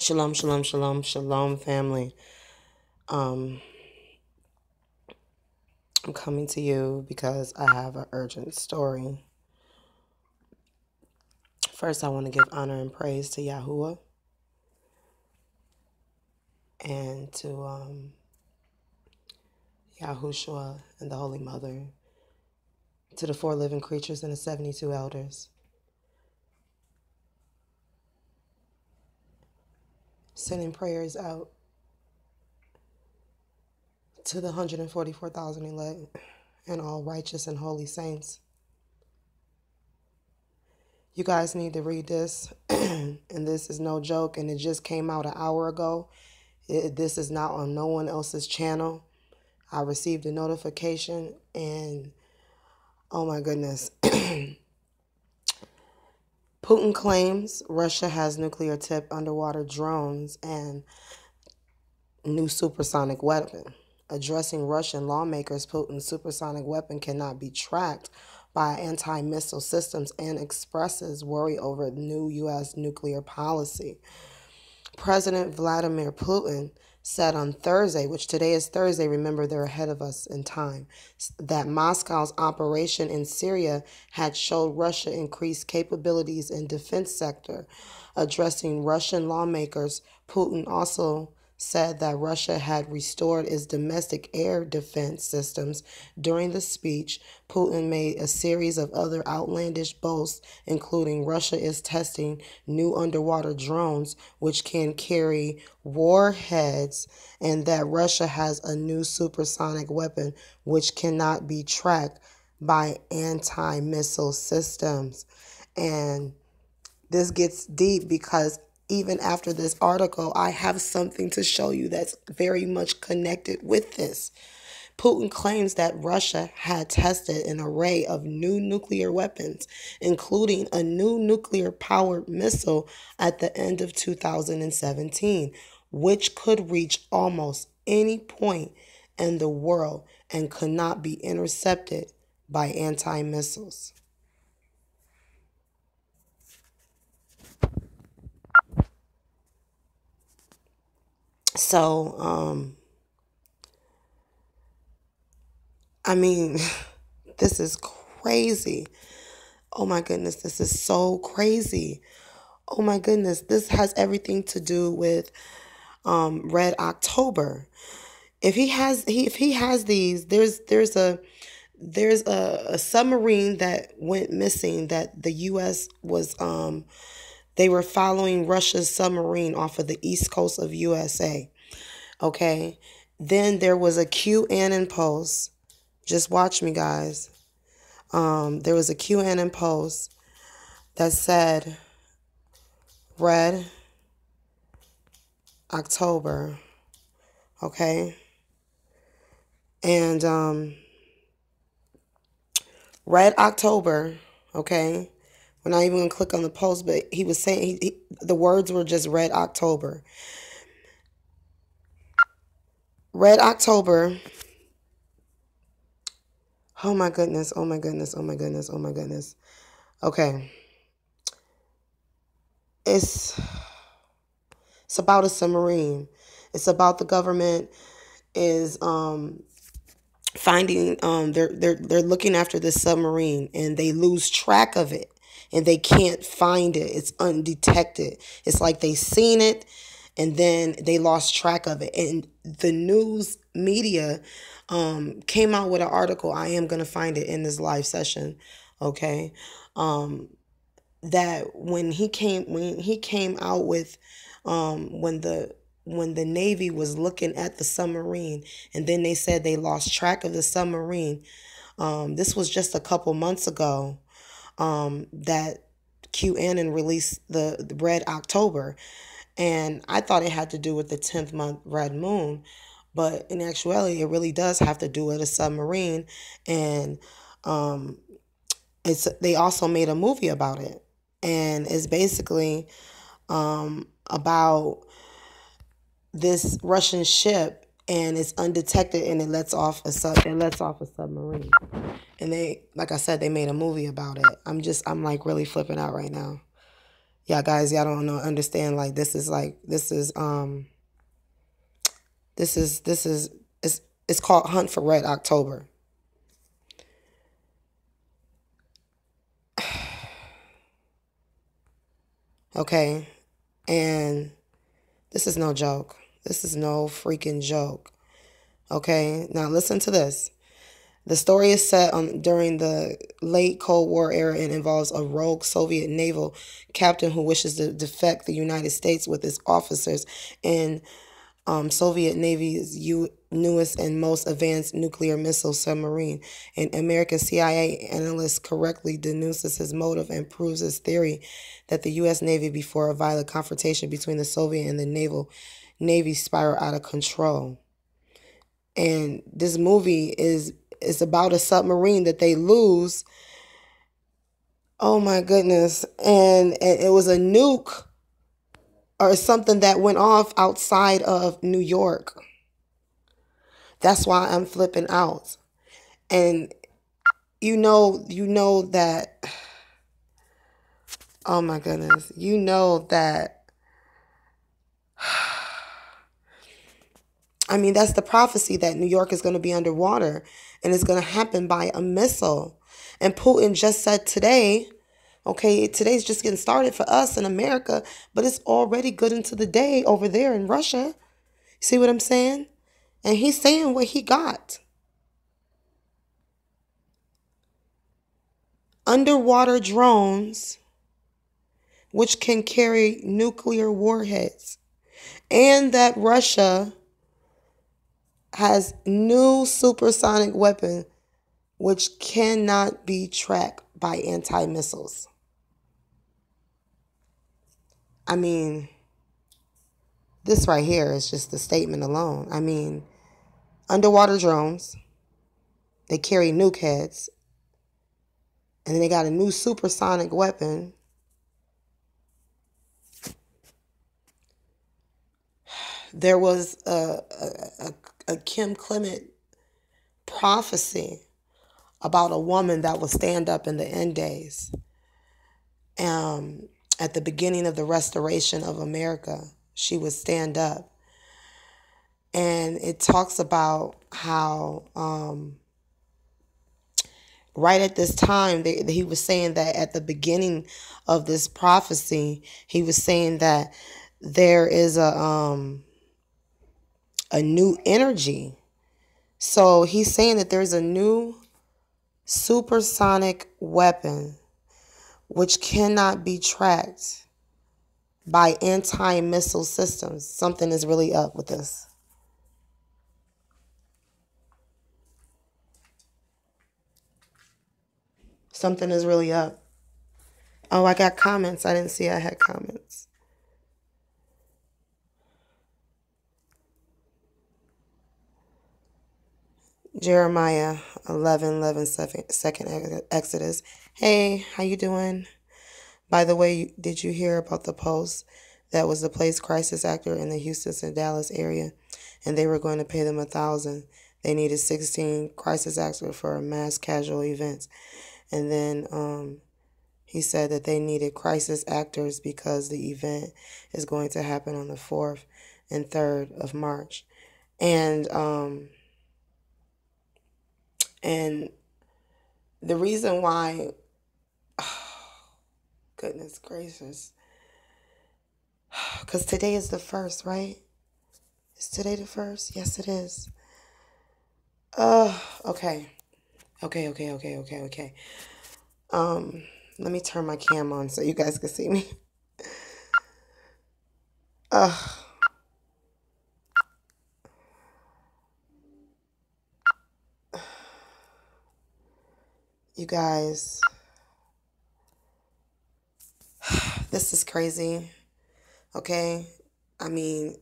Shalom, shalom, shalom, shalom, family. Um, I'm coming to you because I have an urgent story. First, I want to give honor and praise to Yahuwah and to Yahushua and the Holy Mother, to the 4 living creatures and the 72 elders. Sending prayers out to the 144,000 elect and all righteous and holy saints. You guys need to read this, and this is no joke, and it just came out an hour ago. This is not on no one else's channel. I received a notification, and oh my goodness. Putin claims Russia has nuclear-tipped underwater drones and new supersonic weapon. Addressing Russian lawmakers, Putin's supersonic weapon cannot be tracked by anti-missile systems and expresses worry over new U.S. nuclear policy. President Vladimir Putin said on Thursday, which today is Thursday, remember they're ahead of us in time, that Moscow's operation in Syria had showed Russia increased capabilities in defense sector. Addressing Russian lawmakers, Putin also said that Russia had restored its domestic air defense systems. During the speech, Putin made a series of other outlandish boasts, including Russia is testing new underwater drones which can carry warheads, and that Russia has a new supersonic weapon which cannot be tracked by anti-missile systems. And this gets deep because even after this article, I have something to show you that's very much connected with this. Putin claims that Russia had tested an array of new nuclear weapons, including a new nuclear-powered missile at the end of 2017, which could reach almost any point in the world and could not be intercepted by anti-missiles. So, I mean, this is crazy. Oh my goodness, this is so crazy. Oh my goodness, this has everything to do with Red October. If he has these, there's a submarine that went missing that the U.S. was they were following Russia's submarine off of the east coast of USA. Okay, then there was a QAnon post. Just watch me, guys. There was a QAnon post that said Red October, okay? And Red October, okay? We're not even going to click on the post, but he was saying, the words were just Red October. Red October. Oh my goodness, oh my goodness, oh my goodness, oh my goodness. Okay. It's about a submarine. It's about the government is finding they're looking after this submarine and they lose track of it and they can't find it. It's undetected. It's like they seen it and then they lost track of it. And the news media came out with an article. I am going to find it in this live session. Okay. That when he came out with when the Navy was looking at the submarine and then they said they lost track of the submarine. This was just a couple months ago that QAnon released the Red October. And I thought it had to do with the 10th month red moon. But in actuality, it really does have to do with a submarine. And they also made a movie about it. And it's basically about this Russian ship, and it's undetected, and it lets off a submarine. And they, like I said, they made a movie about it. I'm like really flipping out right now. Yeah, guys, y'all don't know, understand. Like, this is, it's called Hunt for Red October. Okay. And this is no joke. This is no freaking joke. Okay. Now listen to this. The story is set during the late Cold War era and involves a rogue Soviet naval captain who wishes to defect the United States with its officers in Soviet Navy's newest and most advanced nuclear missile submarine. An American CIA analyst correctly denuncias his motive and proves his theory that the U.S. Navy, before a violent confrontation between the Soviet and the Navy, spiraled out of control. And this movie is about a submarine that they lose. Oh my goodness. And it was a nuke or something that went off outside of New York. That's why I'm flipping out. And you know that, oh my goodness, you know that, I mean, that's the prophecy that New York is going to be underwater and it's going to happen by a missile. And Putin just said today, okay, today's just getting started for us in America, but it's already good into the day over there in Russia. See what I'm saying? And he's saying what he got. Underwater drones, which can carry nuclear warheads. And that Russia has new supersonic weapon, which cannot be tracked by anti-missiles. I mean, this right here is just the statement alone. I mean, underwater drones, they carry nuke heads, and then they got a new supersonic weapon. There was a Kim Clement prophecy about a woman that will stand up in the end days. At the beginning of the restoration of America, she would stand up. And it talks about how right at this time, he was saying that at the beginning of this prophecy, he was saying that there is a new energy. So he's saying that there's a new supersonic weapon which cannot be tracked by anti-missile systems. Something is really up with this. Something is really up. Oh, I got comments. I didn't see I had comments. Jeremiah 11:11, second Exodus. Hey, how you doing? By the way, did you hear about the post that was the place crisis actor in the Houston and Dallas area, and they were going to pay them $1,000. They needed 16 crisis actors for a mass casual events, and then he said that they needed crisis actors because the event is going to happen on the 4th and 3rd of March, and the reason why, oh, goodness gracious, because today is the 1st, right? Is today the 1st? Yes, it is. Okay. Okay. Let me turn my cam on so you guys can see me. You guys, this is crazy. Okay? I mean,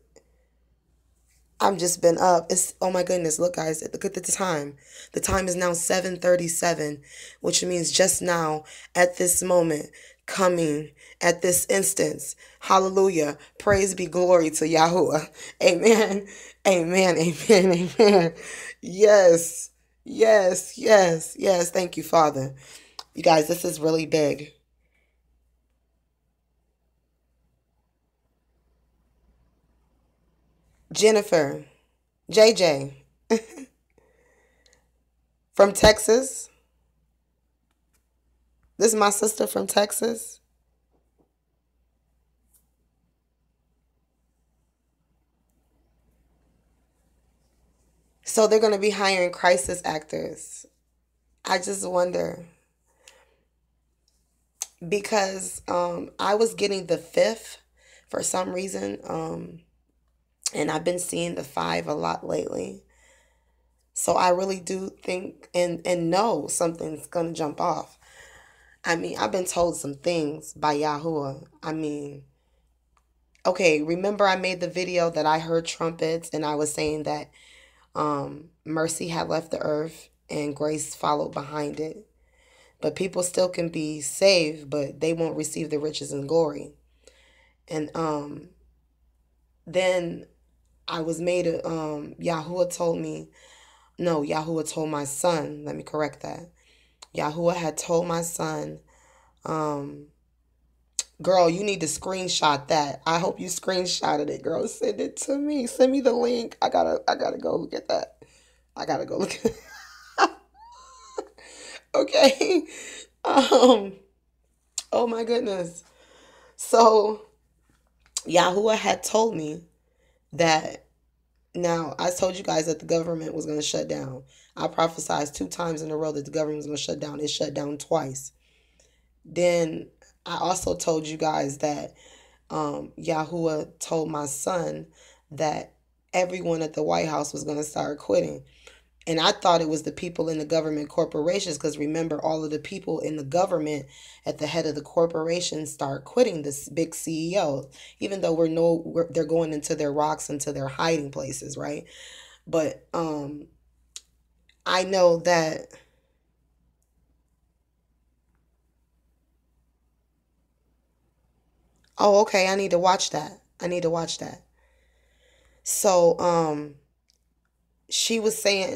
I've just been up. It's, oh my goodness, look guys, look at the time. The time is now 7:37, which means just now, at this moment, coming, at this instance. Hallelujah. Praise be glory to Yahuwah. Amen. Amen. Amen. Amen. Yes. Yes. Yes. Yes. Thank you, Father. You guys, this is really big. Jennifer, JJ from Texas. This is my sister from Texas. So they're going to be hiring crisis actors. I just wonder because I was getting the fifth for some reason, and I've been seeing the five a lot lately. So I really do think and know something's gonna jump off. I mean, I've been told some things by Yahuwah. I mean, okay, remember I made the video that I heard trumpets and I was saying that mercy had left the earth and grace followed behind it. But people still can be saved, but they won't receive the riches and glory. And then I was made a Yahuwah told me, no, Yahuwah told my son, let me correct that. Yahuwah had told my son, um, girl, you need to screenshot that. I hope you screenshotted it, girl. Send it to me. Send me the link. I gotta go look at that. I gotta go look at okay. Um, oh my goodness. So Yahuwah had told me that now I told you guys that the government was going to shut down. I prophesied 2 times in a row that the government was going to shut down. It shut down twice. Then I also told you guys that Yahuwah told my son that everyone at the White House was going to start quitting. And I thought it was the people in the government corporations because remember, all of the people in the government at the head of the corporations start quitting, this big CEO, even though they're going into their rocks, into their hiding places, right? But I know that, oh, okay, I need to watch that. I need to watch that. So she was saying,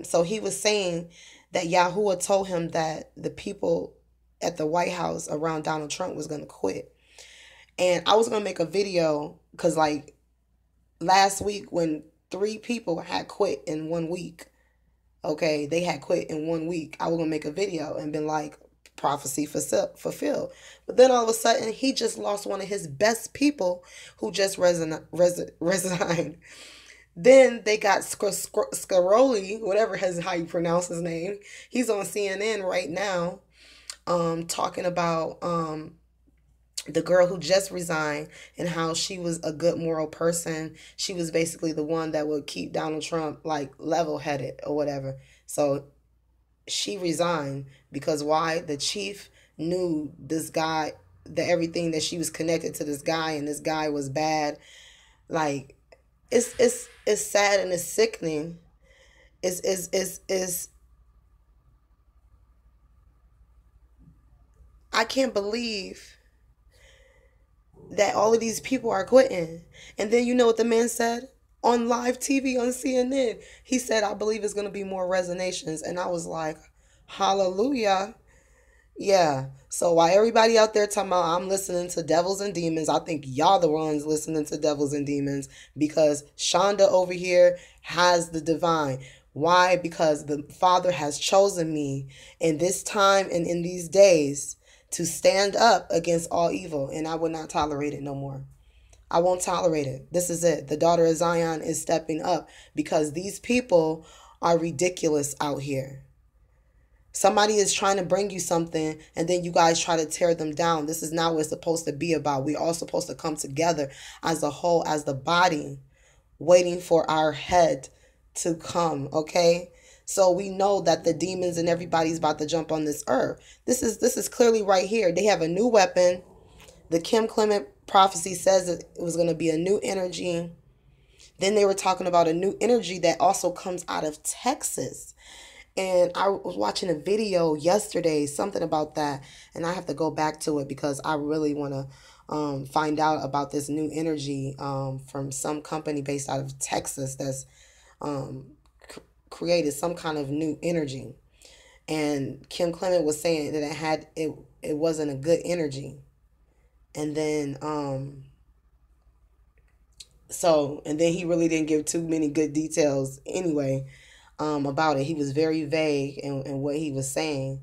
so he was saying that Yahuwah told him that the people at the White House around Donald Trump was going to quit. And I was going to make a video because, like, last week when 3 people had quit in 1 week, okay, they had quit in 1 week, I was going to make a video and been like, prophecy fulfilled. But then all of a sudden, he just lost one of his best people who just resigned. Then they got Scaroli, whatever how you pronounce his name. He's on CNN right now, talking about the girl who just resigned and how she was a good moral person. She was basically the one that would keep Donald Trump like level headed or whatever. So she resigned because why? The chief knew this guy, that everything that she was connected to this guy and this guy was bad. Like it's sad and it's sickening. Is I can't believe that all of these people are quitting. And then you know what the man said? On live TV on CNN. He said, I believe it's going to be more resignations. And I was like, hallelujah. Yeah. So while everybody out there talking about I'm listening to devils and demons, I think y'all the ones listening to devils and demons because Shonda over here has the divine. Why? Because the Father has chosen me in this time and in these days to stand up against all evil, and I will not tolerate it no more. I won't tolerate it. This is it. The daughter of Zion is stepping up because these people are ridiculous out here. Somebody is trying to bring you something and then you guys try to tear them down. This is not what it's supposed to be about. We're all supposed to come together as a whole, as the body, waiting for our head to come, okay? So we know that the demons and everybody's about to jump on this earth. This is clearly right here. They have a new weapon. The Kim Clement prophecy says that it was going to be a new energy. Then they were talking about a new energy that also comes out of Texas. And I was watching a video yesterday, something about that, and I have to go back to it because I really want to find out about this new energy from some company based out of Texas that's created some kind of new energy. And Kim Clement was saying that it wasn't a good energy. And then So, and then he really didn't give too many good details anyway, about it. He was very vague in what he was saying.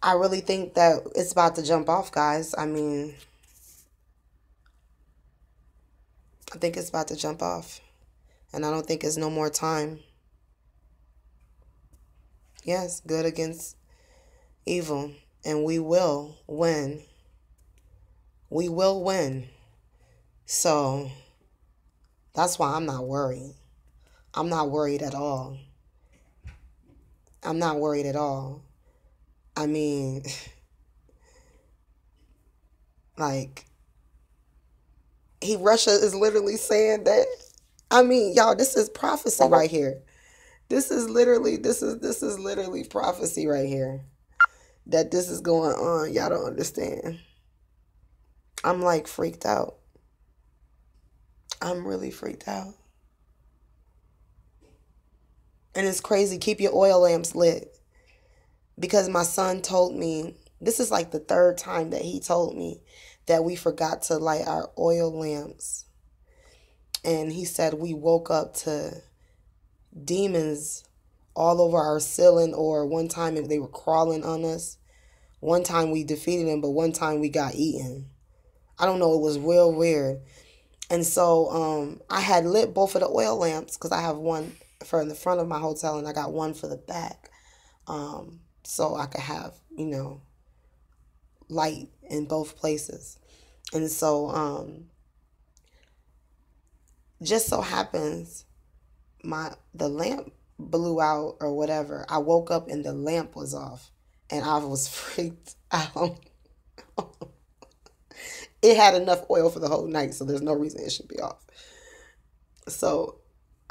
I really think that it's about to jump off, guys. I mean, I think it's about to jump off. And I don't think it's no more time. Yes, good against evil. And we will win. We will win. So that's why I'm not worried. I'm not worried at all. I'm not worried at all. I mean, like, Russia is literally saying that. I mean, y'all, this is prophecy right here. This is literally prophecy right here. That this is going on. Y'all don't understand. I'm like freaked out. I'm really freaked out. And it's crazy. Keep your oil lamps lit. Because my son told me, this is like the third time that he told me that we forgot to light our oil lamps. And he said we woke up to demons all over our ceiling, or one time if they were crawling on us. One time we defeated them, but one time we got eaten. I don't know. It was real weird. And so I had lit both of the oil lamps because I have one for in the front of my hotel and I got one for the back. So I could have, light in both places. And so just so happens the lamp blew out or whatever. I woke up and the lamp was off and I was freaked out. It had enough oil for the whole night, so there's no reason it should be off. So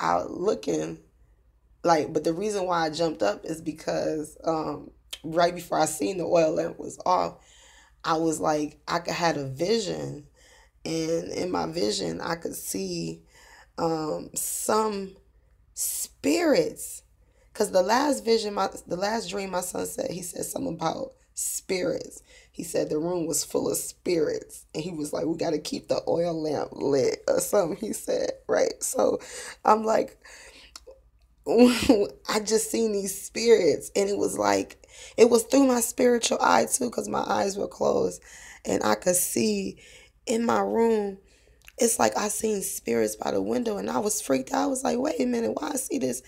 I was looking like, but the reason why I jumped up is because right before I seen the oil lamp was off, I was like, I had a vision, and in my vision I could see some spirits. Because the last dream my son said, he said something about spirits. He said the room was full of spirits. And he was like, we got to keep the oil lamp lit or something, he said, right? So I'm like, I just seen these spirits. And it was like, it was through my spiritual eye too, because my eyes were closed. And I could see in my room, it's like I seen spirits by the window and I was freaked out. I was like, wait a minute, why I see this?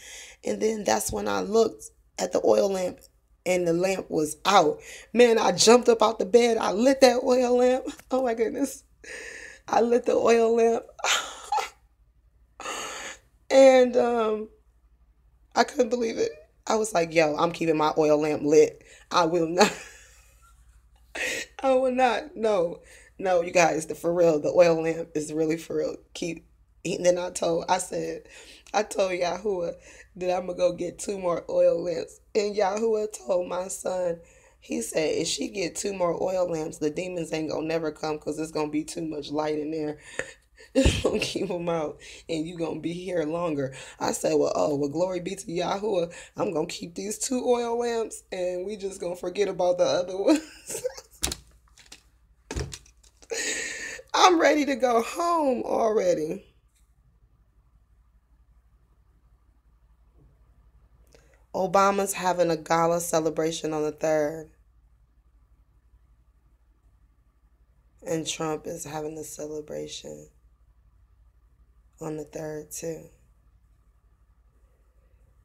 And then that's when I looked at the oil lamp and the lamp was out. Man, I jumped up out the bed. I lit that oil lamp. Oh my goodness. I lit the oil lamp. And I couldn't believe it. I was like, yo, I'm keeping my oil lamp lit. I will not. I will not. No, no, you guys, for real, the oil lamp is really for real. And then I told Yahuwah that I'm gonna go get two more oil lamps. And Yahuwah told my son, he said, if she get two more oil lamps, the demons ain't gonna never come because it's gonna be too much light in there. It's gonna keep them out, and you gonna be here longer. I said, well, glory be to Yahuwah. I'm gonna keep these two oil lamps, and we just gonna forget about the other ones. I'm ready to go home already. Obama's having a gala celebration on the 3rd, and Trump is having a celebration on the 3rd too.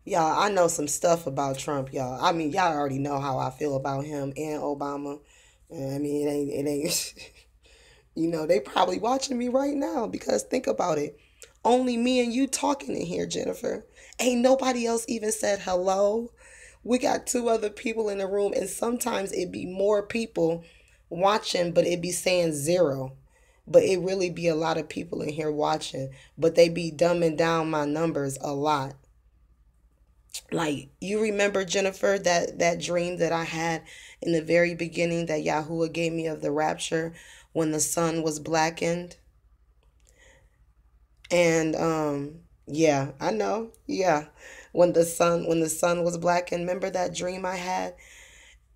Y'all, I know some stuff about Trump, y'all. I mean, y'all already know how I feel about him and Obama. I mean, it ain't they probably watching me right now because think about it. Only me and you talking in here, Jennifer. Ain't nobody else even said hello. We got two other people in the room, and sometimes it be more people watching, but it be saying zero. But it really be a lot of people in here watching, but they be dumbing down my numbers a lot. Like, you remember, Jennifer, that dream that I had in the very beginning that Yahuwah gave me of the rapture when the sun was blackened? And yeah, I know. Yeah. When the sun was blackened, remember that dream I had?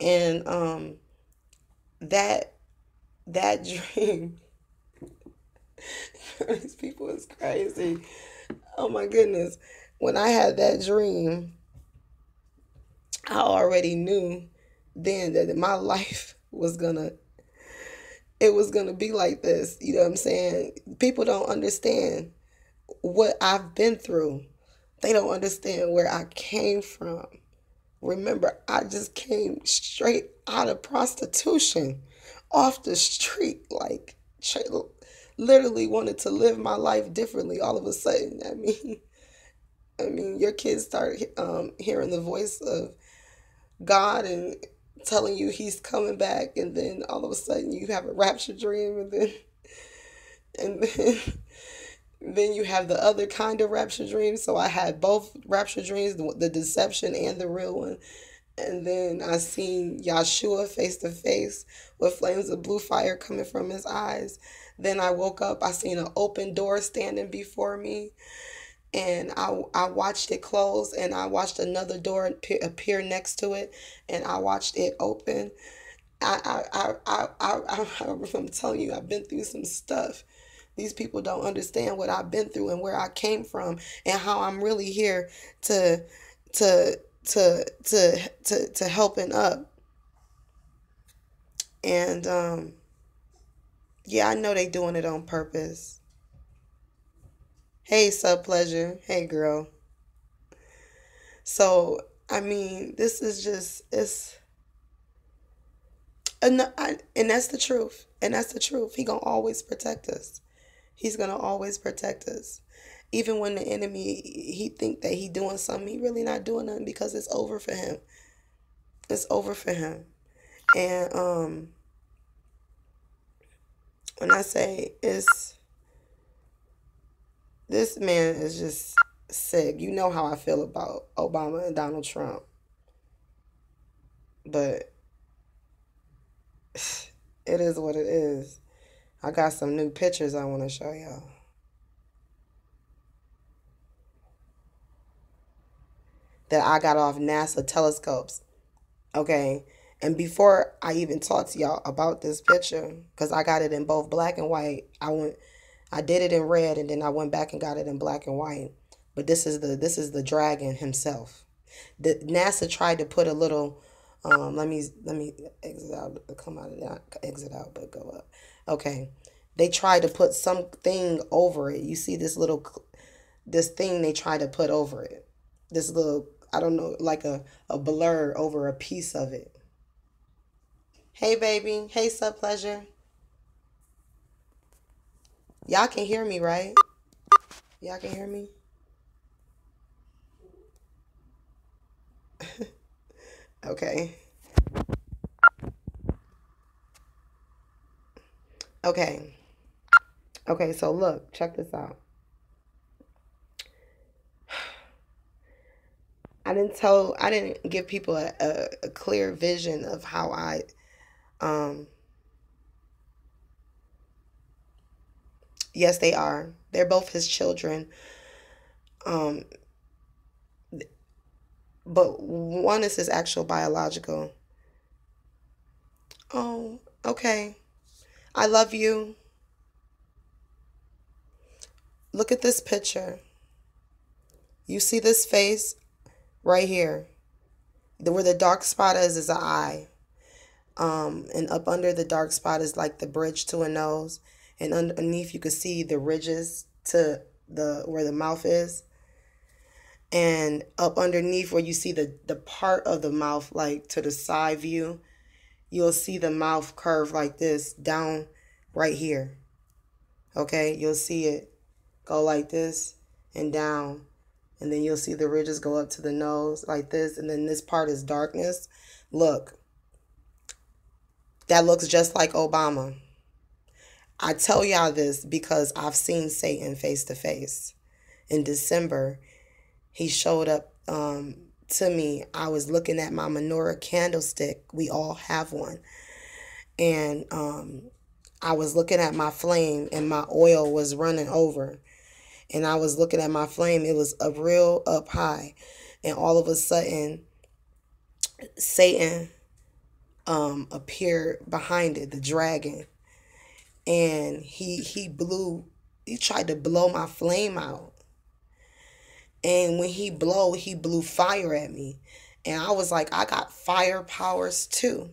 And that that dream These people is crazy. Oh my goodness. When I had that dream, I already knew then that my life was gonna it was gonna be like this. You know what I'm saying? People don't understand what I've been through. They don't understand where I came from. Remember, I just came straight out of prostitution, off the street, like literally wanted to live my life differently. All of a sudden, I mean, your kids start hearing the voice of God and telling you He's coming back, and then all of a sudden you have a rapture dream, and then then you have the other kind of rapture dream. So I had both rapture dreams, the deception and the real one. And then I seen Yahshua face to face with flames of blue fire coming from his eyes. Then I woke up, I seen an open door standing before me, and I watched it close, and I watched another door appear next to it, and I watched it open. I'm telling you, I've been through some stuff. These people don't understand what I've been through and where I came from and how I'm really here to to to helping up. And yeah, I know they doing it on purpose. Hey, sub pleasure. Hey, girl. So I mean, this is just it's and that's the truth. And that's the truth. He gonna always protect us. He's gonna always protect us. Even when the enemy he think that he doing something, he really not doing nothing because it's over for him. It's over for him. And when I say it's this man is just sick. You know how I feel about Obama and Donald Trump. But it is what it is. I got some new pictures I want to show y'all. That I got off NASA telescopes. Okay. And before I even talk to y'all about this picture, because I got it in both black and white, I did it in red and then I went back and got it in black and white. But this is the dragon himself. The NASA tried to put a little let me exit out, come out of that, exit out, but go up. Okay. They tried to put something over it. You see this thing they tried to put over it. This little, I don't know, like a blur over a piece of it. Hey baby. Hey sub pleasure. Y'all can hear me, right? Y'all can hear me? Okay. Okay. Okay, so look, check this out. I didn't give people a clear vision of how um, yes, they are. They're both his children. Um, but one is his actual biological. Oh, okay. I love you. Look at this picture. You see this face right here. Where the dark spot is an eye. And up under the dark spot is like the bridge to a nose, and underneath you can see the ridges to the where the mouth is, and up underneath where you see the part of the mouth like to the side view, you'll see the mouth curve like this down right here. Okay, you'll see it go like this and down, and then you'll see the ridges go up to the nose like this, and then this part is darkness. Look, that looks just like Obama. I tell y'all this because I've seen Satan face to face. In December, he showed up to me. I was looking at my menorah candlestick. We all have one. And I was looking at my flame and my oil was running over. And I was looking at my flame. It was up real up high. And all of a sudden, Satan appeared behind it, the dragon. And he blew He tried to blow my flame out. And when he blew fire at me. And I was like, I got fire powers too.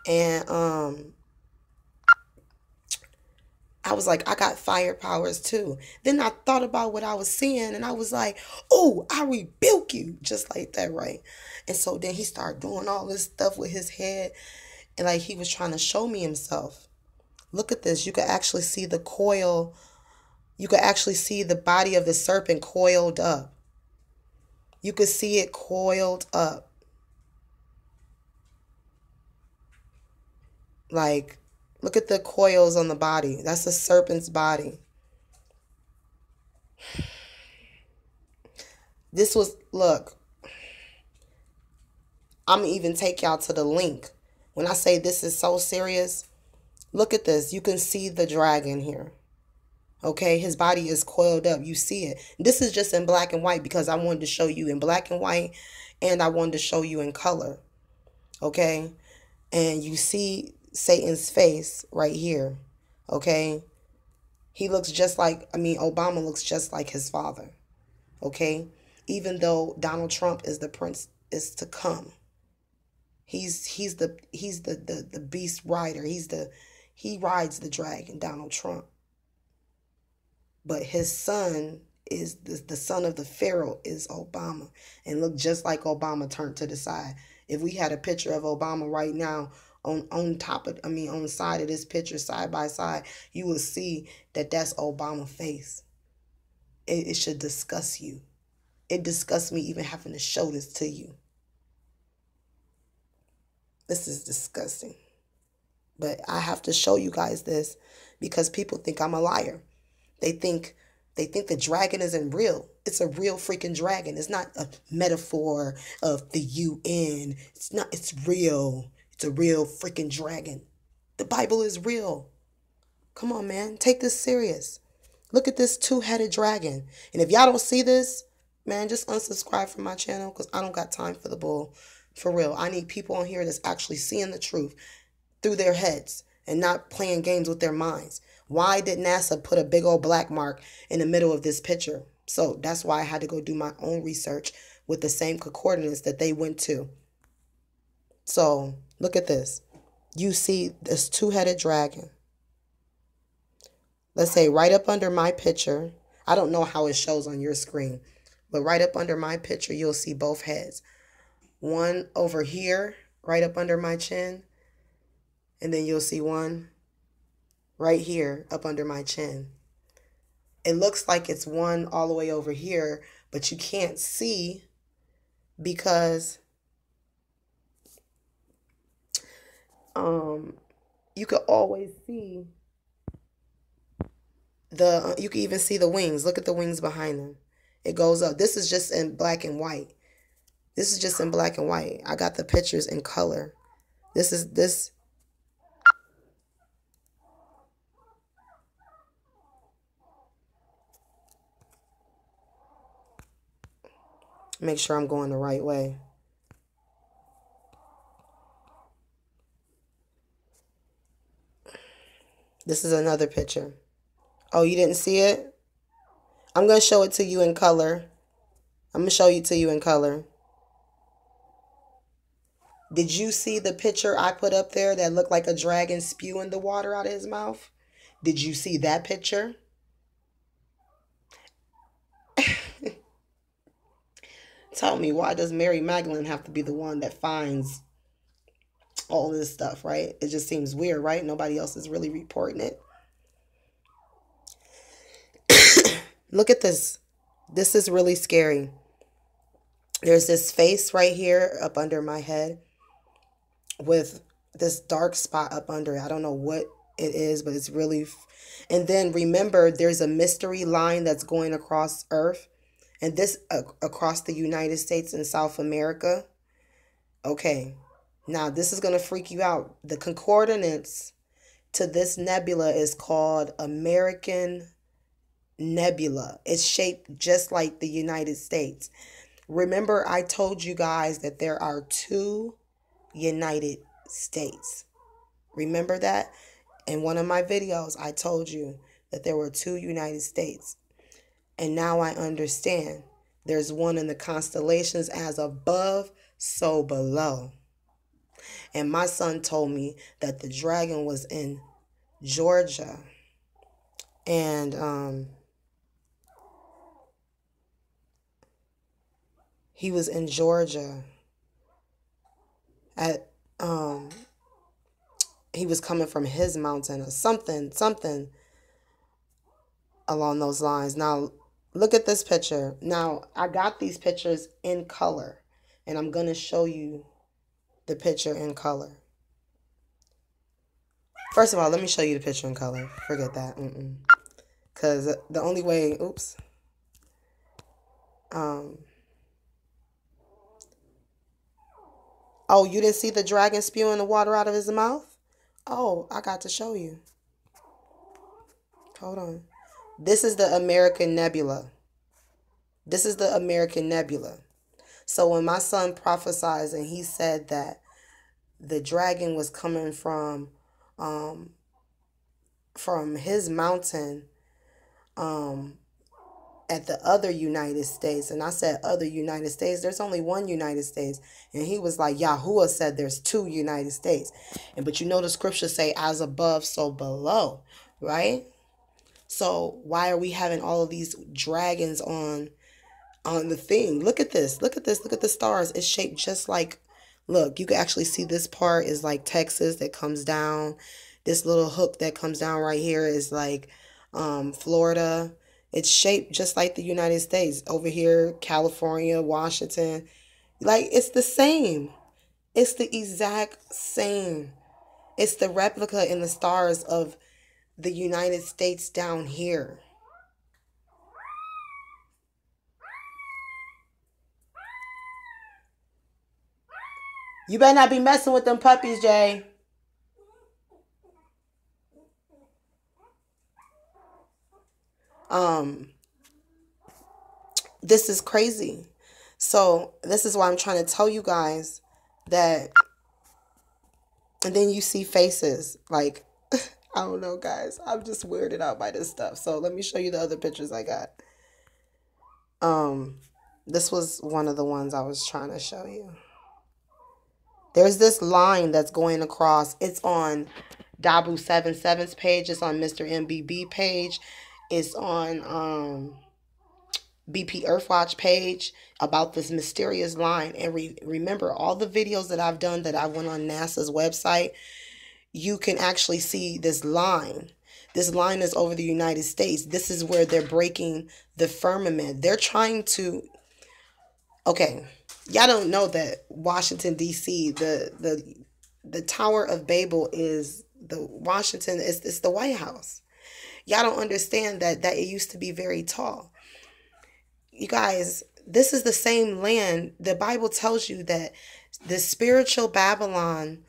And I was like, I got fire powers too. Then I thought about what I was seeing and I was like, oh, I rebuke you. Just like that, right? And so then he started doing all this stuff with his head. And like he was trying to show me himself. Look at this. You could actually see the coil. You could actually see the body of the serpent coiled up. You could see it coiled up. Like, look at the coils on the body. That's the serpent's body. This was, look, I'm going to even take y'all to the link. When I say this is so serious, look at this. You can see the dragon here. Okay, his body is coiled up. You see it. This is just in black and white because I wanted to show you in black and white and I wanted to show you in color. Okay, and you see Satan's face right here. Okay, he looks just like, Obama looks just like his father. Okay, even though Donald Trump is the prince is to come. He's the beast rider. He rides the dragon, Donald Trump. But his son is the son of the Pharaoh is Obama. And look just like Obama turned to the side. If we had a picture of Obama right now on top of, on the side of this picture, side by side, you will see that that's Obama's face. It should disgust you. It disgusts me even having to show this to you. This is disgusting. But I have to show you guys this because people think I'm a liar. They think the dragon isn't real. It's a real freaking dragon. It's not a metaphor of the UN. It's not. It's real. It's a real freaking dragon. The Bible is real. Come on, man. Take this serious. Look at this two-headed dragon. And if y'all don't see this, man, just unsubscribe from my channel because I don't got time for the bull. For real. I need people on here that's actually seeing the truth through their heads and not playing games with their minds. Why did NASA put a big old black mark in the middle of this picture? So that's why I had to go do my own research with the same coordinates that they went to. So look at this. You see this two-headed dragon. Let's say right up under my picture. I don't know how it shows on your screen, but right up under my picture, you'll see both heads. One over here, right up under my chin. And then you'll see one right here up under my chin. It looks like it's one all the way over here, but you can't see because you could always see you can even see the wings. Look at the wings behind them. It goes up. This is just in black and white. This is just in black and white. I got the pictures in color. This. Make sure I'm going the right way. This is another picture. Oh, you didn't see it? I'm going to show it to you in color. I'm going to show you to you in color. Did you see the picture I put up there that looked like a dragon spewing the water out of his mouth? Did you see that picture? Tell me, why does Mary Magdalene have to be the one that finds all this stuff, right? It just seems weird, right? Nobody else is really reporting it. Look at this. This is really scary. There's this face right here up under my head with this dark spot up under it. I don't know what it is, but it's really... And then remember, there's a mystery line that's going across Earth. And this across the United States and South America. Okay. Now, this is going to freak you out. The coordinates to this nebula is called American Nebula. It's shaped just like the United States. Remember, I told you guys that there are 2 United States. Remember that? In one of my videos, I told you that there were two United States. And now I understand. There's one in the constellations as above, so below. And my son told me that the dragon was in Georgia. And he was in Georgia at he was coming from his mountain or something along those lines. Now look at this picture. Now I got these pictures in color, and I'm going to show you the picture in color. First of all, let me show you the picture in color. Forget that. Because the only way, oops. Oh, you didn't see the dragon spewing the water out of his mouth? Oh, I got to show you. Hold on. This is the American Nebula. This is the American Nebula. So when my son prophesied and he said that the dragon was coming from his mountain at the other United States, and I said other United States, there's only one United States, and he was like, Yahuwah said there's two United States. But you know the scriptures say as above so below, right? So why are we having all of these dragons on the thing? Look at this. Look at this. Look at the stars. It's shaped just like, look, you can actually see this part is like Texas that comes down. This little hook that comes down right here is like Florida. It's shaped just like the United States. Over here, California, Washington. Like, it's the same. It's the exact same. It's the replica in the stars of the United States down here. You better not be messing with them puppies, Jay. This is crazy. So this is why I'm trying to tell you guys that. And then you see faces. Like, I don't know, guys. I'm just weirded out by this stuff. So let me show you the other pictures I got. This was one of the ones I was trying to show you. There's this line that's going across. It's on Dabu 77's page. It's on Mr. MBB page. It's on BP Earthwatch page about this mysterious line. And remember, all the videos that I've done that I went on NASA's website, you can actually see this line. This line is over the United States. This is where they're breaking the firmament. They're trying to... Okay, y'all don't know that Washington, D.C., the Tower of Babel is the Washington, it's the White House. Y'all don't understand that it used to be very tall. You guys, this is the same land. The Bible tells you that the spiritual Babylon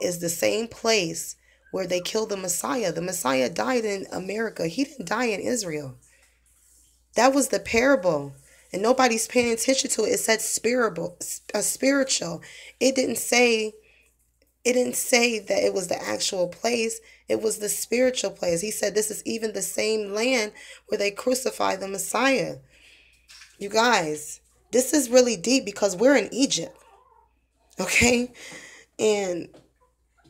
is the same place where they killed the Messiah. The Messiah died in America. He didn't die in Israel. That was the parable. And nobody's paying attention to it. It said spiritual. It didn't say that it was the actual place. It was the spiritual place. He said this is even the same land where they crucified the Messiah. You guys, this is really deep because we're in Egypt. Okay? And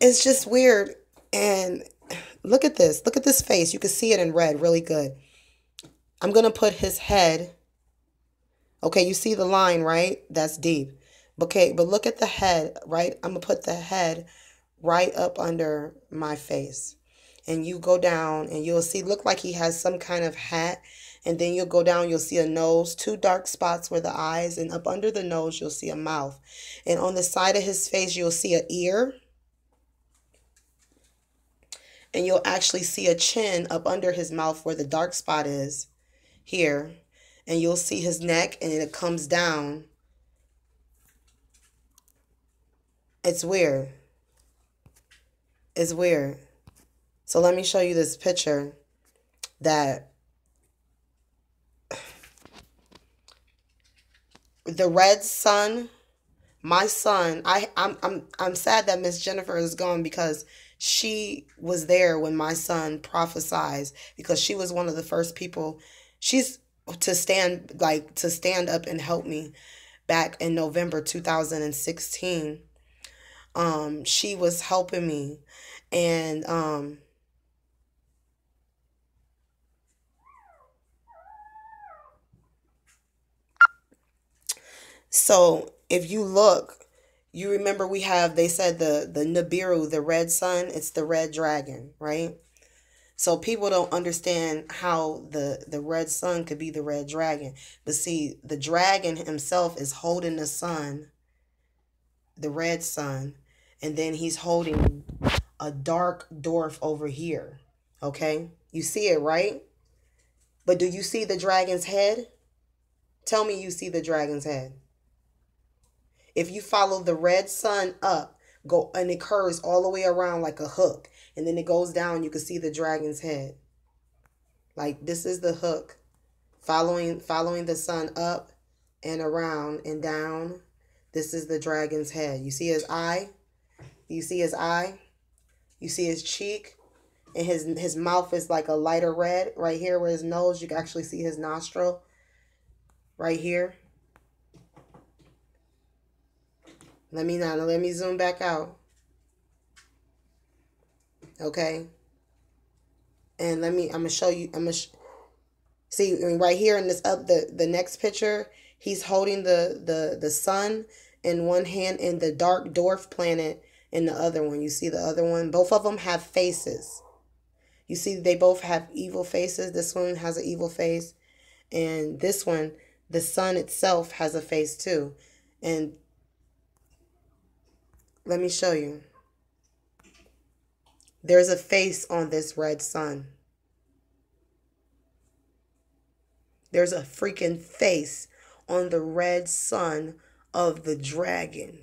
it's just weird. And look at this. Look at this face. You can see it in red really good. I'm going to put his head. Okay, you see the line, right? That's deep. Okay, but look at the head, right? I'm going to put the head right up under my face. And you go down and you'll see, look like he has some kind of hat. And then you'll go down, you'll see a nose, two dark spots where the eyes, and up under the nose, you'll see a mouth. And on the side of his face, you'll see an ear. And you'll actually see a chin up under his mouth where the dark spot is here. And you'll see his neck, and it comes down. It's weird. It's weird. So let me show you this picture that the red sun, my son, I'm sad that Miss Jennifer is gone because She was there when my son prophesied because she was one of the first people. She's to stand up and help me back in November 2016. She was helping me, and so if you look, you remember they said the Nibiru, the red sun, it's the red dragon, right? So people don't understand how the red sun could be the red dragon. But see, the dragon himself is holding the sun, the red sun, and then he's holding a dark dwarf over here. Okay? You see it, right? But do you see the dragon's head? Tell me you see the dragon's head. If you follow the red sun up, go and it curves all the way around like a hook, and then it goes down, you can see the dragon's head. Like this is the hook. Following the sun up and around and down. This is the dragon's head. You see his eye? You see his eye? You see his cheek? And his mouth is like a lighter red right here where his nose, you can actually see his nostril right here. Let me zoom back out. Okay? And I'm gonna show you, see right here in this the next picture, he's holding the sun in one hand and the dark dwarf planet in the other one. You see the other one? Both of them have faces. You see they both have evil faces. This one has an evil face, and this one, the sun itself, has a face too. And let me show you. There's a face on this red sun. There's a freaking face on the red sun of the dragon.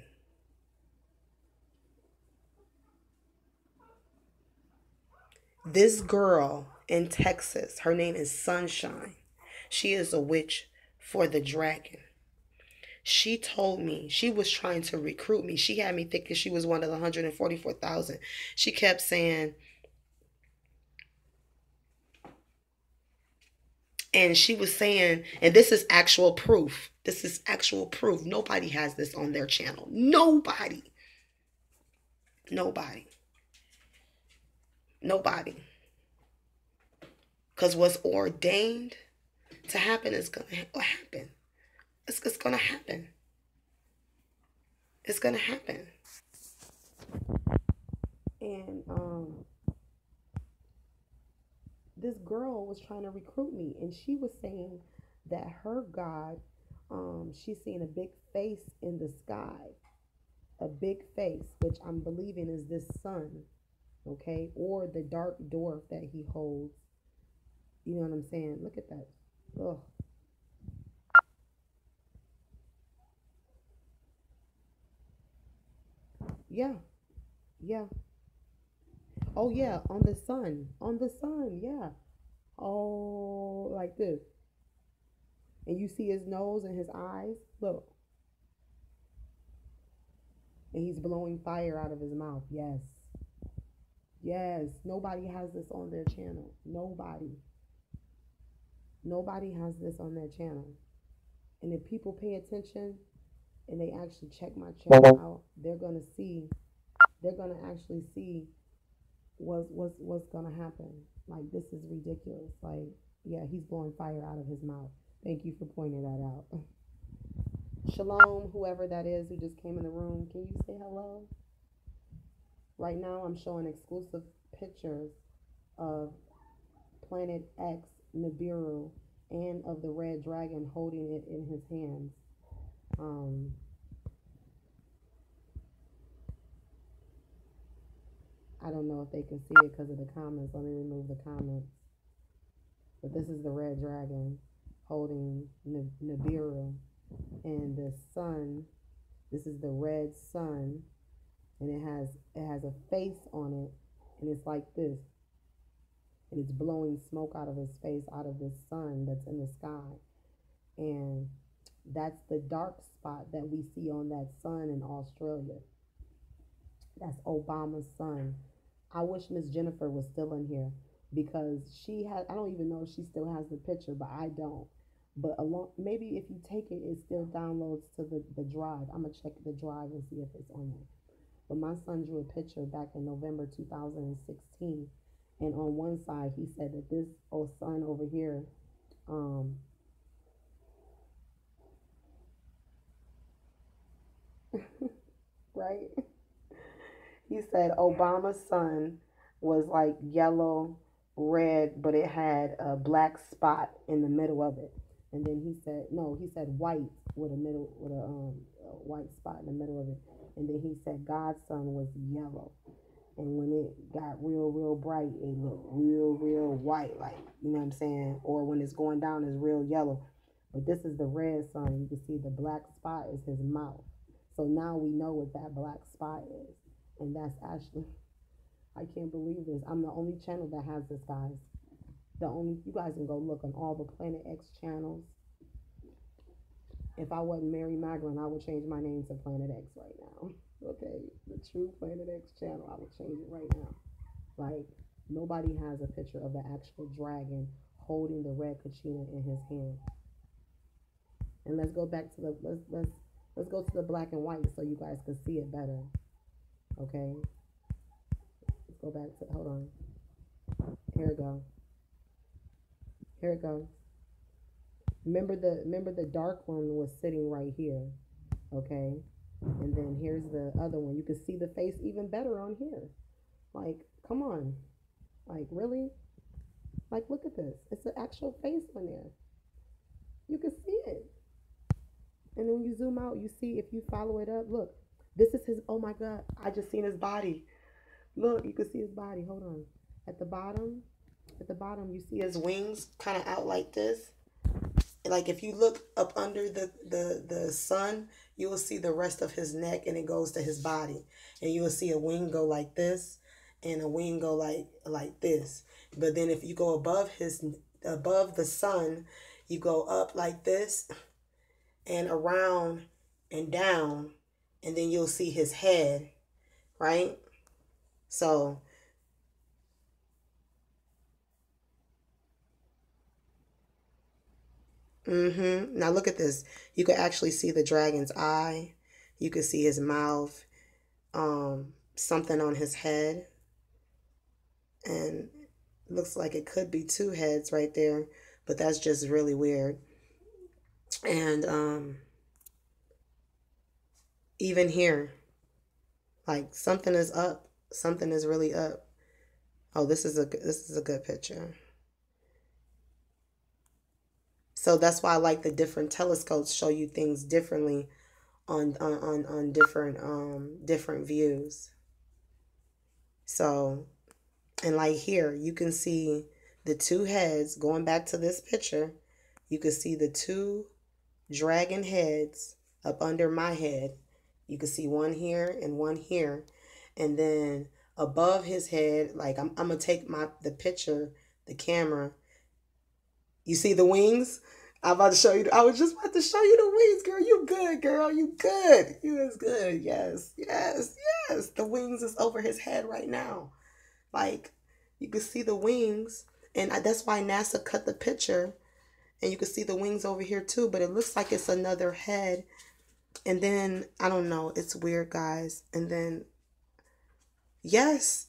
This girl in Texas, her name is Sunshine. She is a witch for the dragon. She told me she was trying to recruit me. She had me thinking she was one of the 144,000. She kept saying, and she was saying, and this is actual proof. This is actual proof. Nobody has this on their channel. Nobody. Nobody. Nobody. Because what's ordained to happen is going to happen. It's going to happen. It's going to happen. And this girl was trying to recruit me, and she was saying that her God, she's seeing a big face in the sky, a big face, which I'm believing is this sun, okay, or the dark dwarf that he holds. You know what I'm saying? Look at that. Ugh. Yeah, yeah. Oh yeah, on the sun, yeah. Oh, like this. And you see his nose and his eyes. Look. And he's blowing fire out of his mouth. Yes. Yes. Nobody has this on their channel. Nobody. Nobody has this on their channel. And if people pay attention and they actually check my channel out, they're gonna actually see what's gonna happen. Like this is ridiculous. Like, yeah, he's blowing fire out of his mouth. Thank you for pointing that out. Shalom, whoever that is who just came in the room. Can you say hello? Right now I'm showing exclusive pictures of Planet X Nibiru and of the red dragon holding it in his hands. I don't know if they can see it because of the comments. Let me remove the comments. But this is the red dragon holding Nibiru. And the sun, this is the red sun, and it has a face on it, and it's like this. And it's blowing smoke out of his face, out of this sun that's in the sky. And that's the dark spot that we see on that sun in Australia. That's Obama's sun. I wish Miss Jennifer was still in here because she had, I don't even know if she still has the picture, but I don't. But along, maybe if you take it, it still downloads to the drive. I'm gonna check the drive and see if it's on there. But my son drew a picture back in November 2016, and on one side he said that this old son over here, um, right? He said Obama's son was like yellow, red, but it had a black spot in the middle of it. And then he said no, he said white with a white spot in the middle of it. And then he said God's son was yellow. And when it got real bright, it looked real white, like, you know what I'm saying? Or when it's going down, it's real yellow. But this is the red sun. You can see the black spot is his mouth. So now we know what that black spot is. And that's actually, I can't believe this. I'm the only channel that has this, guys. The only, you guys can go look on all the Planet X channels. If I wasn't Mary Magdalene, I would change my name to Planet X right now. Okay, the true Planet X channel, I would change it right now. Like, nobody has a picture of the actual dragon holding the red kachina in his hand. And let's go back to the let's go to the black and white so you guys can see it better. Okay, let's go back to, hold on. Here it go. Here it goes. Remember the dark one was sitting right here. Okay, and then here's the other one. You can see the face even better on here. Like, come on. Like, really? Like, look at this. It's an actual face on there. You can see it. And then when you zoom out, you see, if you follow it up, look. This is his, oh my God. I just seen his body. Look, you can see his body. Hold on. At the bottom, you see his wings kind of out like this. Like, if you look up under the sun, you will see the rest of his neck, and it goes to his body. And you will see a wing go like this and a wing go like this. But then if you go above the sun, you go up like this and around and down, and then you'll see his head, right? So now look at this. You can actually see the dragon's eye. You can see his mouth, something on his head, and looks like it could be two heads right there, but that's just really weird. And even here, like, something is up. Something is really up. Oh, this is a good picture. So that's why I like the different telescopes show you things differently on different views. So, and like here, you can see the two heads. Going back to this picture, you can see the two dragon heads up under my head. You can see one here and one here. And then above his head, like, I'm gonna take the picture, the camera. You see the wings? I'm about to show you. I was just about to show you the wings, girl. You good, girl. You good. You is good. Yes, yes, yes. The wings is over his head right now. Like, you can see the wings. And that's why NASA cut the picture. And you can see the wings over here too. But it looks like it's another head. And then, I don't know. It's weird, guys. And then, yes.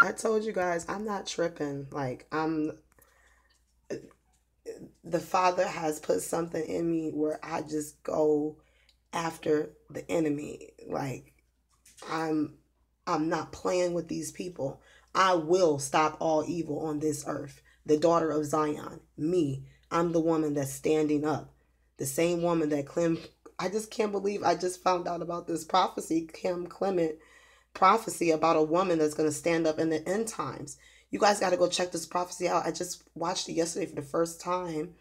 I told you guys, I'm not tripping. Like, the Father has put something in me where I just go after the enemy. Like, I'm not playing with these people. I will stop all evil on this earth. The daughter of Zion, me. I'm the woman that's standing up. The same woman that I just can't believe I just found out about this prophecy, Kim Clement prophecy about a woman that's going to stand up in the end times. You guys got to go check this prophecy out. I just watched it yesterday for the first time.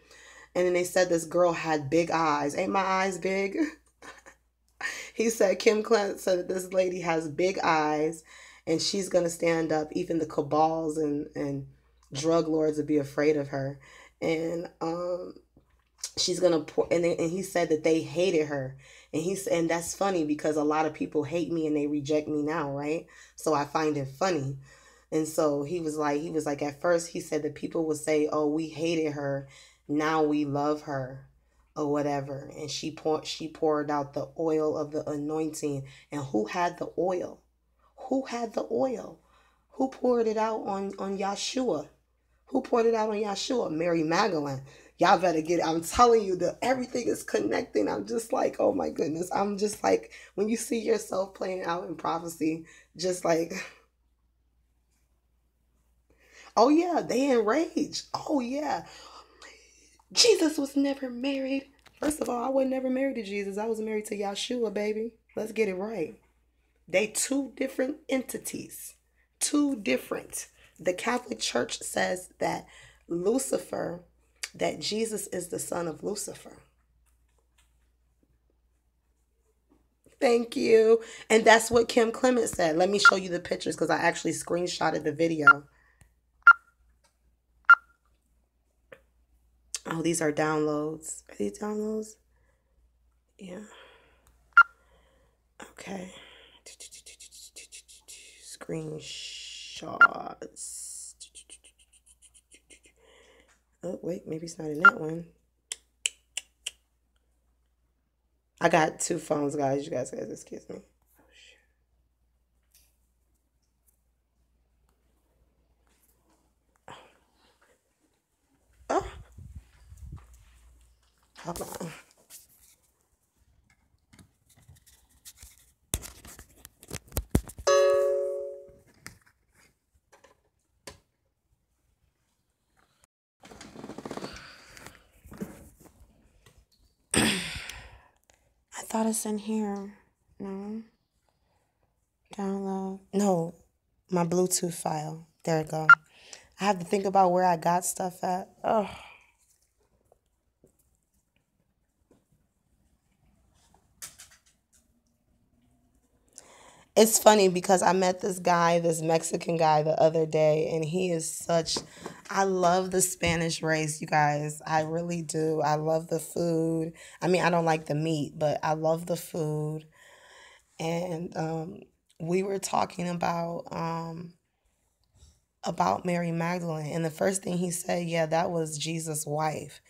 And then they said this girl had big eyes. Ain't my eyes big? He said, Kim Clement said that this lady has big eyes and she's going to stand up. Even the cabals and drug lords would be afraid of her. And she's gonna pour, and he said that they hated her, and that's funny because a lot of people hate me and they reject me now, right? So I find it funny. And so he was like at first he said that people would say, oh, we hated her, now we love her, or whatever. And she poured out the oil of the anointing. And who had the oil? Who had the oil? Who poured it out on Yahshua? Who poured it out on Yahshua? Mary Magdalene. Y'all better get it. I'm telling you that everything is connecting. I'm just like, oh my goodness. I'm just like, when you see yourself playing out in prophecy, just like, oh yeah, they enraged. Oh yeah. Jesus was never married. First of all, I was never married to Jesus. I was married to Yahshua, baby. Let's get it right. They two different entities. Two different. The Catholic Church says that Lucifer, that Jesus is the son of Lucifer. Thank you. And that's what Kim Clement said. Let me show you the pictures because I actually screenshotted the video. Oh, these are downloads. Are these downloads? Yeah. Okay. Screenshots. Oh, wait, maybe it's not in that one. I got two phones, guys. You guys excuse me. Oh, hold on. I thought it's in here. No. Download. No, my Bluetooth file. There it go. I have to think about where I got stuff at. Oh. It's funny because I met this guy, this Mexican guy, the other day, and he is such. I love the Spanish race, you guys. I really do. I love the food. I mean, I don't like the meat, but I love the food. And we were talking about Mary Magdalene, and the first thing he said, yeah, that was Jesus' wife.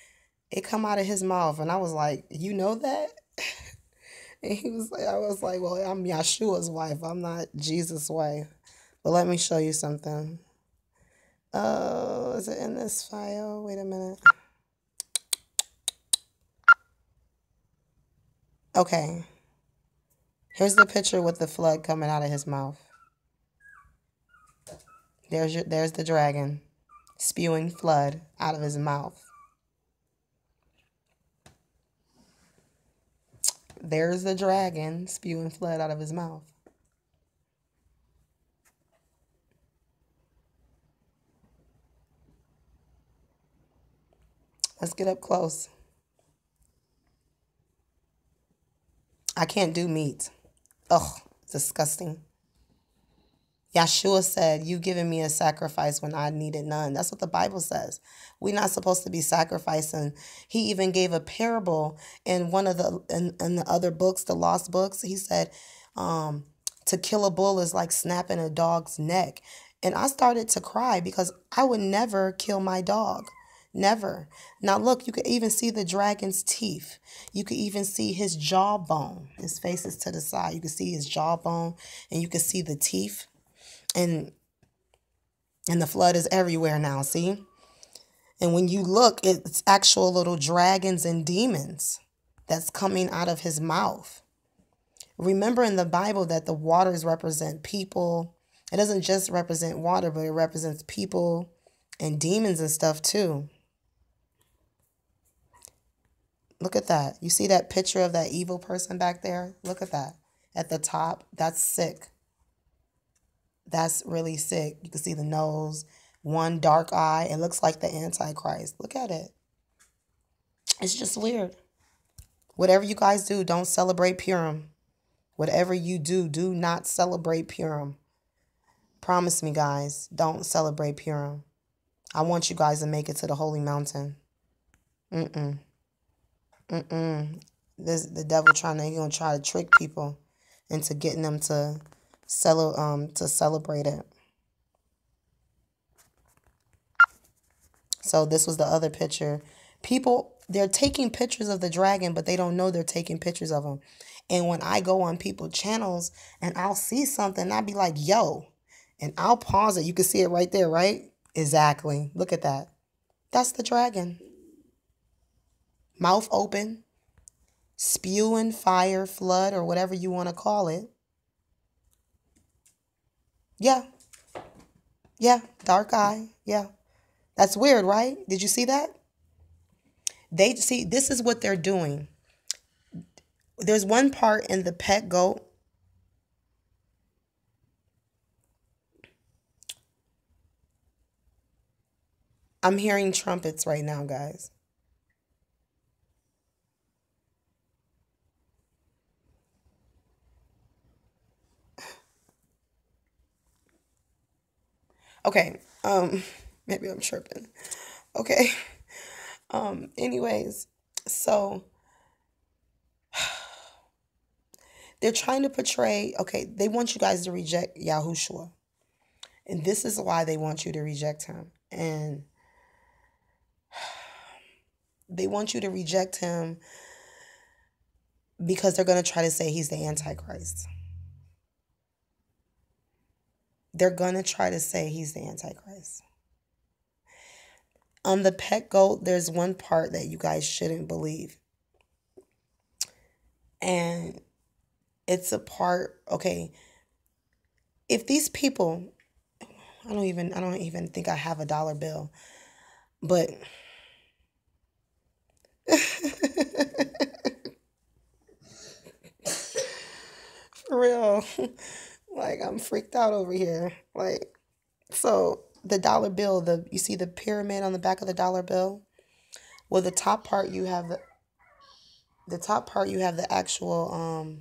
It come out of his mouth, and I was like, you know that? And I was like, well, I'm Yahshua's wife. I'm not Jesus' wife. But let me show you something. Oh, is it in this file? Wait a minute. Okay. Here's the picture with the flood coming out of his mouth. There's the dragon spewing flood out of his mouth. There's the dragon spewing flood out of his mouth. Let's get up close. I can't do meat. Ugh, disgusting. Yahshua said, you've given me a sacrifice when I needed none. That's what the Bible says. We're not supposed to be sacrificing. He even gave a parable in one of in the other books, the lost books. He said, to kill a bull is like snapping a dog's neck. And I started to cry because I would never kill my dog. Never. Now look, you could even see the dragon's teeth. You could even see his jawbone. His face is to the side. You can see his jawbone and you can see the teeth. And the flood is everywhere now, see? And when you look, it's actual little dragons and demons that's coming out of his mouth. Remember in the Bible that the waters represent people. It doesn't just represent water, but it represents people and demons and stuff too. Look at that. You see that picture of that evil person back there? Look at that. At the top, that's sick. That's really sick. You can see the nose, one dark eye. It looks like the Antichrist. Look at it. It's just weird. Whatever you guys do, don't celebrate Purim. Whatever you do, do not celebrate Purim. Promise me, guys, don't celebrate Purim. I want you guys to make it to the Holy Mountain. This the devil he gonna try to trick people into getting them to celebrate it. So this was the other picture. People, they're taking pictures of the dragon, but they don't know they're taking pictures of him. And when I go on people's channels and I'll see something, I'll be like, yo, and I'll pause it. You can see it right there, right? Exactly. Look at that. That's the dragon. Mouth open, spewing fire, flood, or whatever you want to call it. Yeah. Yeah. Dark eye. Yeah. That's weird, right? Did you see that? They see, this is what they're doing. There's one part in the pet goat. I'm hearing trumpets right now, guys. Okay. Maybe I'm tripping. Okay. Anyways, so they're trying to portray, okay, they want you guys to reject Yahushua. And this is why they want you to reject him. And they want you to reject him because they're going to try to say he's the Antichrist. They're going to try to say he's the Antichrist. On the pet goat, there's one part that you guys shouldn't believe. And it's a part, okay, if these people, I don't even think I have a dollar bill, but for real, like I'm freaked out over here. Like, so the dollar bill, you see the pyramid on the back of the dollar bill? Well, the top part you have the actual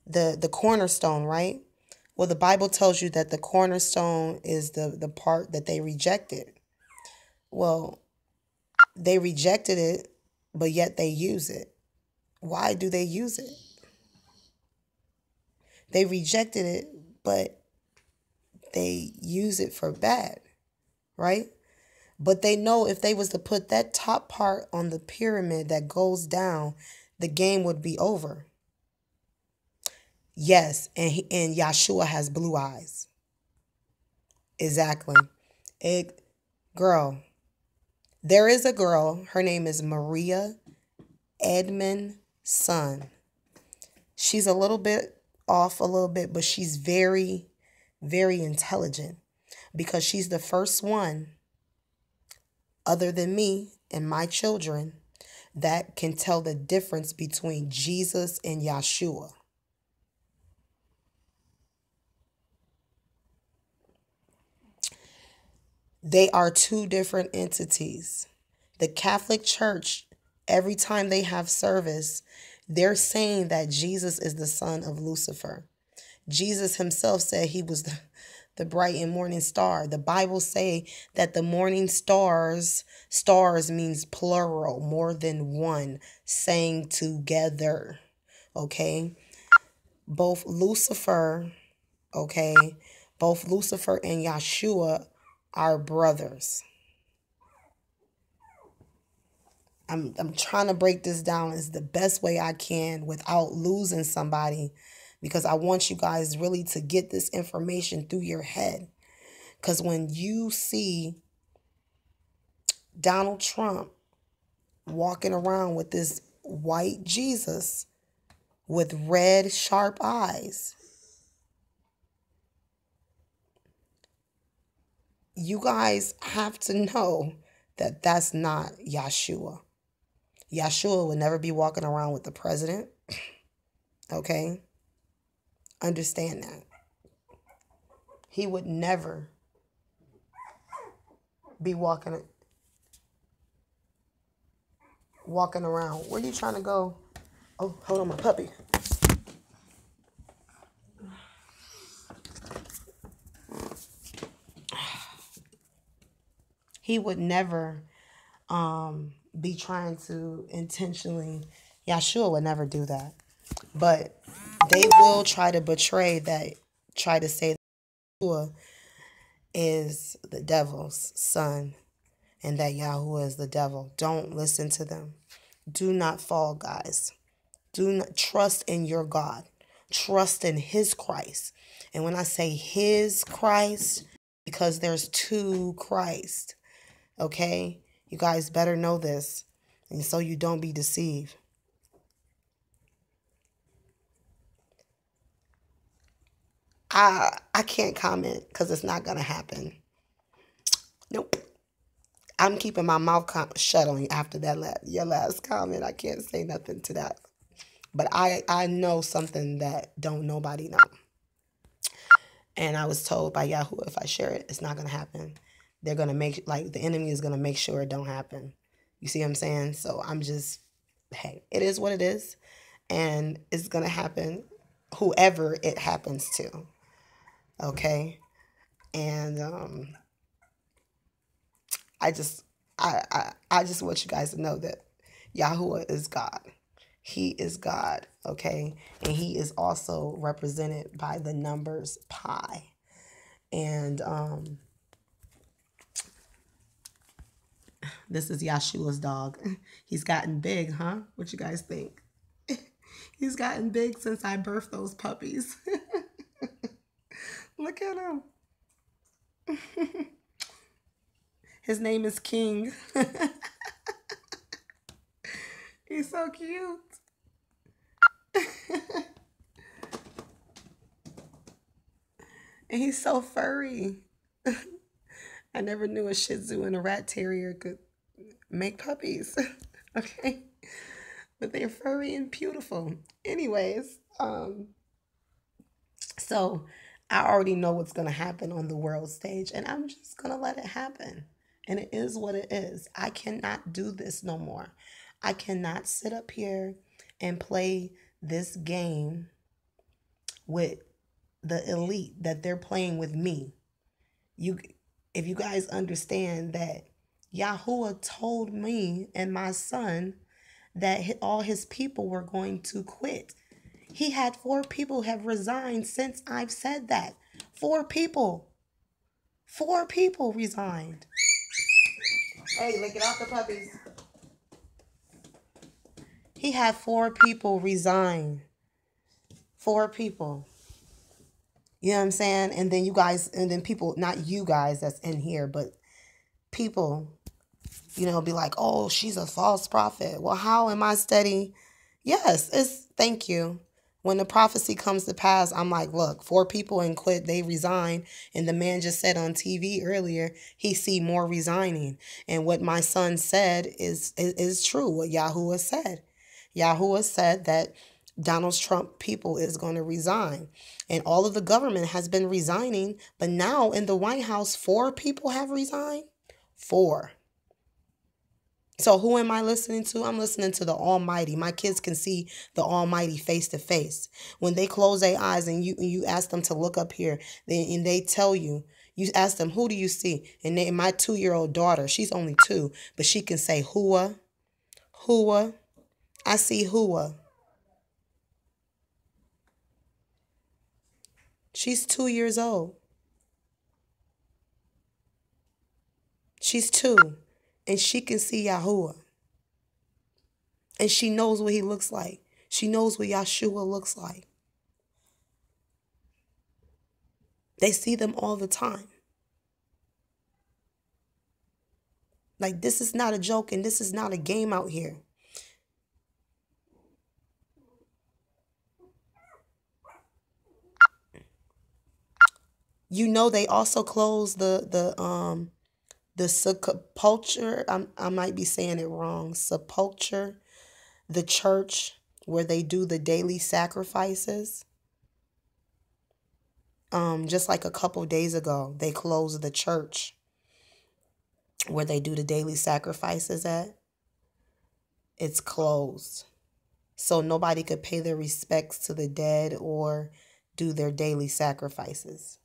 the cornerstone, right? Well, the Bible tells you that the cornerstone is the part that they rejected. Well, they rejected it, but yet they use it. Why do they use it? They rejected it, but they use it for bad, right? But they know if they was to put that top part on the pyramid that goes down, the game would be over. Yes, and Yahshua has blue eyes. Exactly. Girl, there is a girl. Her name is Maria Edmond Son. She's a little bit off a little bit, but she's very, very intelligent because she's the first one, other than me and my children, that can tell the difference between Jesus and Yahshua. They are two different entities. The Catholic Church, every time they have service, they're saying that Jesus is the son of Lucifer. Jesus himself said he was the bright and morning star. The Bible say that the morning stars means plural, more than one, sang together. Okay? Both Lucifer, okay, both Lucifer and Yahshua are brothers. I'm trying to break this down as the best way I can without losing somebody, because I want you guys really to get this information through your head. Because when you see Donald Trump walking around with this white Jesus with red, sharp eyes, you guys have to know that that's not Yahshua. Yahshua would never be walking around with the president. Okay? Understand that. He would never be walking around. Where are you trying to go? Oh, hold on, my puppy. He would never be trying to intentionally. Yahshua would never do that. But they will try to betray that, try to say that Yahuwah is the devil's son and that Yahuwah is the devil. Don't listen to them. Do not fall, guys. Do not trust in your God. Trust in his Christ. And when I say his Christ, because there's two Christ, okay? You guys better know this, and so you don't be deceived. I can't comment because it's not going to happen. Nope. I'm keeping my mouth shut on you after that your last comment. I can't say nothing to that. But I know something that don't nobody know. And I was told by Yahoo, if I share it, it's not going to happen. They're going to make, like, the enemy is going to make sure it don't happen. You see what I'm saying? So I'm just, hey, it is what it is. And it's going to happen whoever it happens to. Okay? And I just want you guys to know that Yahuwah is God. He is God, okay? And he is also represented by the numbers pi. And this is Yahshua's dog. He's gotten big, huh? What you guys think? He's gotten big since I birthed those puppies. Look at him. His name is King. He's so cute. And he's so furry. I never knew a Shih Tzu and a Rat Terrier could make puppies. Okay? But they're furry and beautiful. Anyways, so I already know what's going to happen on the world stage, and I'm just going to let it happen. And it is what it is. I cannot do this no more. I cannot sit up here and play this game with the elite that they're playing with me. If you guys understand that Yahuwah told me and my son that all his people were going to quit. He had 4 people have resigned since I've said that. 4 people. 4 people resigned. Hey, lick it off the puppies. He had 4 people resign. 4 people. You know what I'm saying? And then you guys, and then people, not you guys that's in here, but people, be like, oh, she's a false prophet. Well, how am I studying? Yes, thank you. When the prophecy comes to pass, I'm like, look, 4 people and quit, they resign. And the man just said on TV earlier, he see more resigning. And what my son said is true, what Yahuwah said. Yahuwah said that Donald Trump people is going to resign. And all of the government has been resigning. But now in the White House, 4 people have resigned. 4. So who am I listening to? I'm listening to the Almighty. My kids can see the Almighty face to face. When they close their eyes and you ask them to look up here, and they tell you, you ask them, who do you see? And my 2-year-old daughter, she's only 2, but she can say, Hua, Hua. I see Hua. She's 2 years old. She's 2. And she can see Yahuwah. And she knows what he looks like. She knows what Yahshua looks like. They see them all the time. Like, this is not a joke and this is not a game out here. They also closed the sepulcher. I might be saying it wrong. Sepulcher, the church where they do the daily sacrifices. Just like a couple days ago, they closed the church where they do the daily sacrifices at. It's closed. So nobody could pay their respects to the dead or do their daily sacrifices.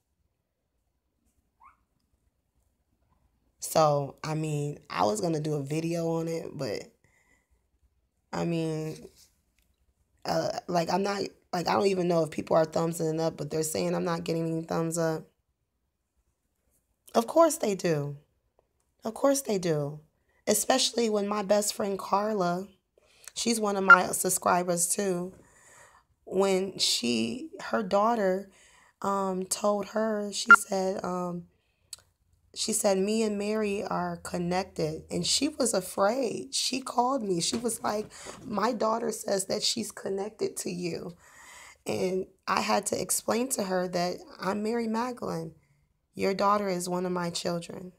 So, I mean, I was going to do a video on it, but I mean, like, I'm not, like, I don't even know if people are thumbsing it up, but they're saying I'm not getting any thumbs up. Of course they do. Of course they do. Especially when my best friend Carla, she's one of my subscribers too. When her daughter told her, she said, me and Mary are connected. And she was afraid. She called me. She was like, my daughter says that she's connected to you. And I had to explain to her that I'm Mary Magdalene. Your daughter is one of my children.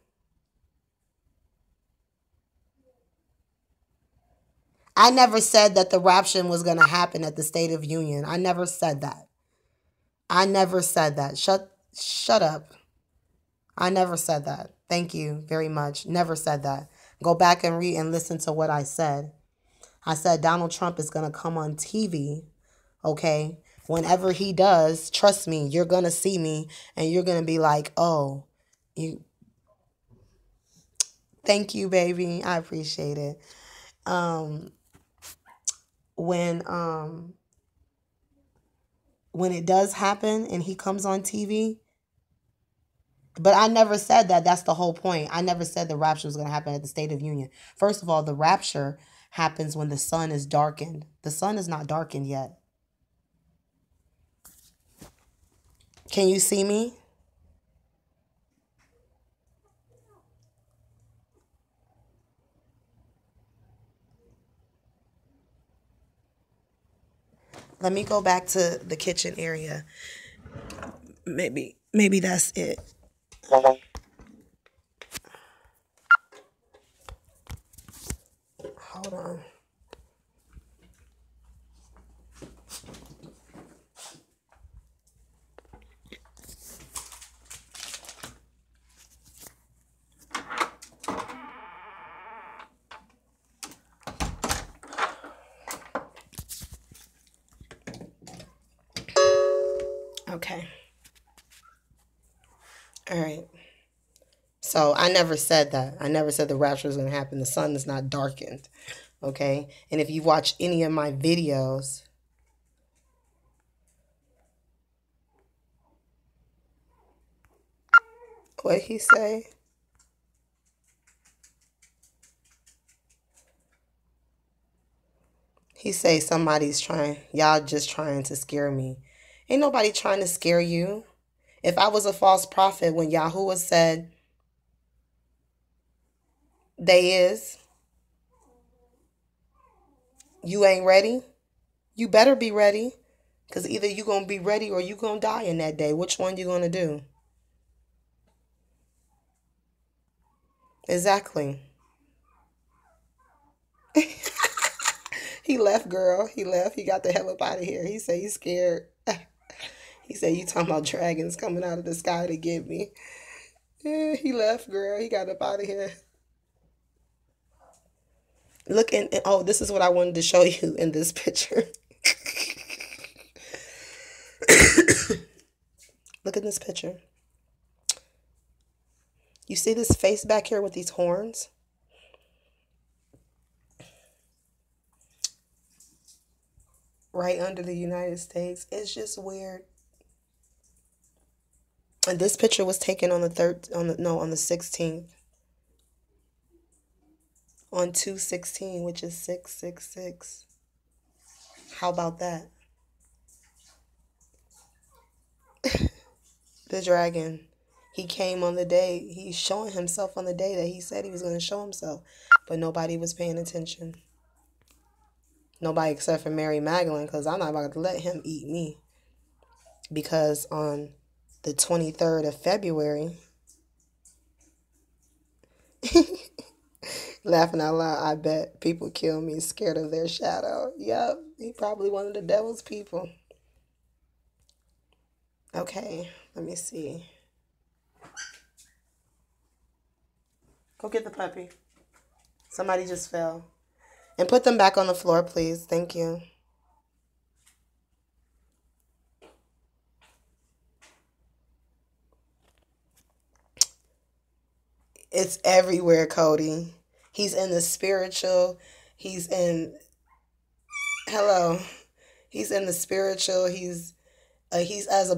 I never said that the rapture was going to happen at the State of Union. I never said that. I never said that. Shut up. I never said that. Thank you very much. Never said that. Go back and read and listen to what I said. I said Donald Trump is going to come on TV, okay? Whenever he does, trust me, you're going to see me and you're going to be like, "Oh, you thank you, baby. I appreciate it." Um when um when it does happen and he comes on TV, but I never said that. That's the whole point. I never said the rapture was going to happen at the State of Union. First of all, the rapture happens when the sun is darkened. The sun is not darkened yet. Can you see me? Let me go back to the kitchen area. Maybe that's it. Hold on. Okay. All right. So I never said that. I never said the rapture was going to happen. The sun is not darkened. Okay. And if you watch any of my videos, what he say? He say y'all just trying to scare me. Ain't nobody trying to scare you. If I was a false prophet when Yahuwah said they is, you ain't ready, you better be ready. Because either you going to be ready or you going to die in that day. Which one you going to do? Exactly. He left, girl. He left. He got the hell up out of here. He said he's scared. He said, you talking about dragons coming out of the sky to get me. Yeah, he left, girl. He got up out of here. Look, oh, this is what I wanted to show you in this picture. Look at this picture. You see this face back here with these horns? Right under the United States. It's just weird. And this picture was taken on the 16th. On 2/16, which is 666. How about that? The dragon. He came on the day, he's showing himself on the day that he said he was going to show himself. But nobody was paying attention. Nobody except for Mary Magdalene, because I'm not about to let him eat me. Because on the 23rd of February, laughing out loud, I bet people kill me scared of their shadow. Yep, he probably one of the devil's people. Okay, let me see. Go get the puppy. Somebody just fell. And put them back on the floor, please. Thank you. It's everywhere, Cody. He's in the spiritual. He's in hello. He's in the spiritual. He's as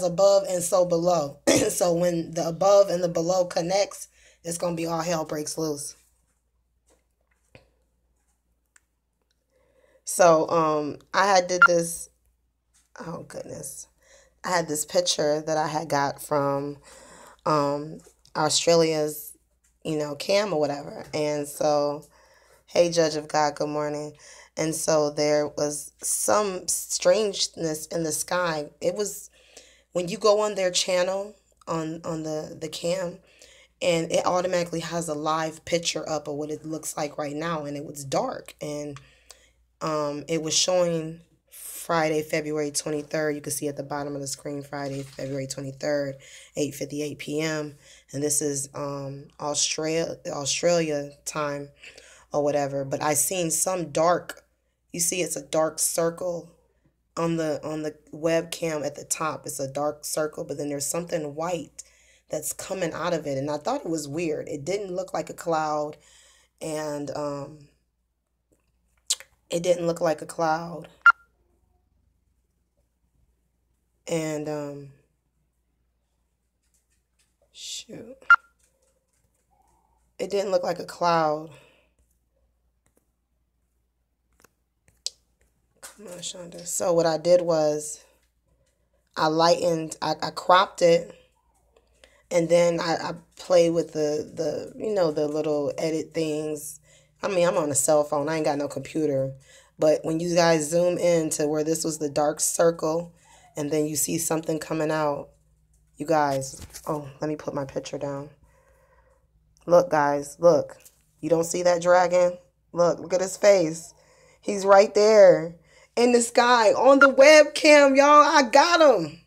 above and so below. So when the above and the below connects, it's gonna be all hell breaks loose. So I had did this. Oh goodness, I had this picture that I had got from um Australia's, cam or whatever, and so hey, Judge of God, good morning. And so there was some strangeness in the sky. It was when you go on their channel on the cam, and it automatically has a live picture up of what it looks like right now, and it was dark, and it was showing Friday, February 23rd. You can see at the bottom of the screen, Friday, February 23rd, 8:58 p.m. And this is Australia time or whatever. But I seen some dark. You see, it's a dark circle on the webcam at the top. It's a dark circle, but then there's something white that's coming out of it, and I thought it was weird. It didn't look like a cloud, and it didn't look like a cloud, and shoot, it didn't look like a cloud. Come on, Shonda. So what I did was I cropped it, and then I play with the little edit things. I mean, I'm on a cell phone. I ain't got no computer. But when you guys zoom in to where this was the dark circle, and then you see something coming out, you guys, oh, let me put my picture down. Look, guys, look. You don't see that dragon? Look at his face. He's right there in the sky on the webcam, y'all. I got him.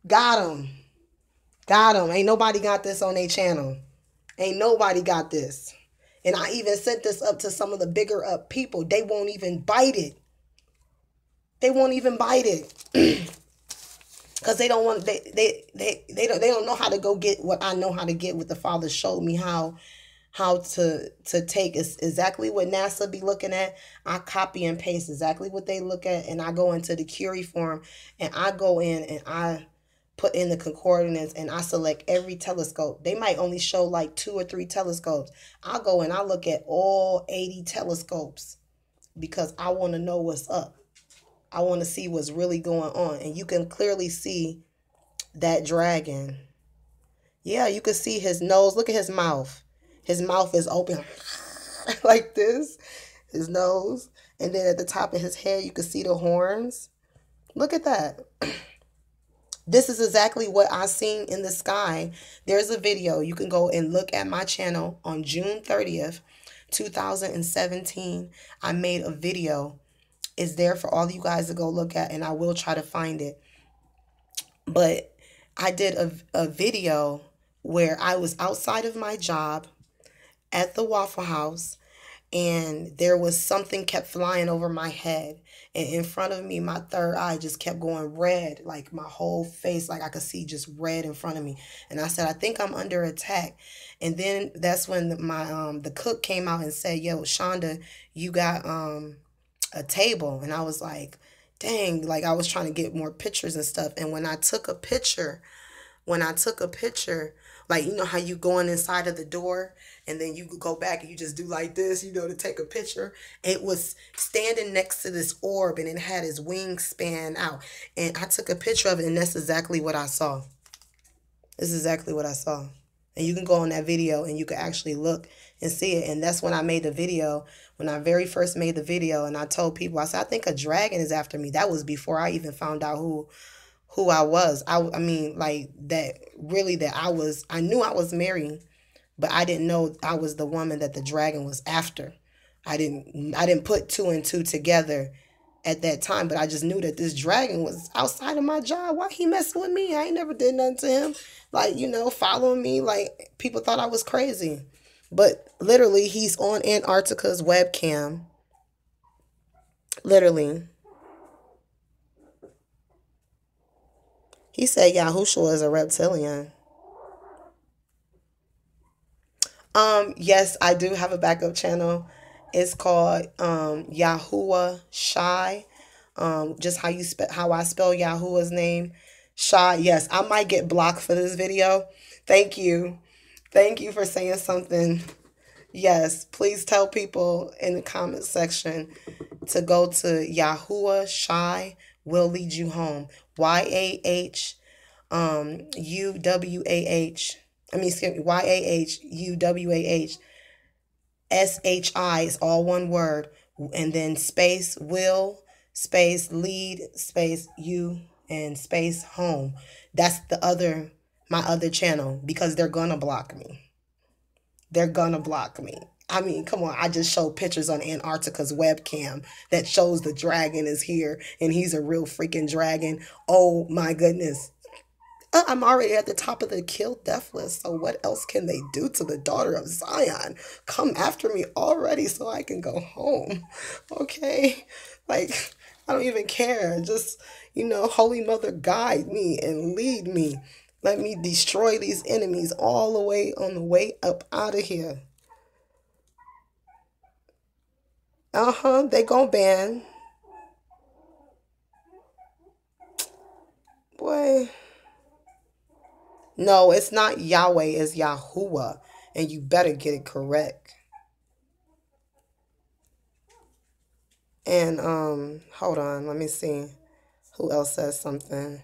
Got him. Got him. Ain't nobody got this on their channel. Ain't nobody got this. And I even sent this up to some of the bigger up people. They won't even bite it. They won't even bite it. Because they don't want they don't know how to go get what I know how to get, what the Father showed me how to take. Is exactly what NASA be looking at. I copy and paste exactly what they look at, and I go into the Curie form, and I go in and I put in the concordance, and I select every telescope. They might only show like 2 or 3 telescopes. I'll go and I look at all 80 telescopes because I want to know what's up. I want to see what's really going on. And you can clearly see that dragon. Yeah, you can see his nose. Look at his mouth. His mouth is open like this, his nose. And then at the top of his head, you can see the horns. Look at that. This is exactly what I seen in the sky. There's a video. You can go and look at my channel on June 30th, 2017. I made a video. It's there for all you guys to go look at, and I will try to find it. But I did a video where I was outside of my job at the Waffle House, and there was something kept flying over my head, and in front of me my third eye just kept going red, like my whole face, like I could see just red in front of me. And I said, I think I'm under attack. And then that's when the cook came out and said, yo, Shonda, you got a table. And I was like, dang, like I was trying to get more pictures and stuff. And when I took a picture, like, you know how you go in inside of the door and then you go back and you just do like this, to take a picture. It was standing next to this orb, and it had his wings span out. And I took a picture of it, and that's exactly what I saw. This is exactly what I saw. And you can go on that video and you can actually look and see it. And that's when I made the video, when I very first made the video, and I told people, I said, I think a dragon is after me. That was before I even found out who I was. I mean, like that really that I knew I was married, but I didn't know I was the woman that the dragon was after. I didn't put 2 and 2 together at that time, but I just knew that this dragon was outside of my job. Why he messing with me? I ain't never did nothing to him. Like, following me. Like, people thought I was crazy. But literally, he's on Antarctica's webcam. Literally. He said Yahushua is a reptilian. Yes, I do have a backup channel. It's called Yahuwah Shy. Just how I spell Yahuwah's name. Shy. Yes, I might get blocked for this video. Thank you. Thank you for saying something. Yes, please tell people in the comment section to go to Yahuwah Shy will lead you home. YAHUWAH. I mean, excuse me, YAHUWAHSHI is all one word, and then space will, space lead, space you, and space home. That's my other channel, because they're gonna block me. They're gonna block me. I mean, come on. I just showed pictures on Antarctica's webcam that shows the dragon is here and he's a real freaking dragon. Oh my goodness. I'm already at the top of the kill death list. So what else can they do to the daughter of Zion? Come after me already so I can go home. Okay? Like, I don't even care. Just, Holy Mother, guide me and lead me. Let me destroy these enemies all the way on the way up out of here. They gon' ban. Boy. No, it's not Yahweh, it's Yahuwah. And you better get it correct. And hold on, let me see who else says something.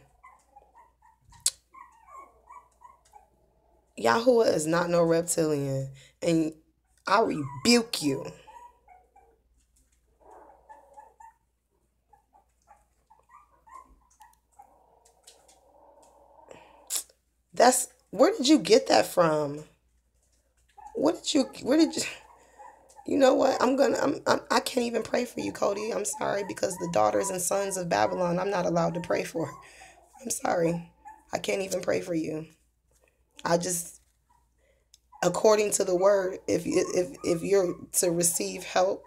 Yahuwah is not no reptilian, and I rebuke you. Where did you get that from? Where did you You know what? I can't even pray for you, Cody. I'm sorry, because the daughters and sons of Babylon, I'm not allowed to pray for. I'm sorry. I can't even pray for you. I just, according to the word, if you're to receive help,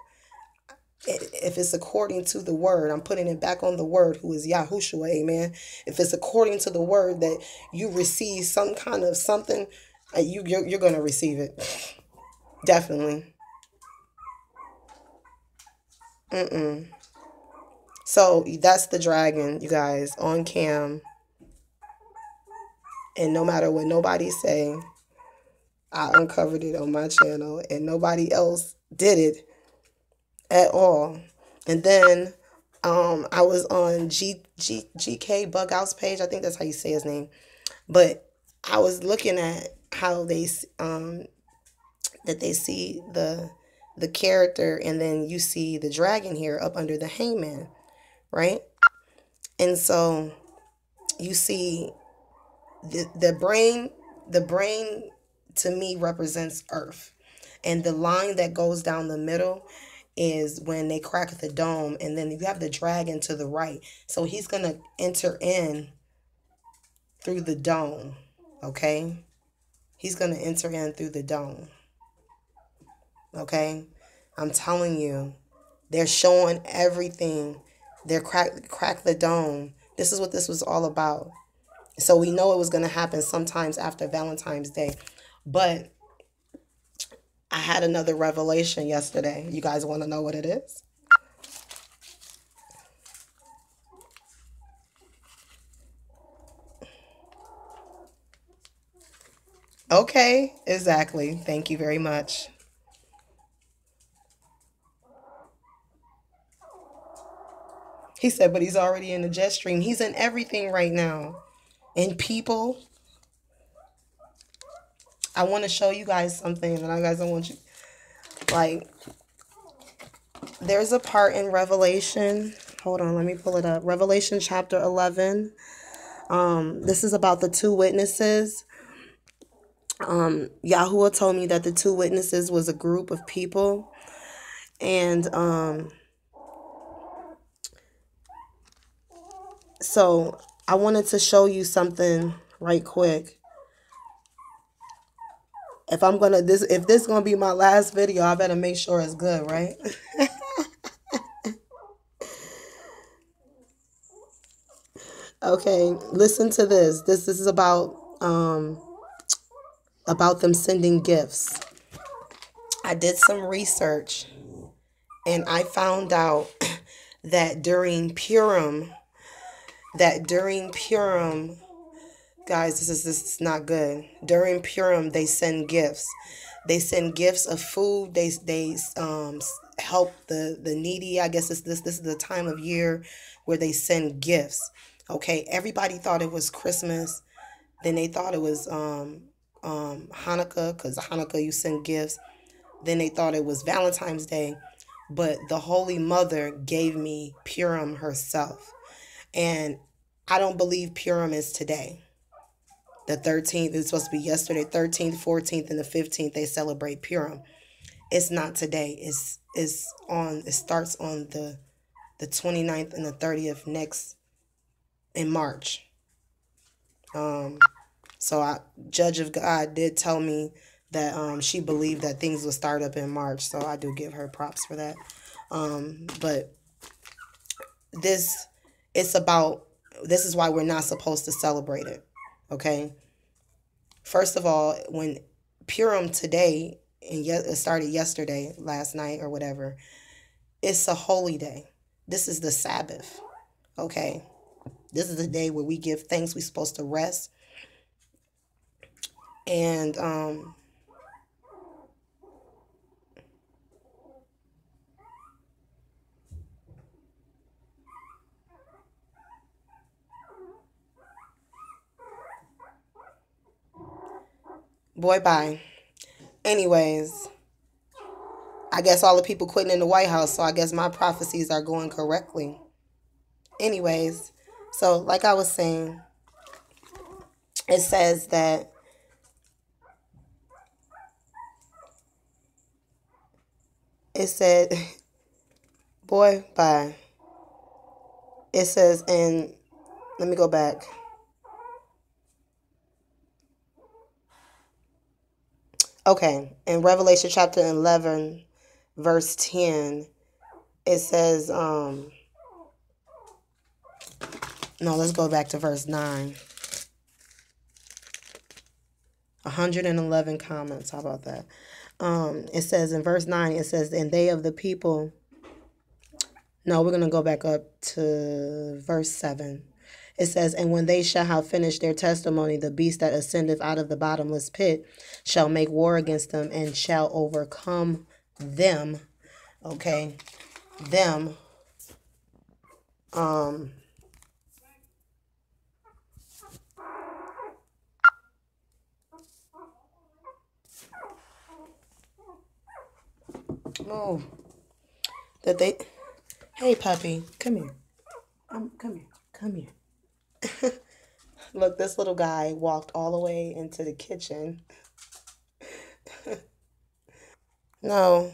if it's according to the word, I'm putting it back on the word, who is Yahushua, amen. If it's according to the word that you receive some kind of something, you're going to receive it. Definitely. So that's the dragon, you guys, on cam. And no matter what nobody say, I uncovered it on my channel and nobody else did it at all. And then I was on GK Bughouse page. I think that's how you say his name. But I was looking at how they that they see the character, and then you see the dragon here up under the hangman, right? And so you see the brain to me represents earth, and the line that goes down the middle is when they crack the dome, and then you have the dragon to the right. So he's going to enter in through the dome, okay? He's going to enter in through the dome, okay? I'm telling you, they're showing everything. They're crack the dome. This is what this was all about. So we know it was going to happen sometimes after Valentine's Day. But I had another revelation yesterday. You guys want to know what it is? Okay, exactly. Thank you very much. He said, but he's already in the jet stream. He's in everything right now. And people, I want to show you guys something, and I guys don't want you, like, there's a part in Revelation. Hold on, let me pull it up. Revelation chapter 11. This is about the two witnesses. Yahuwah told me that the two witnesses was a group of people. And so I wanted to show you something right quick. If this is gonna be my last video, I better make sure it's good, right? Okay, listen to this. This is about them sending gifts. I did some research and I found out that during Purim, guys, this is not good. During Purim, they send gifts. They send gifts of food. They help the needy. I guess this is the time of year where they send gifts. Okay, everybody thought it was Christmas. Then they thought it was Hanukkah, because Hanukkah you send gifts. Then they thought it was Valentine's Day, but the Holy Mother gave me Purim herself, and I don't believe Purim is today. The 13th is supposed to be yesterday. 13th, 14th, and the 15th they celebrate Purim. It's not today. It's on. It starts on the 29th and the 30th next in March. So Judge of God did tell me that she believed that things would start up in March. So I do give her props for that. But this it's about this is why we're not supposed to celebrate it. Okay. First of all, when Purim today and yet it started yesterday, last night or whatever, it's a holy day. This is the Sabbath. Okay. This is the day where we give thanks. We're supposed to rest. And boy, bye. Anyways, I guess all the people quitting in the White House, so I guess my prophecies are going correctly. Anyways, so like I was saying, it says that it said, boy, bye. It says, and let me go back. Okay, in Revelation chapter 11, verse 10, it says, no, let's go back to verse 9. 111 comments. How about that? It says in verse 9, it says, and they of the people. No, we're going to go back up to verse 7. It says, and when they shall have finished their testimony, the beast that ascendeth out of the bottomless pit shall make war against them and shall overcome them. Okay. Them. Oh, that they. Hey, puppy, come here. Come here. Come here. Look, this little guy walked all the way into the kitchen. No.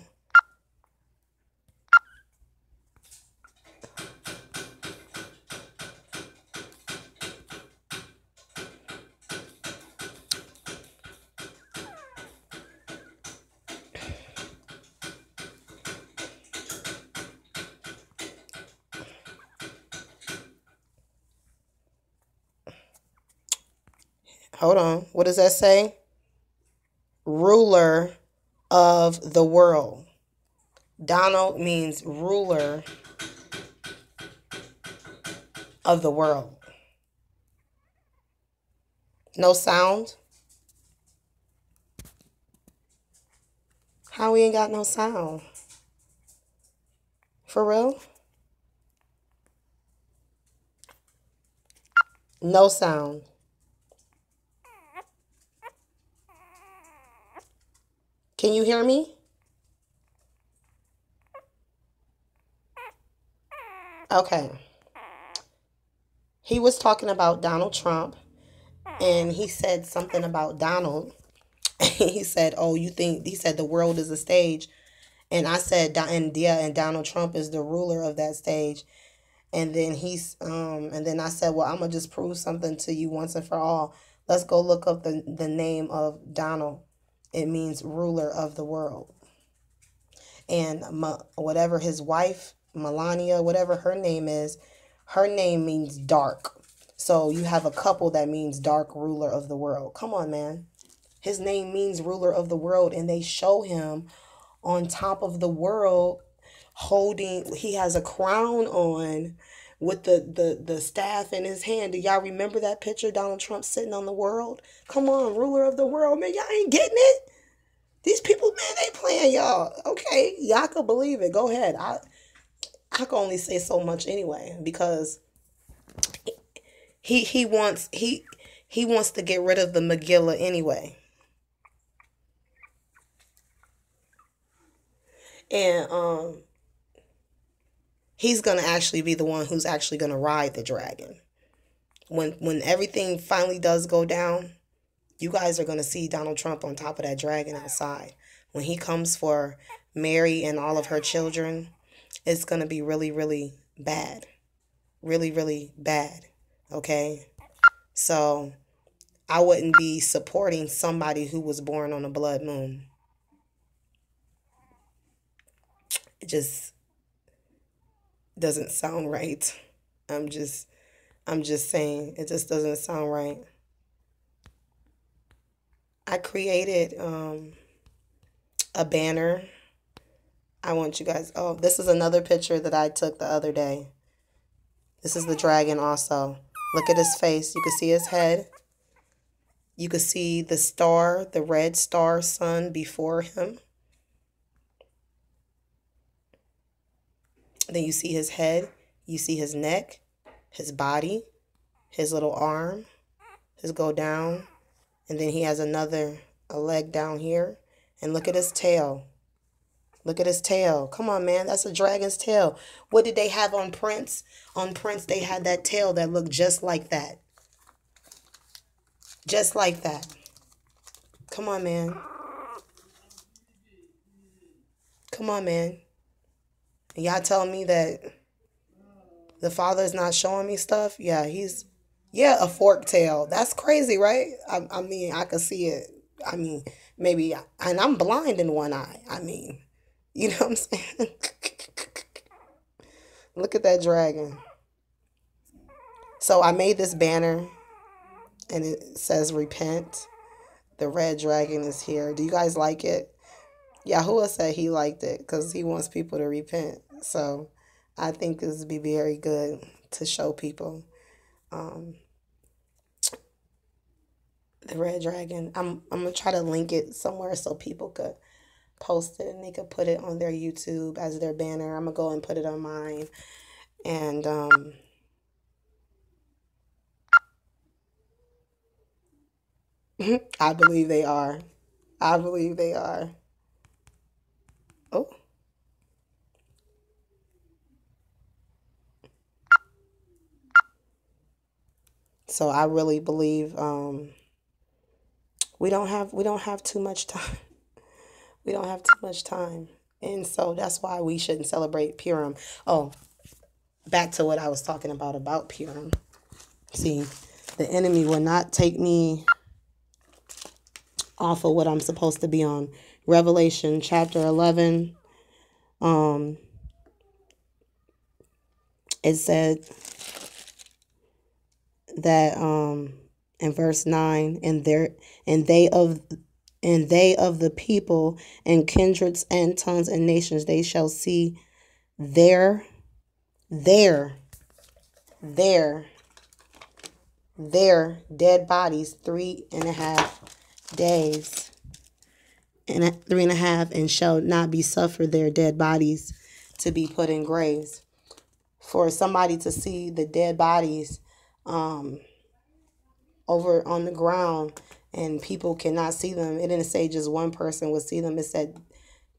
Hold on. What does that say? Ruler of the world. Donald means ruler of the world. No sound? How we ain't got no sound? For real? No sound. Can you hear me? Okay. He was talking about Donald Trump, and he said something about Donald. He said, "Oh, you think?" He said, "The world is a stage," and I said, "And yeah, and Donald Trump is the ruler of that stage." And then I said, "Well, I'm gonna just prove something to you once and for all. Let's go look up the name of Donald. It means ruler of the world." And whatever his wife, Melania, whatever her name means dark. So you have a couple that means dark ruler of the world. Come on, man. His name means ruler of the world, and they show him on top of the world, holding, he has a crown on with the staff in his hand. Do y'all remember that picture? Donald Trump sitting on the world. Come on, ruler of the world, man. Y'all ain't getting it. These people, man, they playing y'all. Okay, y'all could believe it. Go ahead. I can only say so much anyway, because he wants he wants to get rid of the Megillah anyway. And he's gonna actually be the one who's actually gonna ride the dragon. When everything finally does go down, you guys are gonna see Donald Trump on top of that dragon outside. When he comes for Mary and all of her children, it's gonna be really, really bad. Really, really bad. Okay? So I wouldn't be supporting somebody who was born on a blood moon. It just doesn't sound right. I'm just I'm just saying, it just doesn't sound right. I created a banner. I want you guys. Oh, this is another picture that I took the other day. This is the dragon also. Look at his face. You can see his head. You can see the star, the red star sun before him. Then you see his head. You see his neck, his body, his little arm, his go down. And then he has a leg down here. And look at his tail. Look at his tail. Come on, man. That's a dragon's tail. What did they have on Prince? On Prince, they had that tail that looked just like that. Just like that. Come on, man. Come on, man. And y'all telling me that the father's not showing me stuff? Yeah, yeah, a fork tail. That's crazy, right? I mean, I could see it. I mean, maybe, and I'm blind in one eye. I mean, you know what I'm saying? Look at that dragon. So I made this banner, and it says repent. The red dragon is here. Do you guys like it? Yahuwah said he liked it because he wants people to repent. So I think this would be very good to show people the red dragon. I'm going to try to link it somewhere so people could post it and they could put it on their YouTube as their banner. I'm going to go and put it on mine. And I believe they are. I believe they are. Oh. So I really believe we don't have too much time. We don't have too much time. And so that's why we shouldn't celebrate Purim. Oh, back to what I was talking about Purim. See, the enemy will not take me off of what I'm supposed to be on. Revelation chapter 11. It said that in verse 9, and they of the people and kindreds and tongues and nations, they shall see their their dead bodies 3.5 days and 3.5, and shall not be suffered their dead bodies to be put in graves. For somebody to see the dead bodies over on the ground and people cannot see them, it didn't say just one person would see them. It said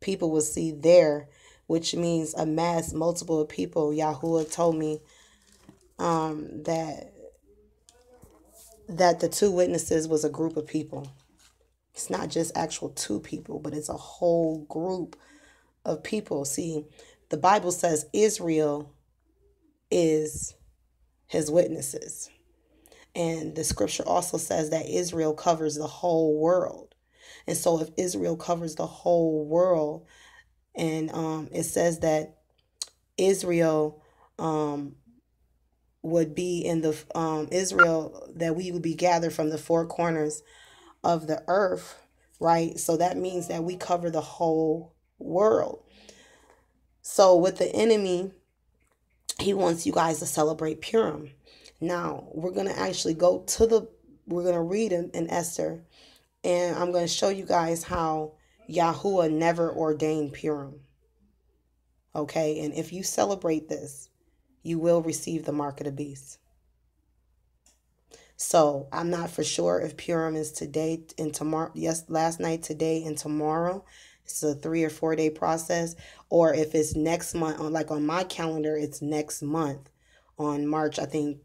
people would see there, which means a mass, multiple of people. Yahuwah told me that the two witnesses was a group of people. It's not just actual two people, but it's a whole group of people. See, the Bible says Israel is his witnesses. And the scripture also says that Israel covers the whole world. And so if Israel covers the whole world, and it says that Israel would be in the Israel, that we would be gathered from the four corners of the earth, right? So that means that we cover the whole world. So with the enemy, he wants you guys to celebrate Purim. Now, we're going to actually we're going to read in Esther, and I'm going to show you guys how Yahuwah never ordained Purim. Okay, and if you celebrate this, you will receive the mark of the beast. So I'm not for sure if Purim is today and tomorrow. Yes, last night, today, and tomorrow. It's a 3 or 4 day process, or if it's next month. On my calendar, it's next month on March, I think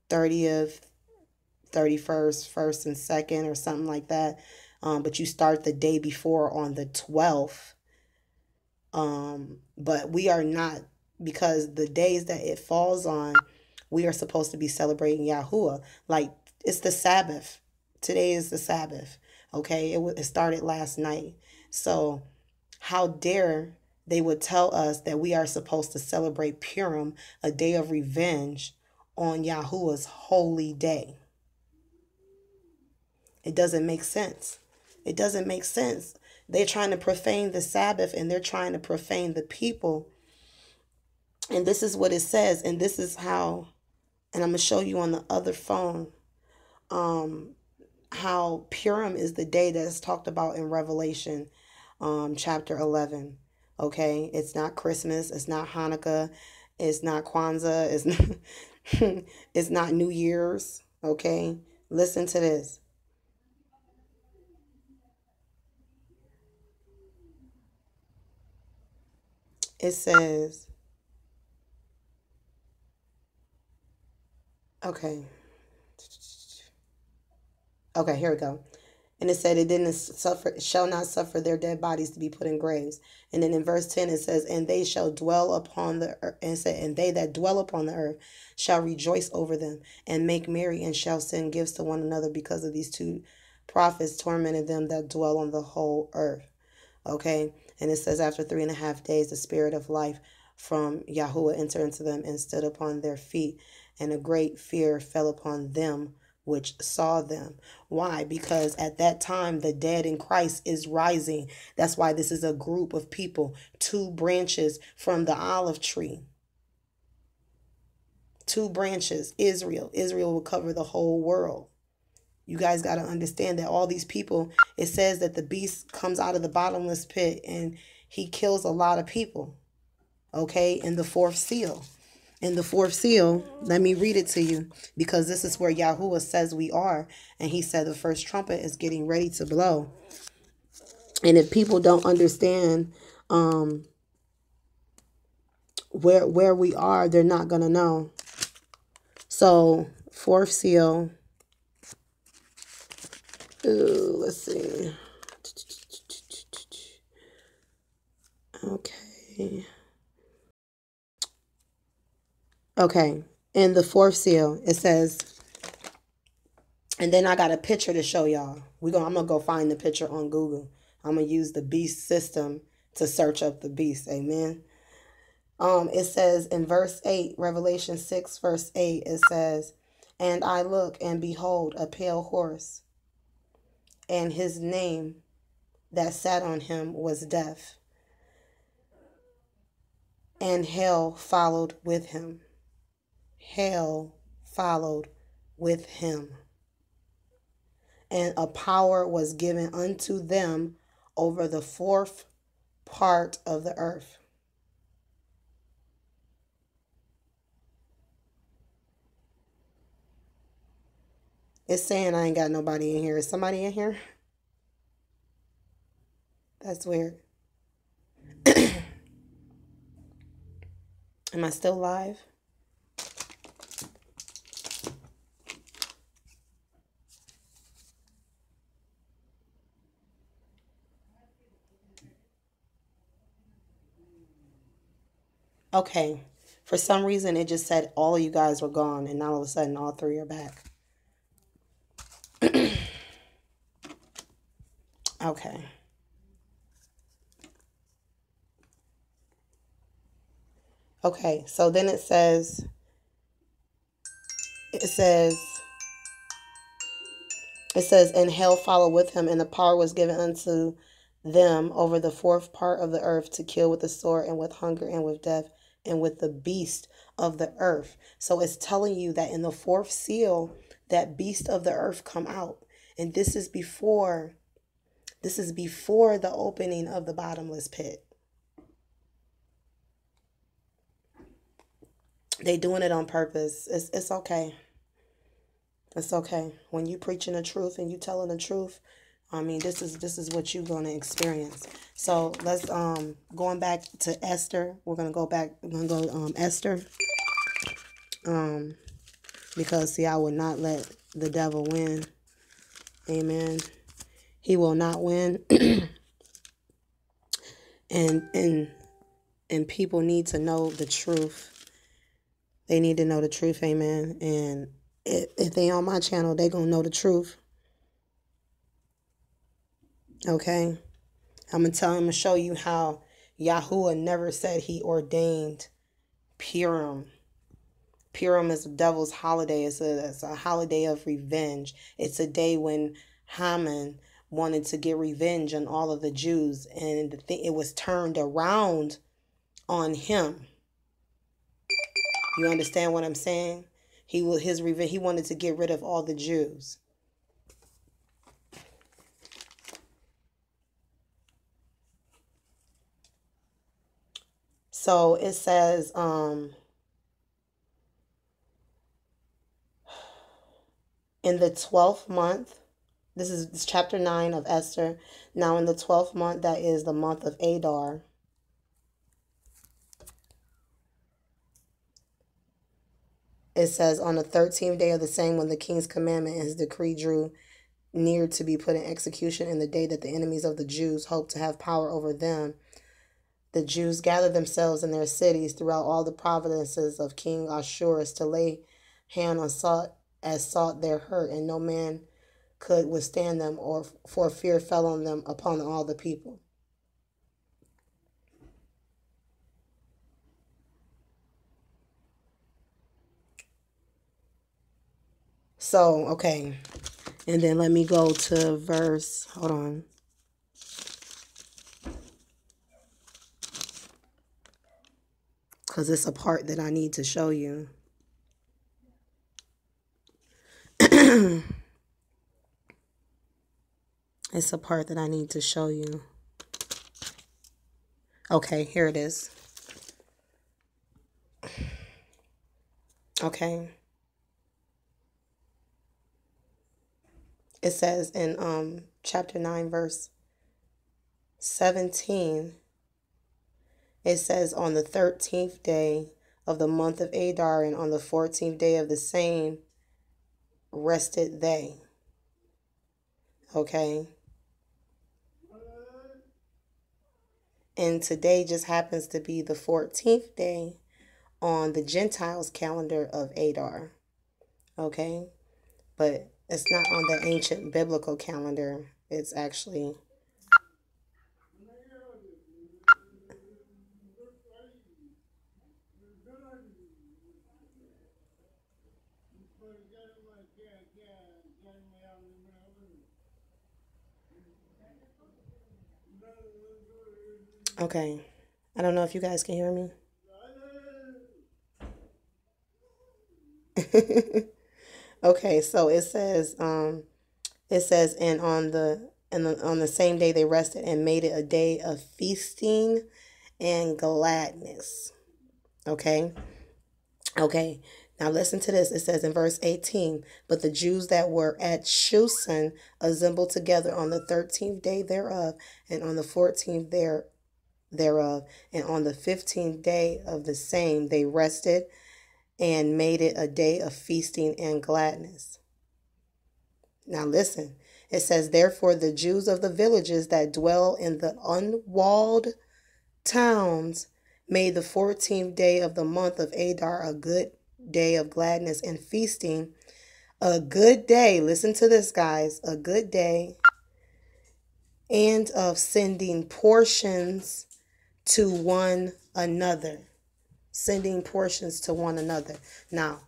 30th, 31st, 1st, and 2nd, or something like that. But you start the day before on the 12th. But we are not, because the days that it falls on, we are supposed to be celebrating Yahuwah. Like, it's the Sabbath. Today is the Sabbath. Okay, it started last night. So how dare they would tell us that we are supposed to celebrate Purim, a day of revenge, on Yahuwah's holy day. It doesn't make sense. It doesn't make sense. They're trying to profane the Sabbath, and they're trying to profane the people. And this is what it says. And this is how, and I'm going to show you on the other phone, how Purim is the day that's talked about in Revelation chapter 11. Okay? It's not Christmas. It's not Hanukkah. It's not Kwanzaa. It's not, it's not New Year's. Okay? Listen to this. It says, okay, here we go. And it said, shall not suffer their dead bodies to be put in graves. And then in verse 10 it says, and they shall dwell upon the earth, and they that dwell upon the earth shall rejoice over them and make merry, and shall send gifts to one another, because of these two prophets tormented them that dwell on the whole earth. Okay, and it says, after 3.5 days, the spirit of life from Yahuwah entered into them, and stood upon their feet, and a great fear fell upon them which saw them. Why? Because at that time, the dead in Christ is rising. That's why this is a group of people, 2 branches from the olive tree. 2 branches, Israel. Israel will cover the whole world. You guys got to understand that all these people, it says that the beast comes out of the bottomless pit and he kills a lot of people. Okay, in the 4th seal. In the 4th seal, let me read it to you, because this is where Yahuwah says we are. And he said the first trumpet is getting ready to blow. And if people don't understand where we are, they're not going to know. So 4th seal. Ooh, let's see. Okay. Okay. In the 4th seal, it says, and then I got a picture to show y'all. I'm going to go find the picture on Google. I'm going to use the beast system to search up the beast. Amen. It says in verse 8, Revelation 6, verse 8, it says, and I look, and behold, a pale horse, and his name that sat on him was Death, and hell followed with him. Hell followed with him. And a power was given unto them over the 4th part of the earth. It's saying I ain't got nobody in here. Is somebody in here? That's weird. Am I still live? Okay. For some reason, it just said all of you guys were gone, and all of a sudden, all 3 are back. Okay. Okay, so then it says, and hell followed with him, and the power was given unto them over the fourth part of the earth to kill with the sword and with hunger and with death and with the beast of the earth. So it's telling you that in the fourth seal, that beast of the earth come out. And this is before the opening of the bottomless pit. They doing it on purpose. It's okay. It's okay. When you preaching the truth and you telling the truth, I mean, this is what you're gonna experience. So let's going back to Esther. We're gonna go Esther. Because see, I will not let the devil win. Amen. He will not win. and people need to know the truth. They need to know the truth, amen. And if they on my channel, they gonna know the truth. Okay? I'm gonna show you how Yahuwah never said he ordained Purim. Purim is the devil's holiday. It's a holiday of revenge. It's a day when Haman wanted to get revenge on all of the Jews, and it was turned around on him. You understand what I'm saying? He wanted to get rid of all the Jews. So it says, in the 12th month, this is chapter 9 of Esther. Now in the 12th month, that is the month of Adar. It says, on the 13th day of the same, when the king's commandment and his decree drew near to be put in execution, in the day that the enemies of the Jews hoped to have power over them, the Jews gathered themselves in their cities throughout all the provinces of King Ashurus to lay hand on sought their hurt, and no man could withstand them, or for fear fell on them upon all the people. So, okay. And then let me go to verse, hold on. Because it's a part that I need to show you. It's a part that I need to show you. Okay, here it is. Okay. It says in chapter 9, verse 17, it says, on the 13th day of the month of Adar, and on the 14th day of the same, rested they. Okay. And today just happens to be the 14th day on the Gentiles' calendar of Adar. Okay. But it's not on the ancient biblical calendar. It's actually... Okay. I don't know if you guys can hear me. Okay, so it says, and on the same day they rested and made it a day of feasting and gladness. Okay. Okay. Now listen to this. It says in verse 18, but the Jews that were at Shushan assembled together on the 13th day thereof, and on the 14th thereof, and on the 15th day of the same they rested and made it a day of feasting and gladness. Now listen, it says, therefore the Jews of the villages that dwell in the unwalled towns made the 14th day of the month of Adar a good day of gladness and feasting, a good day, listen to this guys, a good day, and of sending portions to one another. Sending portions to one another. Now,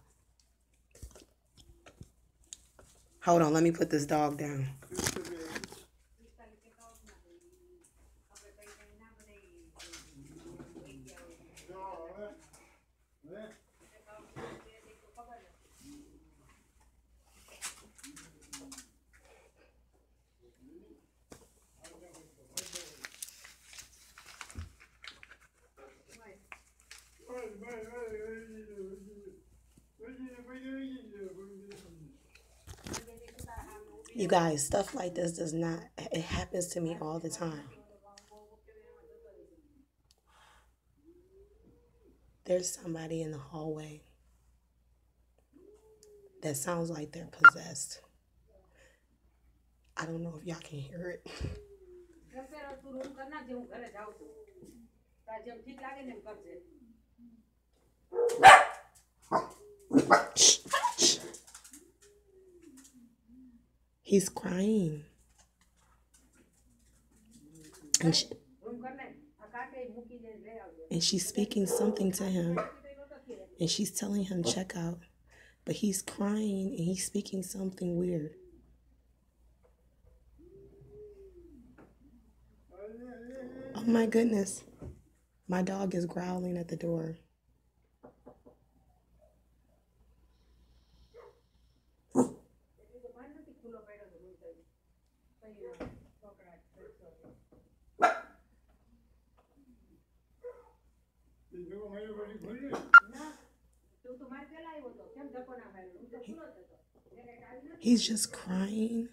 hold on, let me put this dog down. You guys, stuff like this does not, it happens to me all the time. There's somebody in the hallway that sounds like they're possessed. I don't know if y'all can hear it. He's crying. And she's speaking something to him. And she's telling him, check out. But he's crying and he's speaking something weird. Oh my goodness. My dog is growling at the door. He's just crying.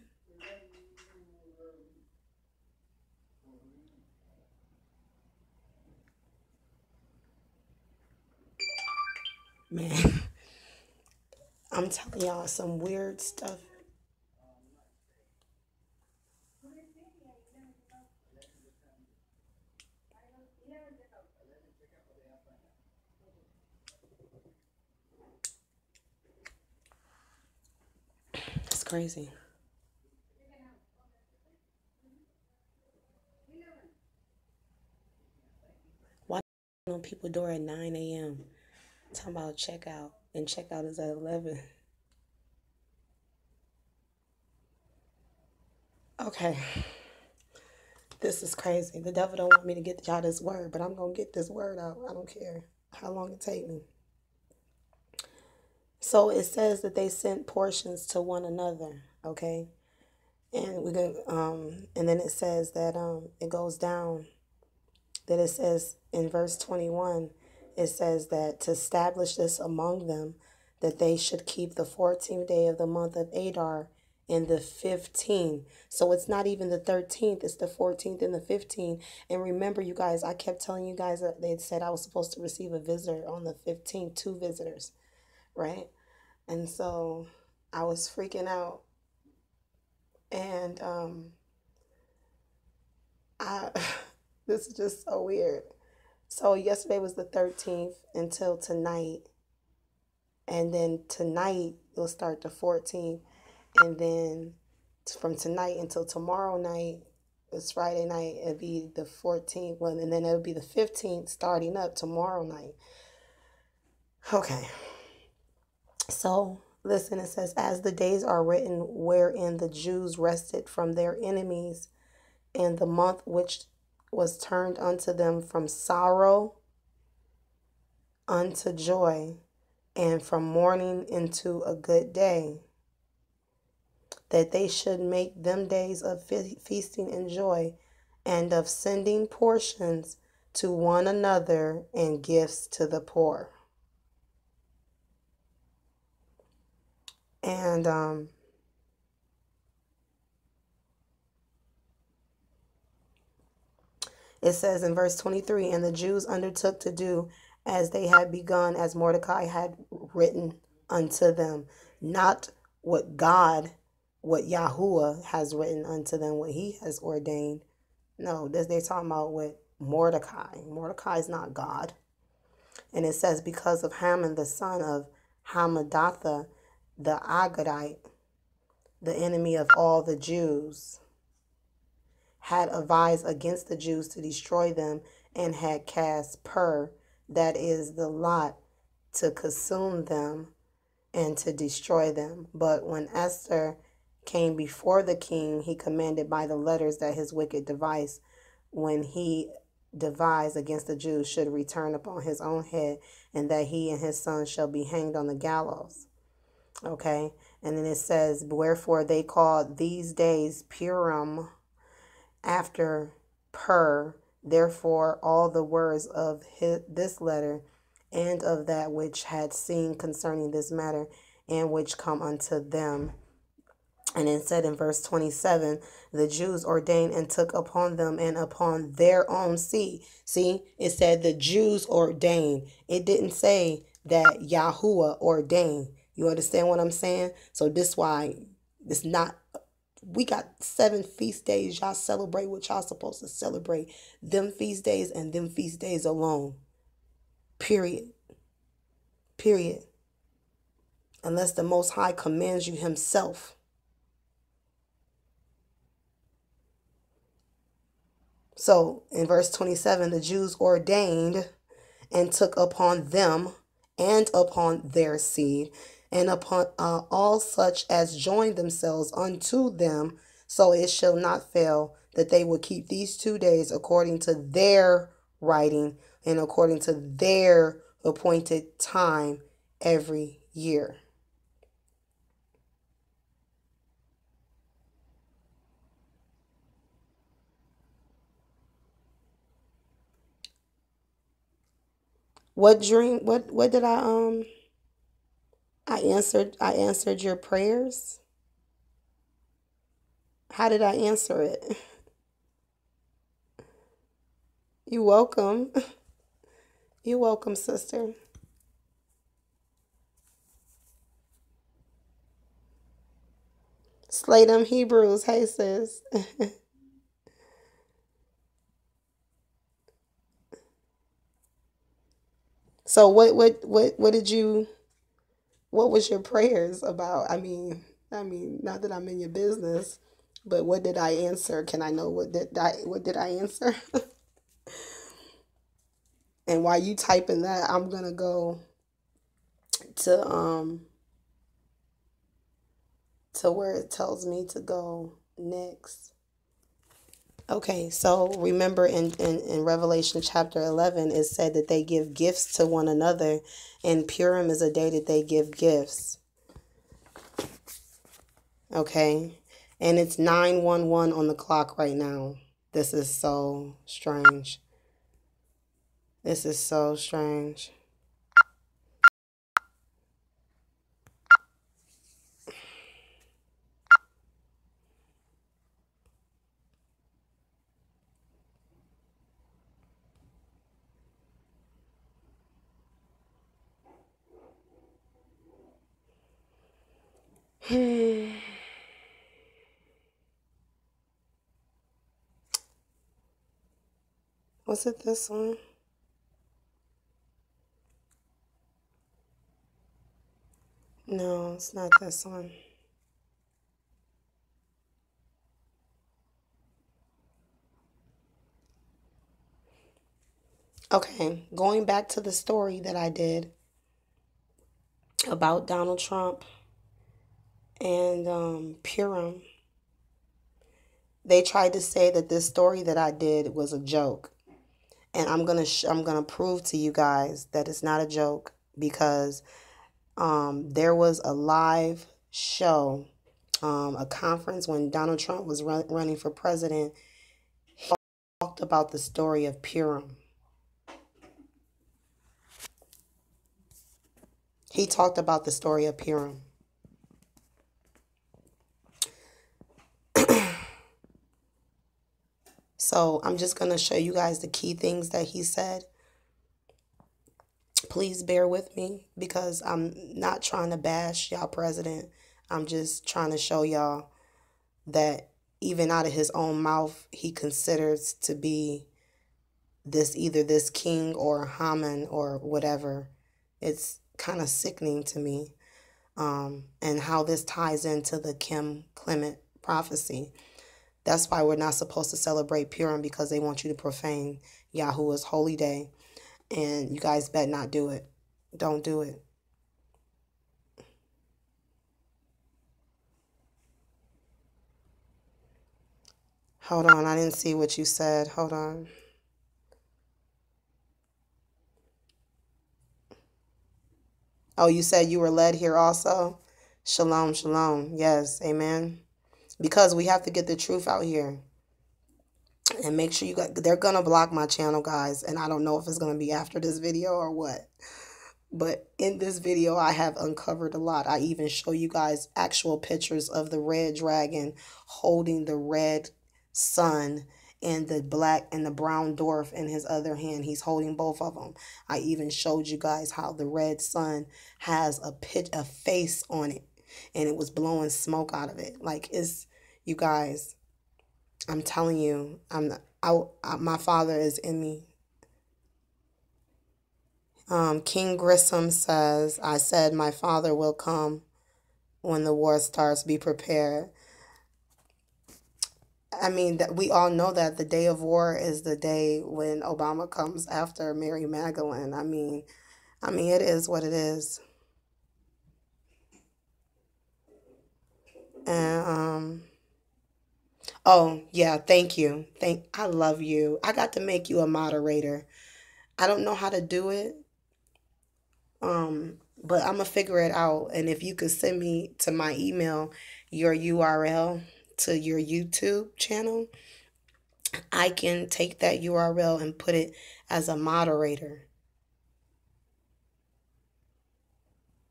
Man, I'm telling y'all some weird stuff. It's crazy. Why on people's door at 9 a.m. talking about checkout, and checkout is at 11. Okay. This is crazy. The devil don't want me to get y'all this word, but I'm going to get this word out. I don't care how long it take me. So it says that they sent portions to one another, okay? And we're going and then it says that it goes down that it says in verse 21, it says that to establish this among them, that they should keep the 14th day of the month of Adar and the 15th. So it's not even the 13th, it's the 14th and the 15th. And remember, you guys, I kept telling you guys that they said I was supposed to receive a visitor on the 15th, 2 visitors, right? And so I was freaking out. And this is just so weird. So yesterday was the 13th until tonight. And then tonight it'll start the 14th. And then from tonight until tomorrow night, it's Friday night, it'll be the 14th one. And then it'll be the 15th starting up tomorrow night. Okay. So listen, it says, as the days are written wherein the Jews rested from their enemies, and the month which was turned unto them from sorrow unto joy, and from mourning into a good day, that they should make them days of feasting and joy, and of sending portions to one another and gifts to the poor. And it says in verse 23, and the Jews undertook to do as they had begun, as Mordecai had written unto them. Not what Yahuwah has written unto them, what he has ordained. No, they're talking about what Mordecai. Mordecai is not God. And it says, because of Haman, the son of Hammedatha, the Agagite, the enemy of all the Jews, had advised against the Jews to destroy them, and had cast that is the lot, to consume them and to destroy them. But when Esther came before the king, he commanded by the letters that his wicked device, when he devised against the Jews, should return upon his own head, and that he and his sons shall be hanged on the gallows. Okay, and then it says, wherefore they called these days Purim, after therefore all the words of this letter, and of that which had seen concerning this matter, and which come unto them, And it said in verse 27, the Jews ordained and took upon them and upon their own seed. See, it said the Jews ordained. It didn't say that Yahuwah ordained. You understand what I'm saying? So this why it's not, we got 7 feast days. Y'all celebrate what y'all supposed to celebrate. Them feast days and them feast days alone. Period. Period. Unless the Most High commands you himself. So in verse 27, the Jews ordained and took upon them and upon their seed and upon all such as joined themselves unto them. So it shall not fail that they will keep these 2 days according to their writing and according to their appointed time every year. What dream? What did I answered your prayers. How did I answer it? You welcome. You welcome, sister. Slay them Hebrews. Hey, sis. So what did you, what was your prayers about? I mean, not that I'm in your business, but what did I answer? Can I know what did I answer? And while you typing that, I'm gonna go to where it tells me to go next. Okay, so remember in Revelation chapter 11, it said that they give gifts to one another, and Purim is a day that they give gifts. Okay, and it's 9:11 on the clock right now. This is so strange. This is so strange. Was it this one? No, it's not this one. Okay, going back to the story that I did about Donald Trump and Purim. They tried to say that this story that I did was a joke. And I'm gonna prove to you guys that it's not a joke, because there was a live show, a conference when Donald Trump was running for president. He talked about the story of Purim. He talked about the story of Purim. So I'm just going to show you guys the key things that he said. Please bear with me, because I'm not trying to bash y'all president. I'm just trying to show y'all that even out of his own mouth, he considers to be either this king or Haman or whatever. It's kind of sickening to me. And how this ties into the Kim Clement prophecy. That's why we're not supposed to celebrate Purim, because they want you to profane Yahuwah's holy day. And you guys better not do it. Don't do it. Hold on, I didn't see what you said. Hold on. Oh, you said you were led here also? Shalom, shalom. Yes, amen. Because we have to get the truth out here. And make sure they're going to block my channel, guys. And I don't know if it's going to be after this video or what. But in this video, I have uncovered a lot. I even show you guys actual pictures of the red dragon holding the red sun and the black and the brown dwarf in his other hand. He's holding both of them. I even showed you guys how the red sun has a face on it, and it was blowing smoke out of it. Like, it's, you guys, I'm telling you, my father is in me. King Grissom says, I said my father will come when the war starts. Be prepared. I mean, that we all know that the day of war is the day when Obama comes after Mary Magdalene. I mean, it is what it is. And oh yeah, thank you. I love you. I got to make you a moderator. I don't know how to do it, but I'm gonna figure it out. And if you could send me to my email your URL to your YouTube channel, I can take that URL and put it as a moderator.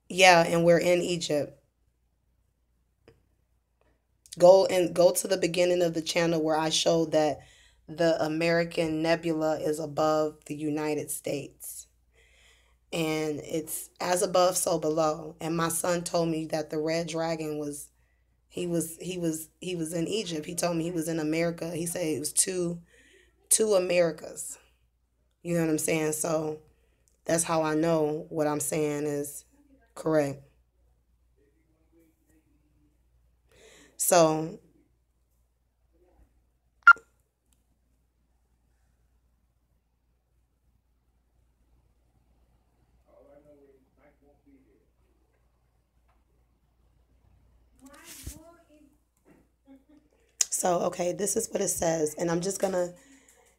Yeah, and we're in Egypt. Go to the beginning of the channel where I showed that the American nebula is above the United States. And it's as above, so below. And my son told me that the red dragon was he was in Egypt. He told me he was in America. He said it was two Americas. You know what I'm saying? So that's how I know what I'm saying is correct. So, okay, this is what it says. And I'm just gonna,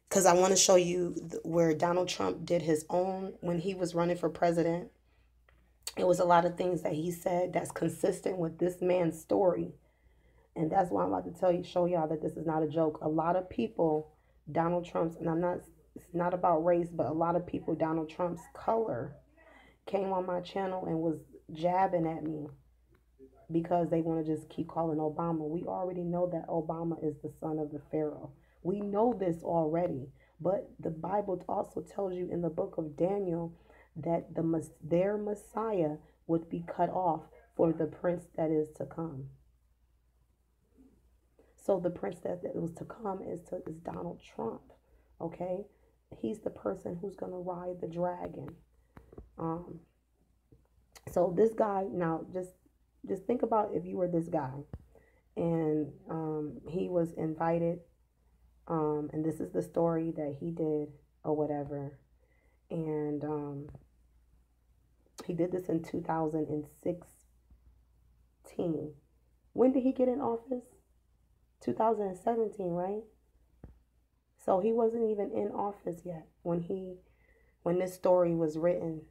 because I want to show you where Donald Trump did his own, when he was running for president. It was a lot of things that he said that's consistent with this man's story. And that's why I'm about to show y'all that this is not a joke. A lot of people, Donald Trump's, and it's not about race, but a lot of people, Donald Trump's color, came on my channel and was jabbing at me because they want to just keep calling Obama. We already know that Obama is the son of the Pharaoh. We know this already. But the Bible also tells you in the book of Daniel that their Messiah would be cut off for the prince that is to come. So the prince that was to come is Donald Trump. Okay? He's the person who's going to ride the dragon. Um, so this guy, now just think about if you were this guy and he was invited, and this is the story that he did or whatever, and he did this in 2016. When did he get in office? 2017, right? So he wasn't even in office yet when this story was written.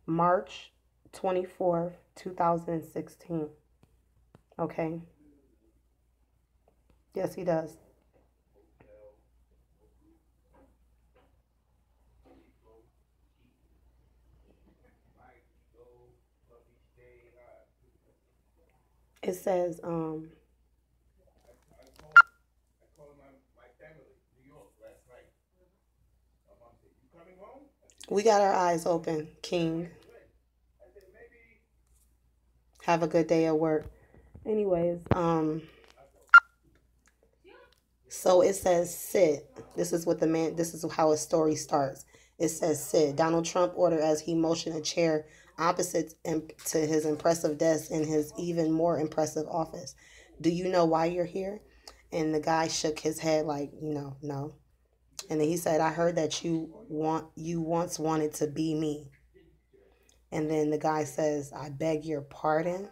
March 24th, 2016. Okay? Yes, he does. It says, we got our eyes open, King. Have a good day at work. Anyways, so it says sit. This is how his story starts. It says sit. Donald Trump ordered as he motioned a chair opposite to his impressive desk in his even more impressive office. Do you know why you're here? And the guy shook his head like, no. And then he said, I heard that you once wanted to be me. And then the guy says, I beg your pardon.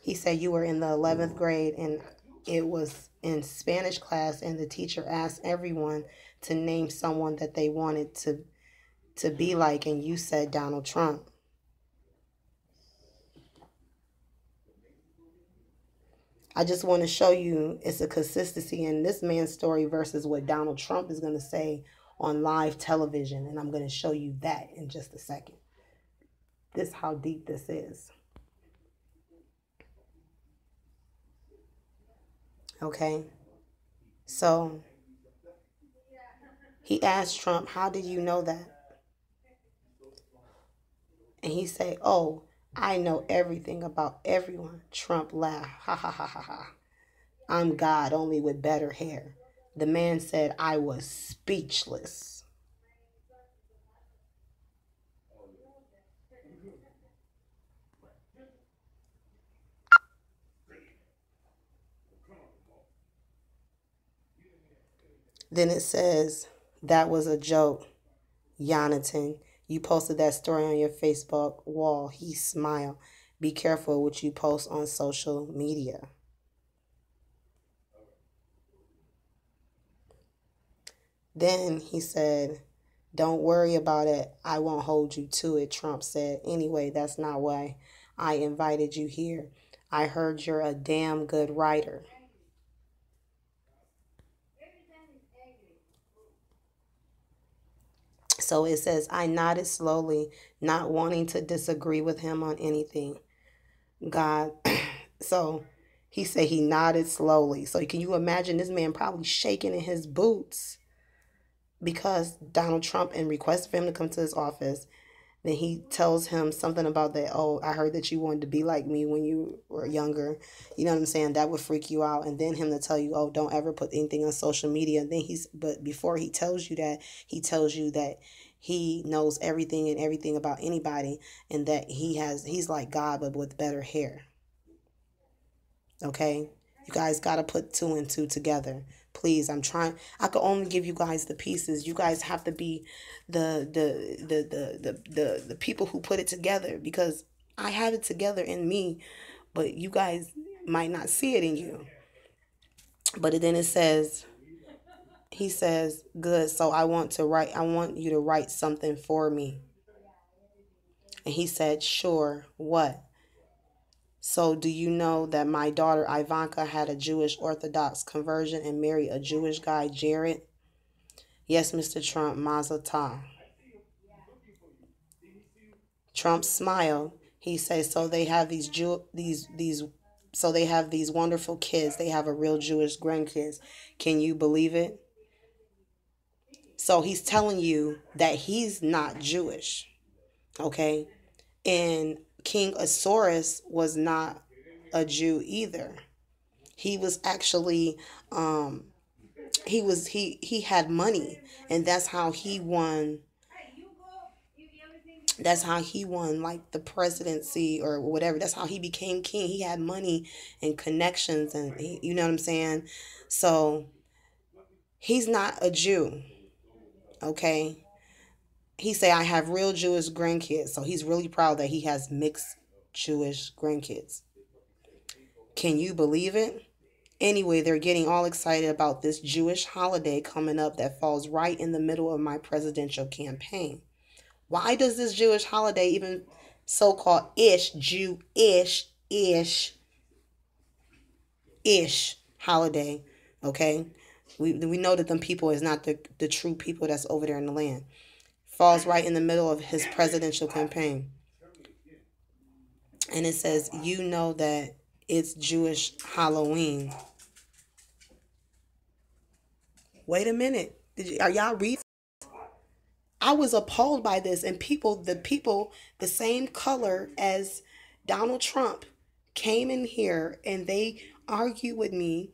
He said you were in the 11th grade and it was in Spanish class, and the teacher asked everyone to name someone that they wanted to be like, and you said Donald Trump. I just want to show you it's a consistency in this man's story versus what Donald Trump is going to say on live television, and I'm going to show you that in just a second. This how deep this is. Okay, so he asked Trump, how did you know that? And he said, oh, I know everything about everyone. Trump laughed. Ha ha ha ha ha. I'm God, only with better hair. The man said I was speechless. Then it says, that was a joke, Jonathan. You posted that story on your Facebook wall. He smiled. Be careful what you post on social media. Then he said, don't worry about it. I won't hold you to it, Trump said. Anyway, that's not why I invited you here. I heard you're a damn good writer. So it says, I nodded slowly, not wanting to disagree with him on anything. God, so he said he nodded slowly. So can you imagine this man probably shaking in his boots because Donald Trump and requested for him to come to his office. Then he tells him something about that. Oh, I heard that you wanted to be like me when you were younger. You know what I'm saying? That would freak you out. And then him to tell you, oh, don't ever put anything on social media. And then but before he tells you that, he tells you that he knows everything and everything about anybody, and that he's like God, but with better hair. Okay? You guys got to put two and two together. Please, I'm trying. I could only give you guys the pieces. You guys have to be the people who put it together, because I have it together in me, but you guys might not see it in you. But then it says, he says, good. So I want you to write something for me. And he said, sure. What? So do you know that my daughter Ivanka had a Jewish Orthodox conversion and married a Jewish guy, Jared? Yes, Mr. Trump, Mazel Tov. Trump smiled. He says, so they have so they have these wonderful kids. They have a real Jewish grandkids. Can you believe it? So he's telling you that he's not Jewish. Okay? And King Asaurus was not a Jew either. He was actually he had money, and that's how he won like the presidency or whatever. That's how he became king. He had money and connections, and you know what I'm saying? So he's not a Jew. Okay? He say I have real Jewish grandkids. So he's really proud that he has mixed Jewish grandkids. Can you believe it? Anyway, they're getting all excited about this Jewish holiday coming up that falls right in the middle of my presidential campaign. Why does this Jewish holiday, even so-called Jewish holiday, okay? We know that them people is not the true people that's over there in the land. Falls right in the middle of his presidential campaign. And it says, you know that it's Jewish Halloween. Wait a minute. Are y'all reading? I was appalled by this, and the same color as Donald Trump came in here and they argued with me,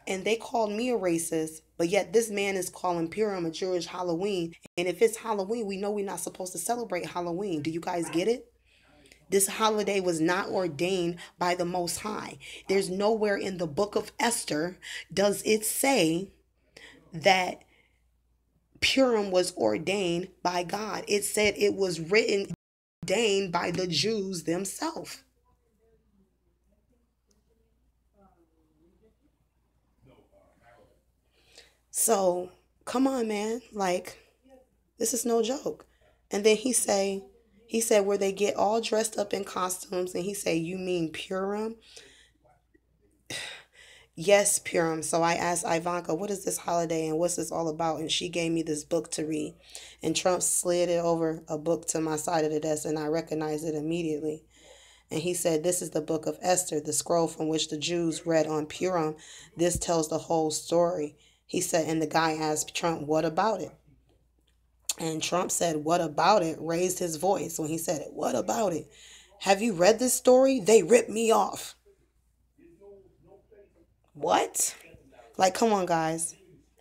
and they called me a racist, but yet this man is calling Purim a Jewish Halloween. And if it's Halloween, we know we're not supposed to celebrate Halloween. Do you guys get it? This holiday was not ordained by the Most High. There's nowhere in the book of Esther does it say that Purim was ordained by God. It said it was ordained by the Jews themselves. So, come on, man. Like, this is no joke. And then he said where they get all dressed up in costumes, and he said, you mean Purim? Yes, Purim. So I asked Ivanka, what is this holiday and what's this all about? And she gave me this book to read. And Trump slid it over a book to my side of the desk, and I recognized it immediately. And he said, this is the book of Esther, the scroll from which the Jews read on Purim. This tells the whole story. He said, and the guy asked Trump, what about it? And Trump said, what about it? Raised his voice when he said it. What about it? Have you read this story? They ripped me off. What? Like, come on, guys.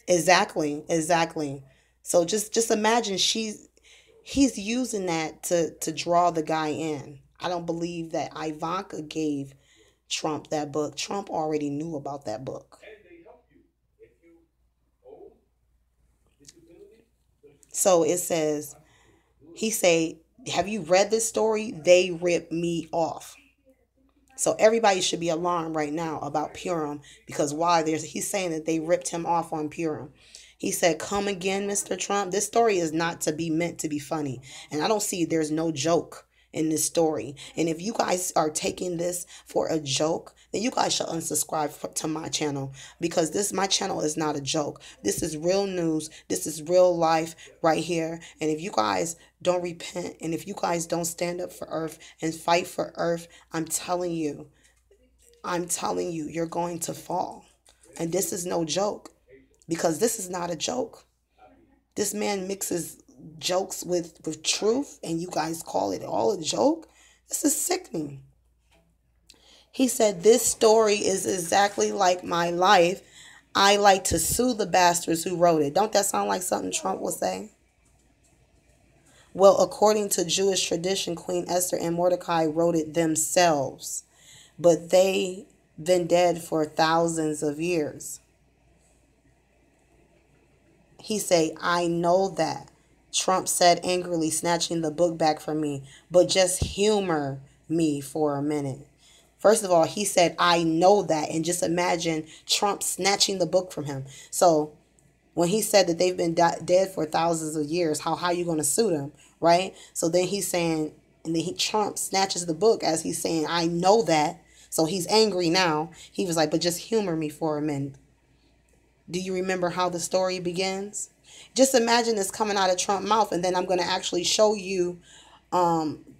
Exactly, exactly. So just imagine he's using that to draw the guy in. I don't believe that Ivanka gave Trump that book. Trump already knew about that book. So it says, he say, have you read this story? They ripped me off. So everybody should be alarmed right now about Purim, because why? He's saying that they ripped him off on Purim. He said, come again, Mr. Trump. This story is not to be meant to be funny. And I don't see there's no joke in this story. And if you guys are taking this for a joke, then you guys should unsubscribe to my channel, because my channel is not a joke. This is real news. This is real life right here. And if you guys don't repent, and if you guys don't stand up for Earth and fight for Earth, I'm telling you, you're going to fall. And this is no joke, because this is not a joke. This man mixes jokes with truth, and you guys call it all a joke. This is sickening. He said, this story is exactly like my life. I like to sue the bastards who wrote it. Don't that sound like something Trump would say? Well, according to Jewish tradition, Queen Esther and Mordecai wrote it themselves, but they've been dead for thousands of years. He say, I know that. Trump said angrily, snatching the book back from me. But just humor me for a minute. First of all, he said, I know that. And just imagine Trump snatching the book from him. So when he said that they've been dead for thousands of years, how are you going to sue them, right? So then he's saying, and then Trump snatches the book as he's saying, I know that. So he's angry now. He was like, but just humor me for a minute. Do you remember how the story begins? Just imagine this coming out of Trump's mouth, and then I'm going to actually show you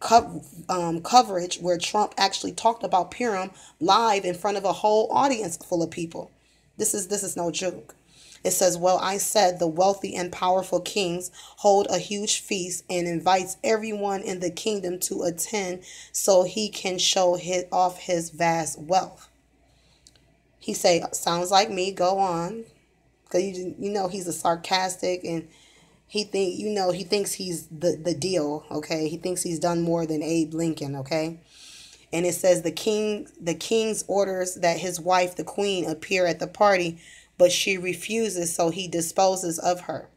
coverage where Trump actually talked about Purim live in front of a whole audience full of people. This is no joke. It says, well, I said the wealthy and powerful kings hold a huge feast and invites everyone in the kingdom to attend so he can show off his vast wealth. He say, sounds like me, go on. Because you know he's a sarcastic, and he thinks he's the deal, okay? He thinks he's done more than Abe Lincoln, okay? And it says the king's orders that his wife, the queen, appear at the party, but she refuses, so he disposes of her.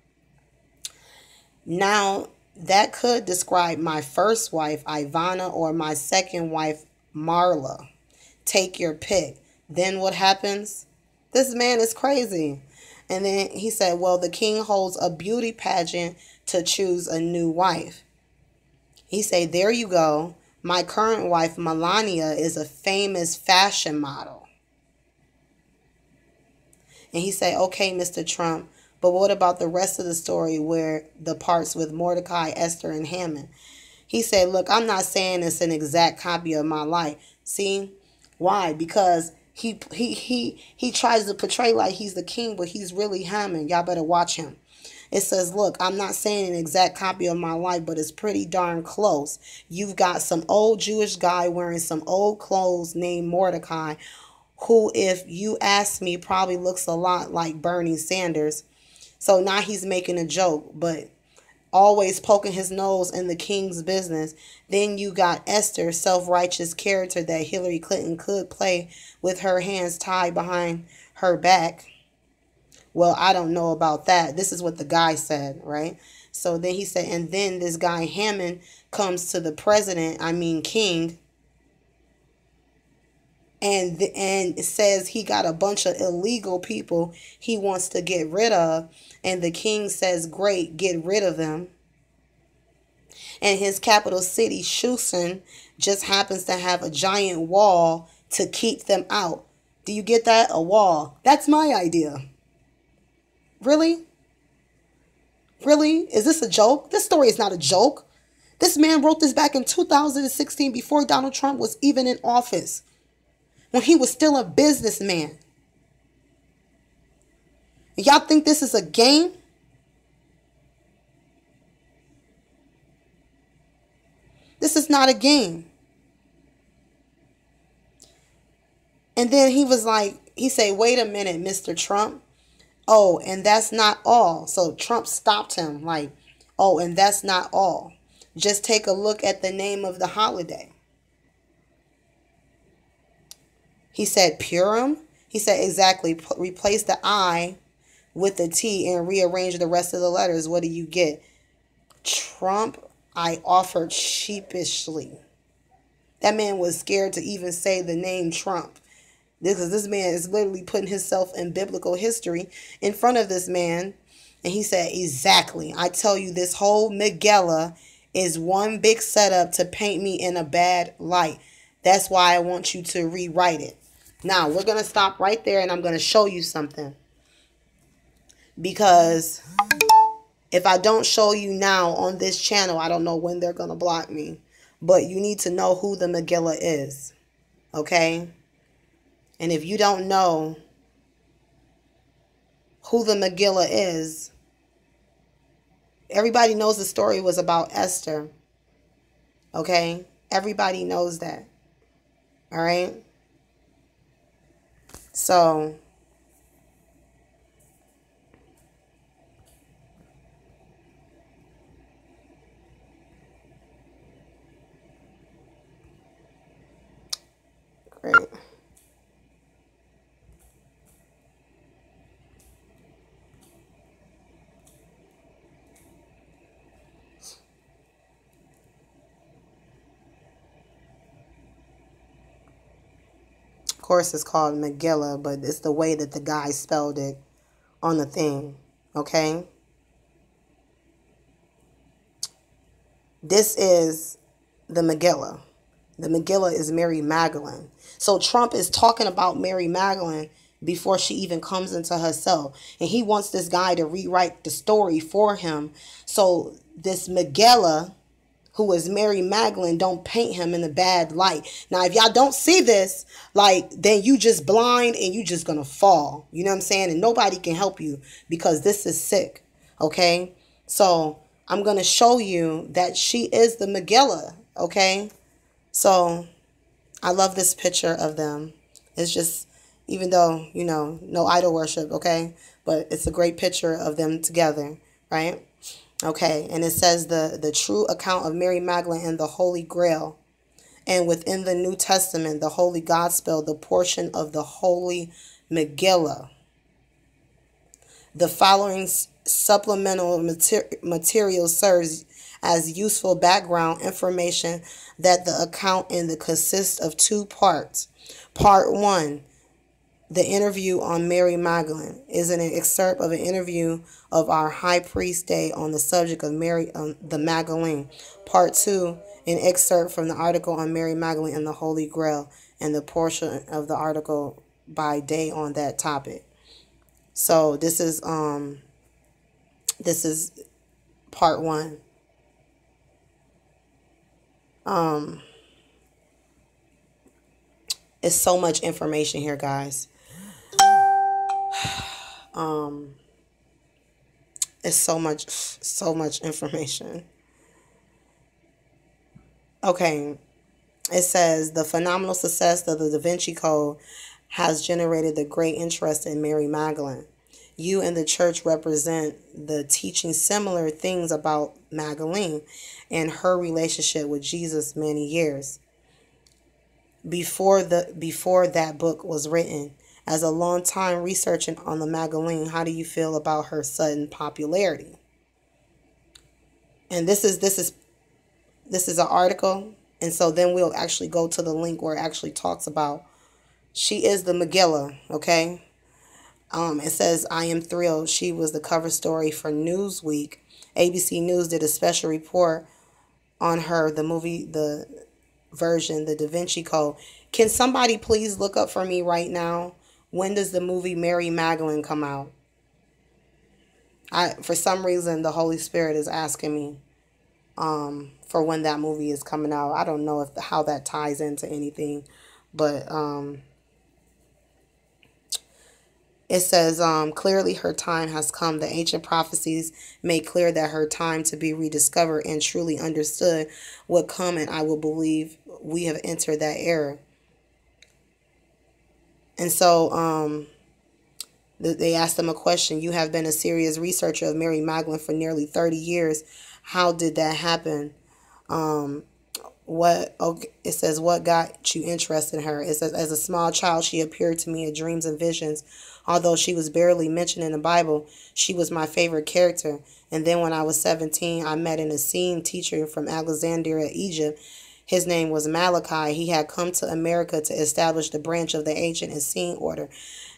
Now, that could describe my first wife, Ivana, or my second wife, Marla. Take your pick. Then what happens? This man is crazy. And then he said, well, the king holds a beauty pageant to choose a new wife. He said, there you go. My current wife, Melania, is a famous fashion model. And he said, okay, Mr. Trump, but what about the rest of the story where the parts with Mordecai, Esther, and Haman? He said, look, I'm not saying it's an exact copy of my life. See? Why? Because he tries to portray like he's the king, but he's really Haman. Y'all better watch him. It says, look, I'm not saying an exact copy of my life, but it's pretty darn close. You've got some old Jewish guy wearing some old clothes named Mordecai, who, if you ask me, probably looks a lot like Bernie Sanders. So now he's making a joke, but always poking his nose in the king's business. Then you got Esther, self-righteous character that Hillary Clinton could play with her hands tied behind her back. Well, I don't know about that. This is what the guy said, right? So then he said, and then this guy Hammond comes to the president, king, and it says he got a bunch of illegal people he wants to get rid of. And the king says, great, get rid of them. And his capital city, Shushan, just happens to have a giant wall to keep them out. Do you get that? A wall. That's my idea. Really? Really? Is this a joke? This story is not a joke. This man wrote this back in 2016 before Donald Trump was even in office, when he was still a businessman. Y'all think this is a game? This is not a game. And then he was like, he said, wait a minute, Mr. Trump. Oh, and that's not all. So Trump stopped him like, oh, and that's not all. Just take a look at the name of the holiday. He said Purim. He said exactly. Replace the I with the T and rearrange the rest of the letters. What do you get? Trump, I offered sheepishly. That man was scared to even say the name Trump. Because this man is literally putting himself in biblical history in front of this man. And he said, exactly. I tell you, this whole Megillah is one big setup to paint me in a bad light. That's why I want you to rewrite it. Now, we're going to stop right there and I'm going to show you something. Because if I don't show you now on this channel, I don't know when they're going to block me. But you need to know who the Megillah is. Okay? And if you don't know who the Megillah is, everybody knows the story was about Esther. Okay? Everybody knows that. All right? So, great. Of course, it's called Megillah, but it's the way that the guy spelled it on the thing. Okay? This is the Megillah. The Megillah is Mary Magdalene. So Trump is talking about Mary Magdalene before she even comes into herself. And he wants this guy to rewrite the story for him. So this Megillah, who is Mary Magdalene, don't paint him in a bad light. Now, if y'all don't see this, like, then you just blind and you just gonna fall. You know what I'm saying? And nobody can help you because this is sick. Okay? So I'm gonna show you that she is the Megillah. Okay? So I love this picture of them. It's just, even though, you know, no idol worship, okay? But it's a great picture of them together, right? Okay, and it says the true account of Mary Magdalene and the Holy Grail. And within the New Testament, the Holy Gospel, the portion of the Holy Megillah. The following supplemental material serves as useful background information that the account consists of two parts. Part 1, the interview on Mary Magdalene, is an excerpt of an interview of our high priest day on the subject of Mary the Magdalene. Part 2, an excerpt from the article on Mary Magdalene and the Holy Grail, and the portion of the article by day on that topic. So this is part 1. It's so much information here, guys. It's so much information. Okay. It says the phenomenal success of the Da Vinci Code has generated the great interest in Mary Magdalene. You and the church represent the teaching similar things about Magdalene and her relationship with Jesus many years before that book was written. As a long time researching on the Magdalene, how do you feel about her sudden popularity? And this is an article, and so then we'll actually go to the link where it actually talks about she is the Megillah, okay? It says, I am thrilled. She was the cover story for Newsweek. ABC News did a special report on her, the movie, version, the Da Vinci Code. Can somebody please look up for me right now? When does the movie Mary Magdalene come out? For some reason, the Holy Spirit is asking me for when that movie is coming out. I don't know how that ties into anything, but it says, clearly her time has come. The ancient prophecies made clear that her time to be rediscovered and truly understood would come, and I will believe we have entered that era. And so they asked them a question. You have been a serious researcher of Mary Magdalene for nearly 30 years. How did that happen? It says, what got you interested in her? It says, as a small child, she appeared to me in dreams and visions. Although she was barely mentioned in the Bible, she was my favorite character. And then when I was 17, I met an Essene teacher from Alexandria, Egypt. His name was Malachi. He had come to America to establish the branch of the ancient Essene order,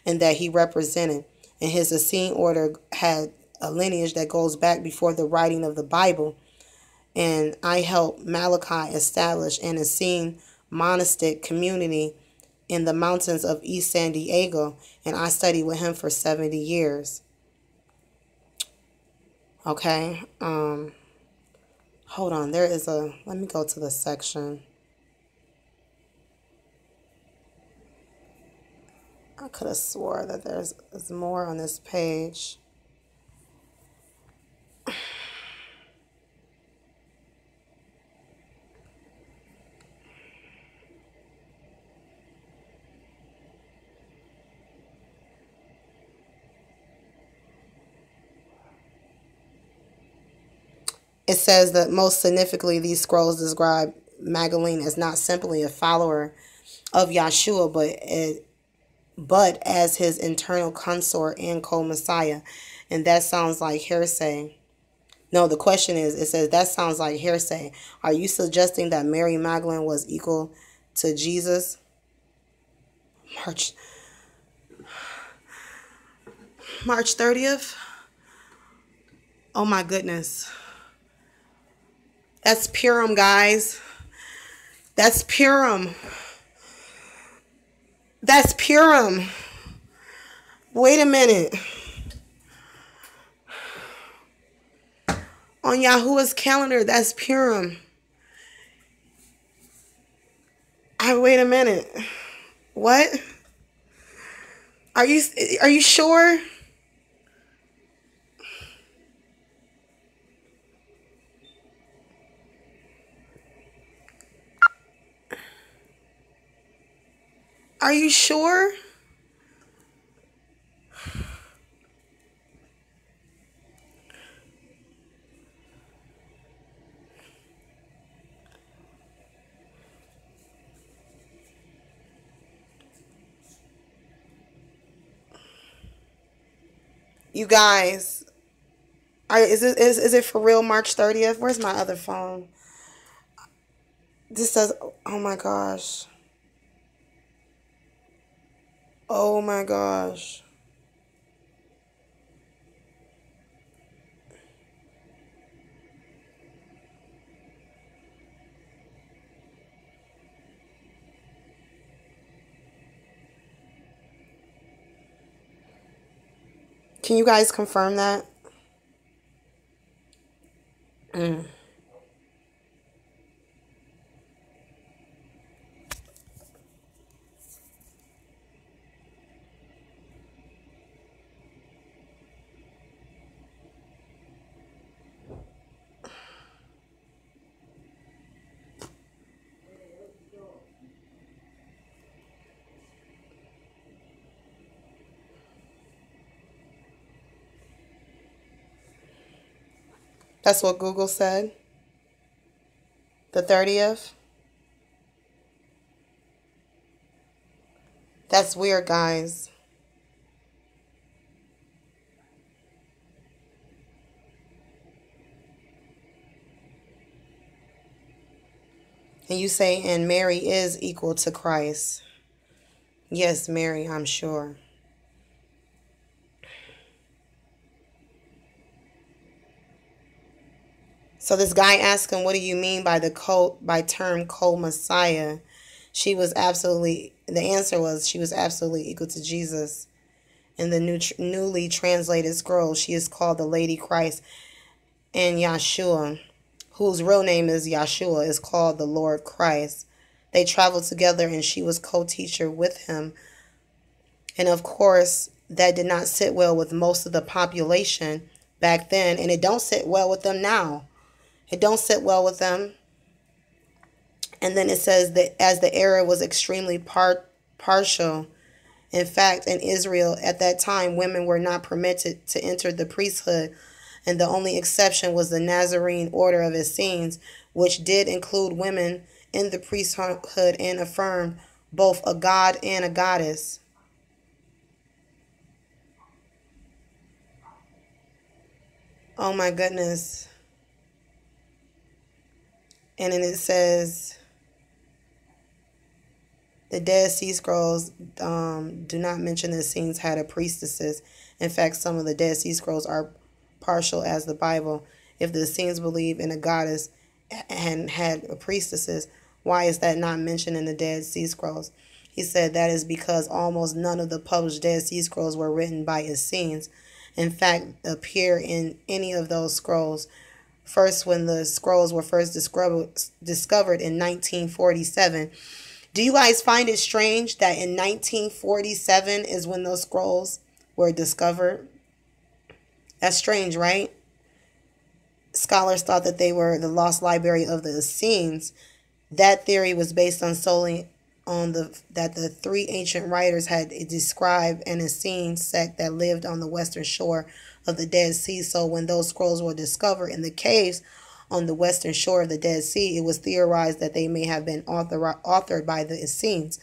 and that he represented. And his Essene order had a lineage that goes back before the writing of the Bible. And I helped Malachi establish an Essene monastic community in the mountains of East San Diego, and I studied with him for 70 years. Okay, hold on, let me go to the section. I could have swore that there's more on this page. It says that most significantly, these scrolls describe Magdalene as not simply a follower of Yahshua, but as his internal consort and co-Messiah. And that sounds like hearsay. No, the question is, it says, that sounds like hearsay. Are you suggesting that Mary Magdalene was equal to Jesus? March 30th? Oh my goodness. That's Purim, guys. That's Purim. That's Purim. Wait a minute. On Yahuwah's calendar, that's Purim. Wait a minute. What? Are you sure? Are you sure? You guys, is it for real March 30th? Where's my other phone? This says, oh my gosh. Oh my gosh. Can you guys confirm that? That's what Google said. The 30th. That's weird, guys. And you say, and Mary is equal to Christ. Yes, Mary, I'm sure. So this guy asked him, "What do you mean by by term co-Messiah?" The answer was she was absolutely equal to Jesus. In the newly translated scroll, she is called the Lady Christ, and Yahshua, whose real name is Yahshua, is called the Lord Christ. They traveled together and she was co-teacher with him. And of course, that did not sit well with most of the population back then, and it don't sit well with them now. It don't sit well with them. And then it says that as the era was extremely partial, in fact, in Israel at that time, women were not permitted to enter the priesthood, and the only exception was the Nazarene order of Essenes, which did include women in the priesthood and affirmed both a god and a goddess. Oh my goodness. And then it says the Dead Sea Scrolls do not mention the Essenes had a priestesses. In fact, some of the Dead Sea Scrolls are partial as the Bible. If the Essenes believe in a goddess and had a priestesses, why is that not mentioned in the Dead Sea Scrolls? He said that is because almost none of the published Dead Sea Scrolls were written by Essenes. In fact, appear in any of those scrolls. First, when the scrolls were first discovered in 1947. Do you guys find it strange that in 1947 is when those scrolls were discovered? That's strange, right? Scholars thought that they were the lost library of the Essenes. That theory was based on solely on that the three ancient writers had described an Essene sect that lived on the western shore of the Dead Sea. So when those scrolls were discovered in the caves on the western shore of the Dead Sea, it was theorized that they may have been authored by the Essenes.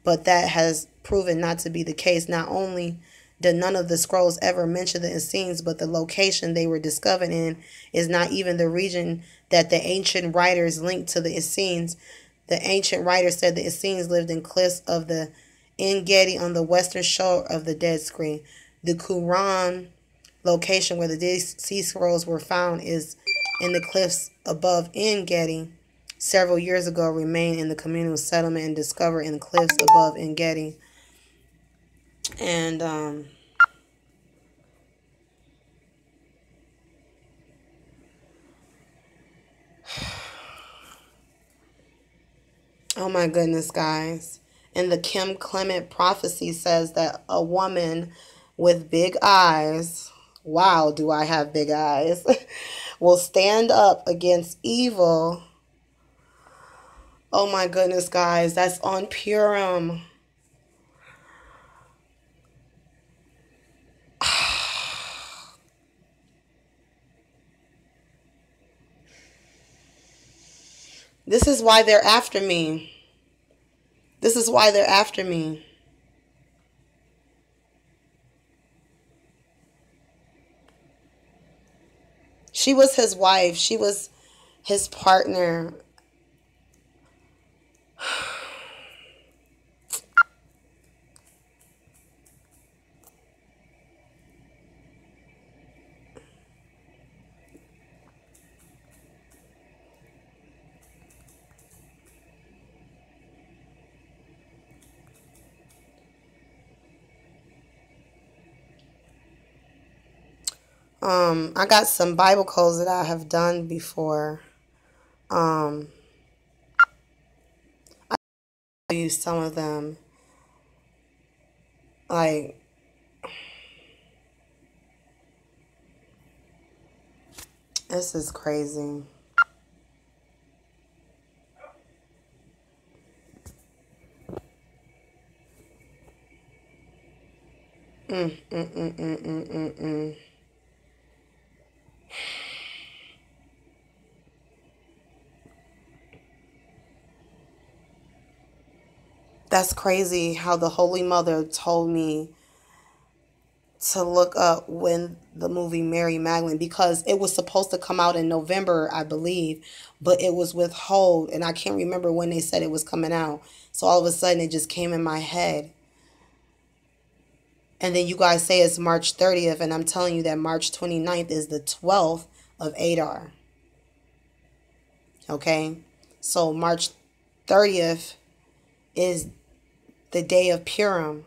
But that has proven not to be the case. Not only did none of the scrolls ever mention the Essenes, but the location they were discovered in is not even the region that the ancient writers linked to the Essenes. The ancient writers said the Essenes lived in cliffs of the En Gedi on the western shore of the Dead Sea. The Qumran location where the Dead Sea Scrolls were found is in the cliffs above En Gedi. Several years ago, remained in the communal settlement and discovered in the cliffs above En Gedi. And oh my goodness, guys. And the Kim Clement prophecy says that a woman with big eyes, wow, do I have big eyes, will stand up against evil. Oh my goodness, guys, that's on Purim. This is why they're after me. This is why they're after me. She was his wife. She was his partner. I got some Bible codes that I have done before. I'll use some of them. Like, this is crazy. Mm, mm, mm, mm, mm, mm, mm. That's crazy how the Holy Mother told me to look up when the movie Mary Magdalene, because it was supposed to come out in November, I believe, but it was withheld, and I can't remember when they said it was coming out. So all of a sudden it just came in my head. And then you guys say it's March 30th, and I'm telling you that March 29th is the 12th of Adar. Okay? So March 30th is the day of Purim.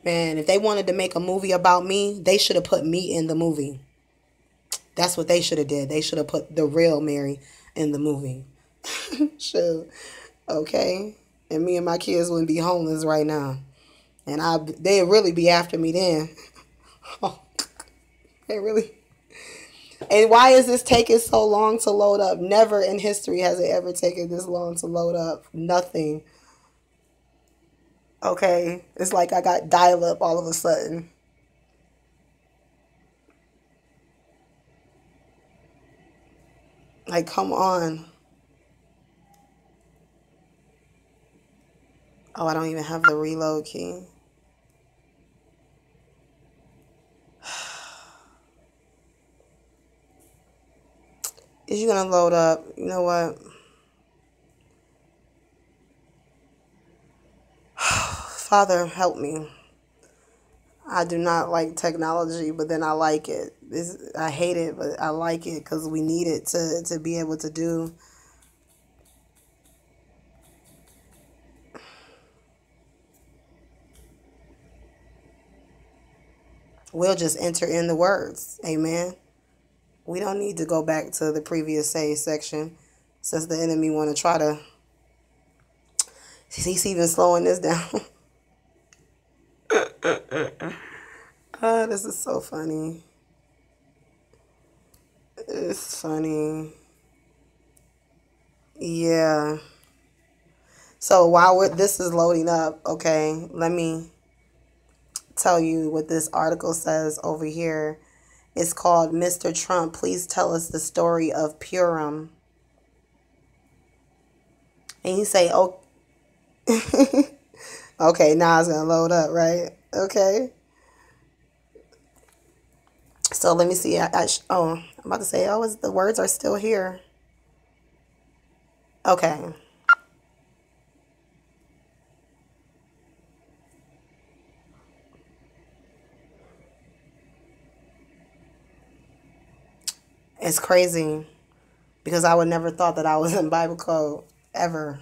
Man, if they wanted to make a movie about me, they should have put me in the movie. That's what they should have did. They should have put the real Mary in the movie. Sure. Okay? And me and my kids wouldn't be homeless right now. And they'd really be after me then. Oh, they really. And why is this taking so long to load up? Never in history has it ever taken this long to load up. Nothing. Okay? It's like I got dial up all of a sudden. Like, come on. Oh, I don't even have the reload key. Is you gonna load up? You know what? Father, help me. I do not like technology, but then I like it. I hate it, but I like it because we need it to be able to do. We'll just enter in the words. Amen. We don't need to go back to the previous say section since the enemy want to try to. He's even slowing this down. Oh, this is so funny. It's funny. Yeah. So while this is loading up, okay, let me tell you what this article says over here. It's called Mr. Trump, Please Tell Us the Story of Purim. And you say, oh, okay, now it's going to load up, right? Okay. So let me see. I'm about to say, the words are still here. Okay. It's crazy because I would never thought that I was in Bible code ever.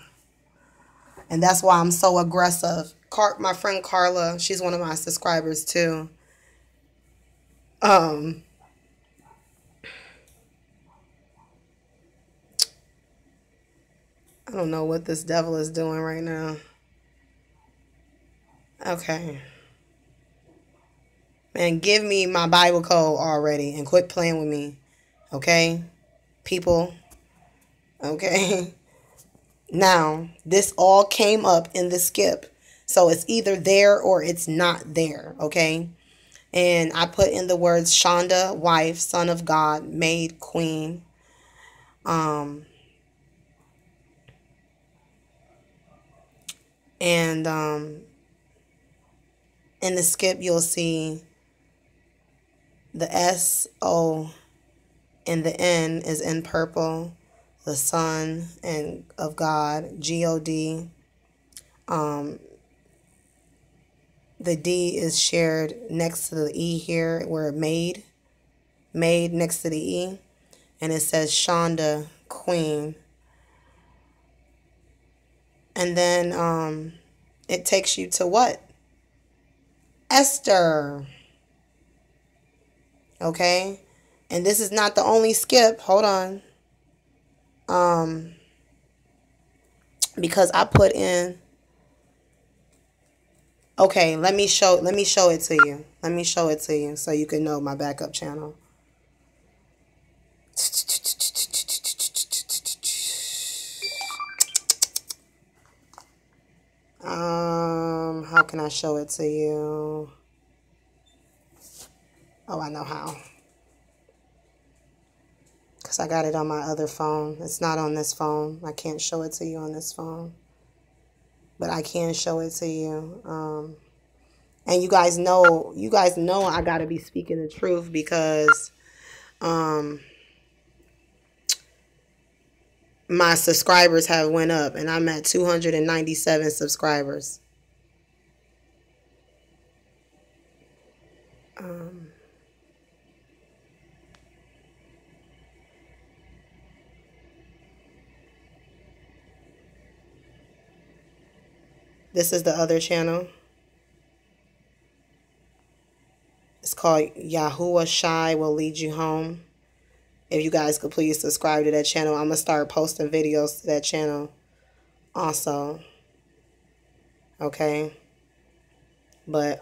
And that's why I'm so aggressive. My friend Carla, she's one of my subscribers too. I don't know what this devil is doing right now. Okay. Man, give me my Bible code already and quit playing with me. Okay? People. Okay? Now, this all came up in the skip. So it's either there or it's not there. Okay? And I put in the words Shonda, wife, son of God, maid, queen. And in the skip, you'll see the S-O and the N is in purple. The Son and of God, G-O-D. The D is shared next to the E here, where made next to the E. And it says Shonda, queen. And then it takes you to what? Esther. Okay? And this is not the only skip. Hold on. Because I put in. Okay, let me show it to you. Let me show it to you so you can know my backup channel. How can I show it to you? Oh, I know how. Because I got it on my other phone. It's not on this phone. I can't show it to you on this phone. But I can show it to you. And you guys know I got to be speaking the truth because my subscribers have went up and I'm at 297 subscribers. This is the other channel. It's called Yahuwah Shai Will Lead You Home. If you guys could please subscribe to that channel. I'm going to start posting videos to that channel also. Okay. But,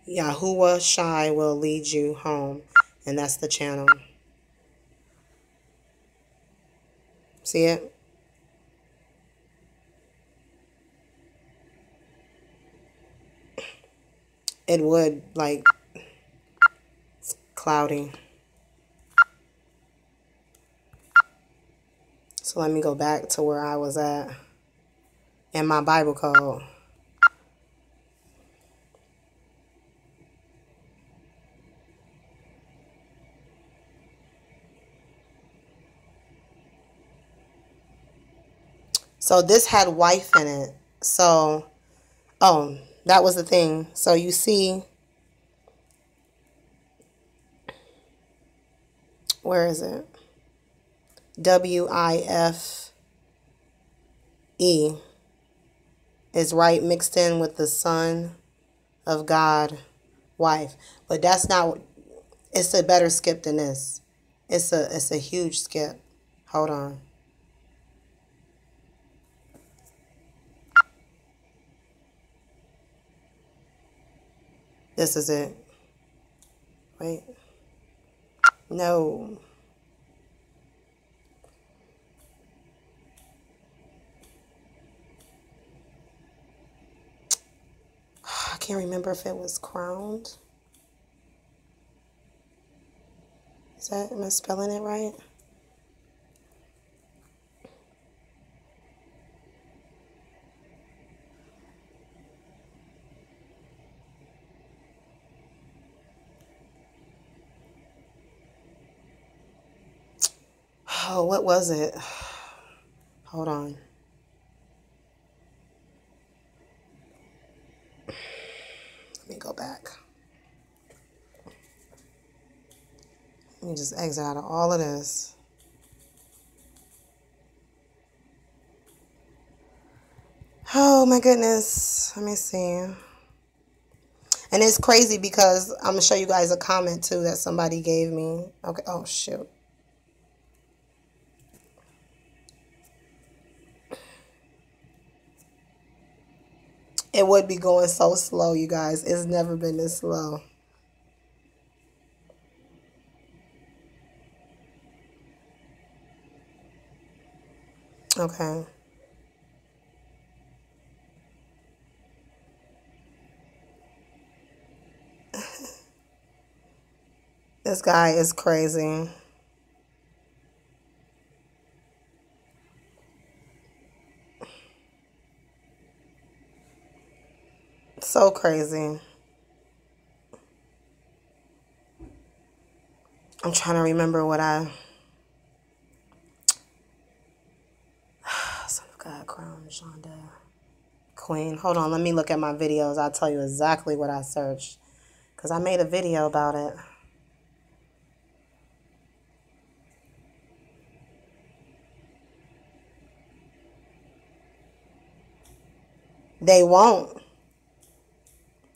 Yahuwah Shai Will Lead You Home. And that's the channel. See it? It would, like, it's cloudy. So let me go back to where I was at in my Bible code. So this had wife in it. So, oh, that was the thing. So you see, where is it? WIFE is right mixed in with the Son of God, wife. But that's not, it's a better skip than this. It's a huge skip. Hold on. This is it. Wait. No. I can't remember if it was crowned. Is that, am I spelling it right? Oh, what was it? Hold on. Let me go back. Let me just exit out of all of this. Oh my goodness. Let me see. And it's crazy because I'm going to show you guys a comment too that somebody gave me. Okay. Oh, shoot. It would be going so slow, you guys. It's never been this slow. Okay. This guy is crazy. So crazy. I'm trying to remember what I... Son of God, Crown, Shonda, Queen. Hold on, let me look at my videos. I'll tell you exactly what I searched. Because I made a video about it. They won't.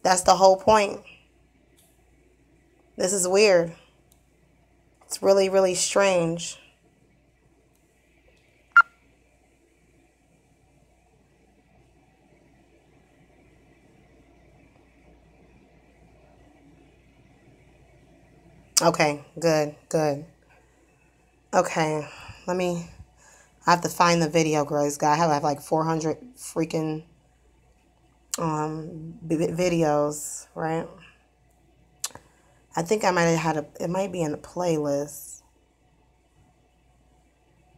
That's the whole point. This is weird. It's really, really strange. Okay, good, good. Okay, I have to find the video, guys. I have like 400 freaking videos, right? I think I might have had it might be in a playlist.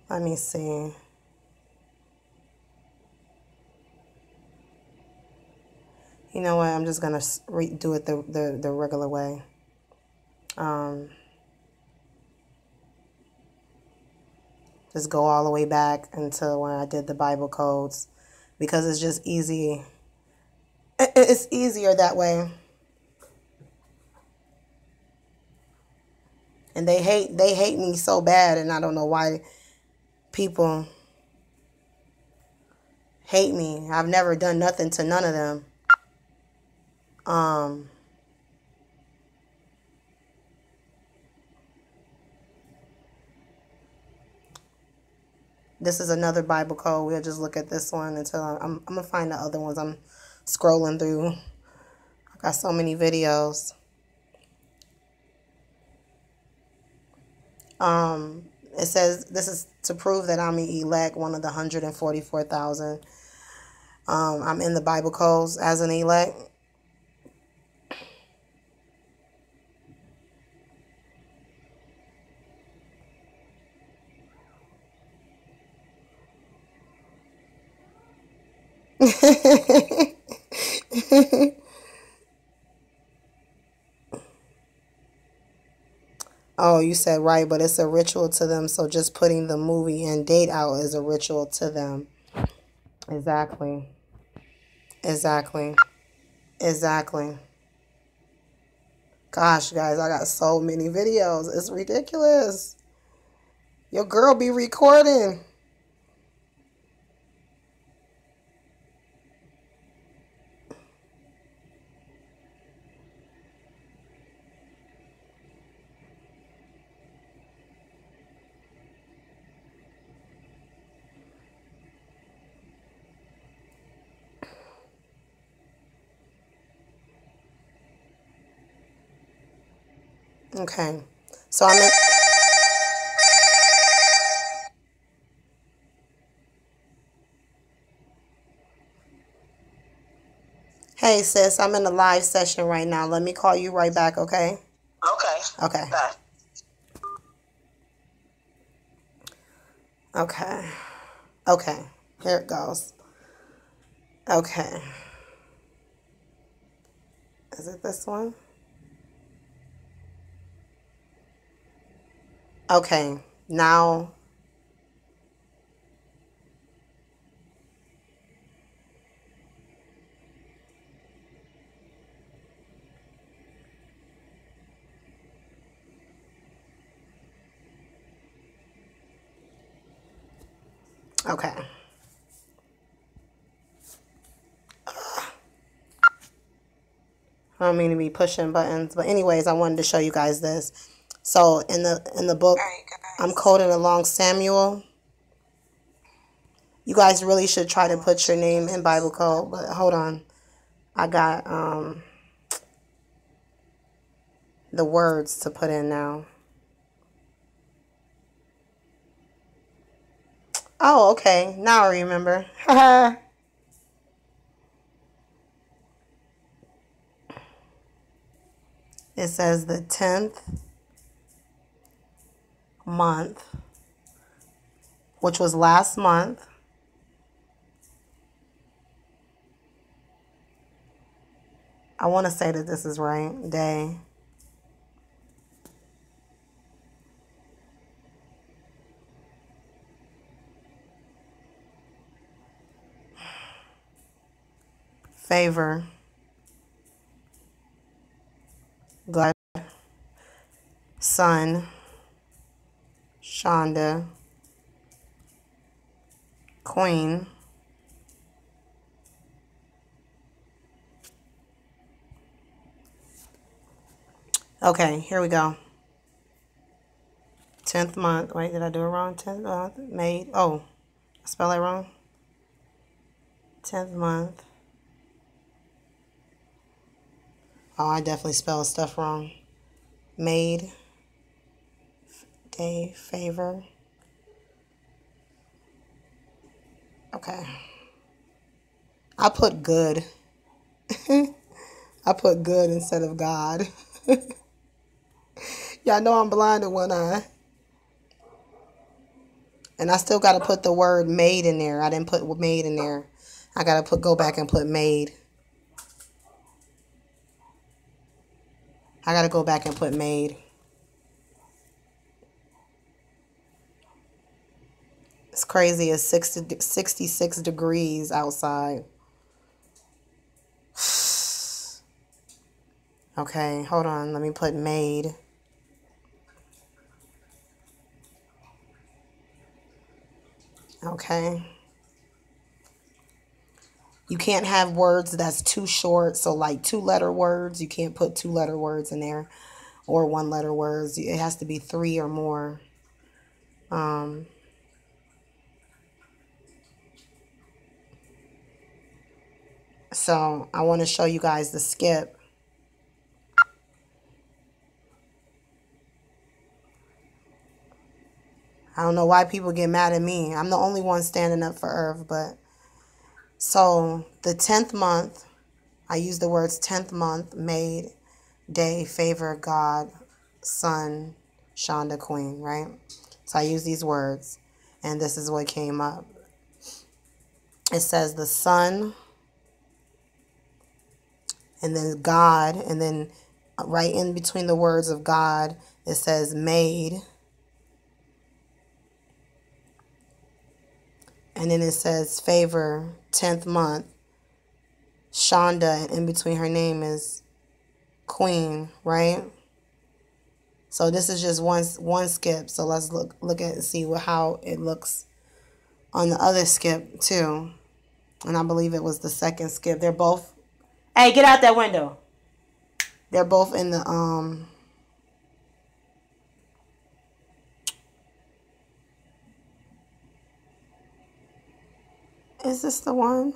Let me see. You know what? I'm just gonna do it the regular way. Just go all the way back until when I did the Bible codes, because it's just easy It's easier that way. And they hate me so bad, and I don't know why people hate me. I've never done nothing to none of them. Um this is another Bible code. We'll just look at this one until I'm gonna find the other ones. I'm scrolling through. I got so many videos. It says this is to prove that I'm an elect, one of the 144,000. I'm in the Bible codes as an elect. Oh, you said right, but it's a ritual to them. So just putting the movie and date out is a ritual to them. Exactly. Exactly. Exactly. Gosh, guys, I got so many videos. It's ridiculous. Your girl be recording. Okay. So I'm in. Hey, sis, I'm in a live session right now. Let me call you right back, okay? Okay. Okay. Bye. Okay. Okay. Here it goes. Okay. Is it this one? Okay. Now. Okay. I don't mean to be pushing buttons, but anyways, I wanted to show you guys this. So in the book, I'm coding along Samuel. You guys really should try to put your name in Bible code, but hold on. I got the words to put in now. Oh, okay. Now I remember. It says the 10th month, which was last month. I want to say that this is right. Day. Favor. God. Son. Shonda. Queen. Okay, here we go. 10th month. Wait, did I do it wrong? 10th month. Made. Oh, I spelled it wrong. 10th month. Oh, I definitely spelled stuff wrong. Made. Day. Favor. Okay. I put good. I put good instead of God. Y'all know I'm blind in one eye. And I still got to put the word made in there. I didn't put made in there. I got to go back and put made. I got to go back and put made. It's crazy. It's 66 degrees outside. Okay, hold on. Let me put made. Okay. You can't have words that's too short. So like 2-letter words, you can't put 2-letter words in there, or 1-letter words. It has to be 3 or more. So I want to show you guys the skip. I don't know why people get mad at me. I'm the only one standing up for Irv, but so the 10th month, I use the words 10th month, made, day, favor, God, Sun, Shonda, Queen, right? So I use these words, and this is what came up. It says the Sun, and then God, and then right in between the words of God, it says made. And then it says favor, 10th month, Shonda, and in between her name is Queen, right? So this is just one skip. So let's look at and see how it looks on the other skip too. And I believe it was the second skip. They're both, hey, get out that window. They're both in the is this the one?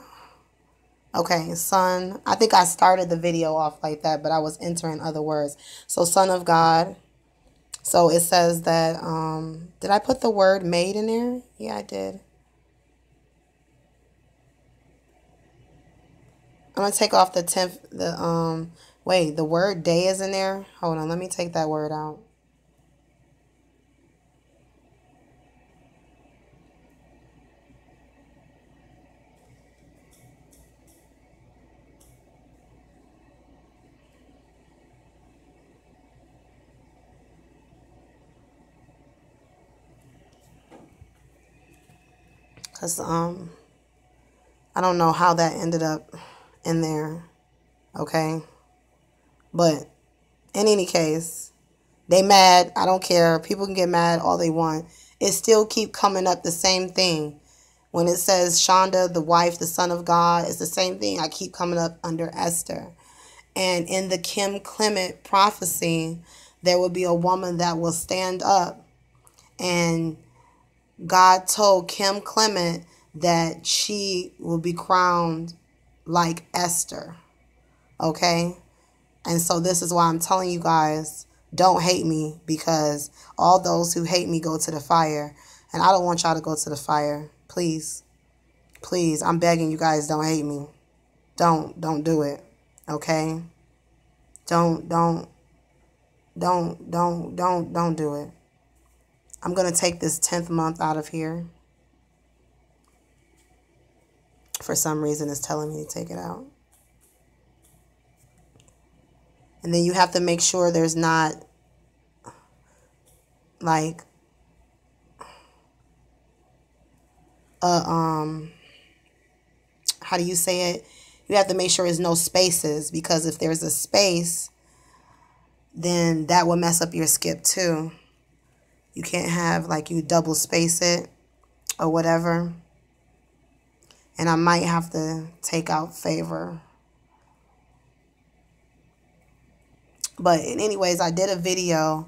Okay, Son. I think I started the video off like that, but I was entering other words. So Son of God. So it says that, did I put the word made in there? Yeah, I did. I'm going to take off the 10th, wait, the word day is in there? Hold on, let me take that word out. Because, I don't know how that ended up in there, okay? But in any case, they mad. I don't care. People can get mad all they want. It still keep coming up the same thing. When it says Shonda, the wife, the son of God, it's the same thing. I keep coming up under Esther. And in the Kim Clement prophecy, there will be a woman that will stand up. And God told Kim Clement that she will be crowned like Esther. Okay? And so this is why I'm telling you guys, don't hate me, because all those who hate me go to the fire. And I don't want y'all to go to the fire. Please. Please, I'm begging you guys, don't hate me. Don't do it. Okay? Don't do it. I'm going to take this 10th month out of here. For some reason, it's telling me to take it out. And then you have to make sure there's not, like, how do you say it? You have to make sure there's no spaces, because if there's a space, then that will mess up your skip too. You can't have, like, you double space it or whatever. And I might have to take out favor. But anyways, I did a video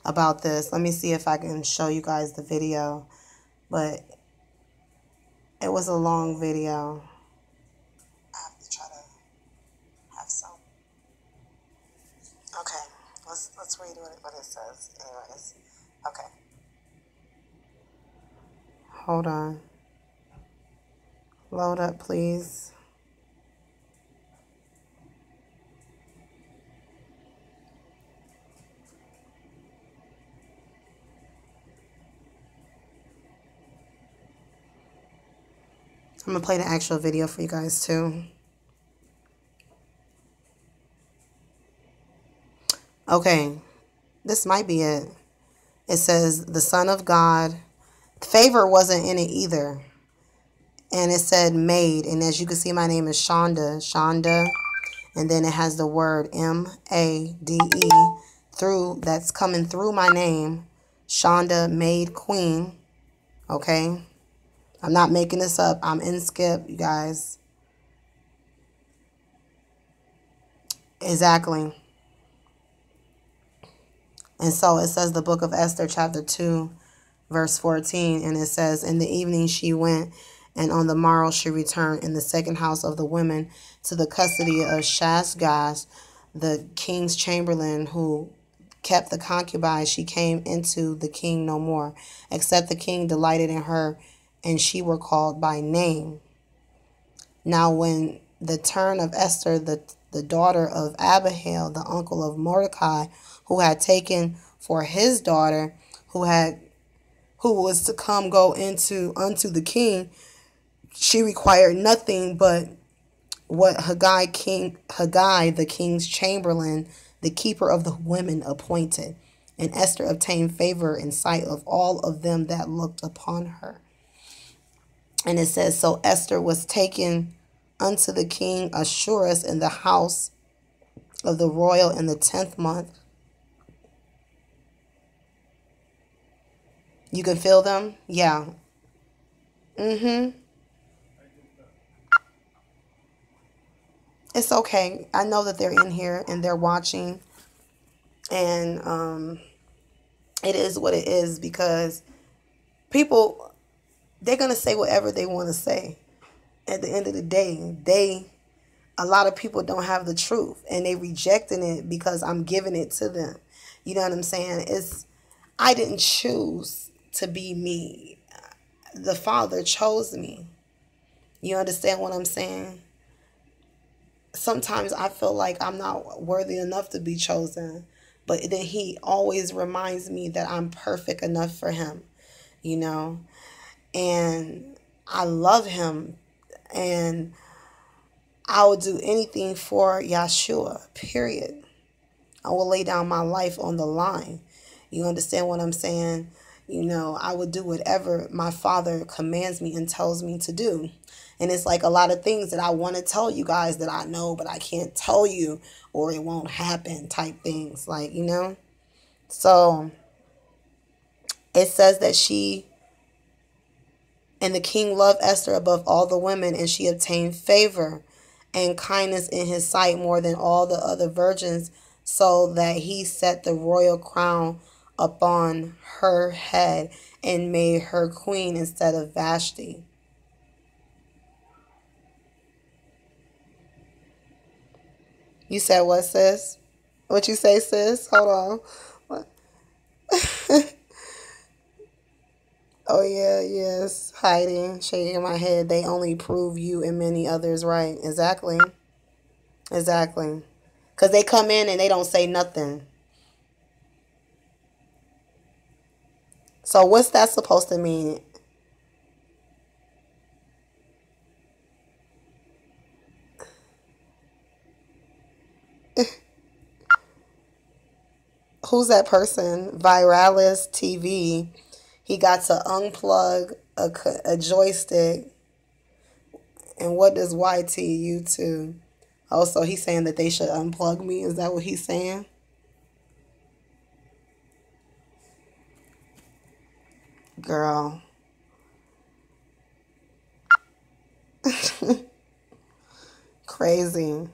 about this. Let me see if I can show you guys the video. But it was a long video. I have to try to have some. Okay, let's read what it says. Anyways, okay. Hold on. Load up, please. I'm going to play the actual video for you guys too. Okay, this might be it. It says, the Son of God. Favor wasn't in it either. And it said made. And as you can see, my name is Shonda. Shonda. And then it has the word M-A-D-E through, that's coming through my name, Shonda made queen. Okay, I'm not making this up. I'm in Skip, you guys. Exactly. And so it says the book of Esther, chapter 2, verse 14. And it says, in the evening she went, and on the morrow she returned in the second house of the women to the custody of Shashgaz, the king's chamberlain, who kept the concubine. She came into the king no more, except the king delighted in her, and she were called by name. Now when the turn of Esther, the daughter of Abihail, the uncle of Mordecai, who had taken for his daughter, who was to come go into unto the king, she required nothing but what Haggai, the king's chamberlain, the keeper of the women, appointed. And Esther obtained favor in sight of all of them that looked upon her. And it says, so Esther was taken unto the king Ahasuerus in the house of the royal in the 10th month. You can feel them? Yeah. It's okay. I know that they're in here and they're watching. And it is what it is, because people, they're going to say whatever they want to say. At the end of the day, a lot of people don't have the truth, and they rejecting it because I'm giving it to them. You know what I'm saying? I didn't choose to be me. The Father chose me. You understand what I'm saying? Sometimes I feel like I'm not worthy enough to be chosen, but then he always reminds me that I'm perfect enough for him, you know? And I love him, and I will do anything for Yahshua, period. I will lay down my life on the line. You understand what I'm saying? You know, I would do whatever my Father commands me and tells me to do. And it's like a lot of things that I want to tell you guys that I know, but I can't tell you, or it won't happen type things. Like, you know? So it says that and the king loved Esther above all the women, and she obtained favor and kindness in his sight more than all the other virgins, so that he set the royal crown upon her head and made her queen instead of Vashti. You said what, sis? What you say, sis? Hold on. What? Oh, yeah, yes. Hiding, shaking my head. They only prove you and many others right. Exactly. Exactly. Because they come in and they don't say nothing. So what's that supposed to mean? Who's that person? Viralis TV. He got to unplug a joystick. And what does YT YouTube? Oh, so he's saying that they should unplug me. Is that what he's saying? Girl. Crazy.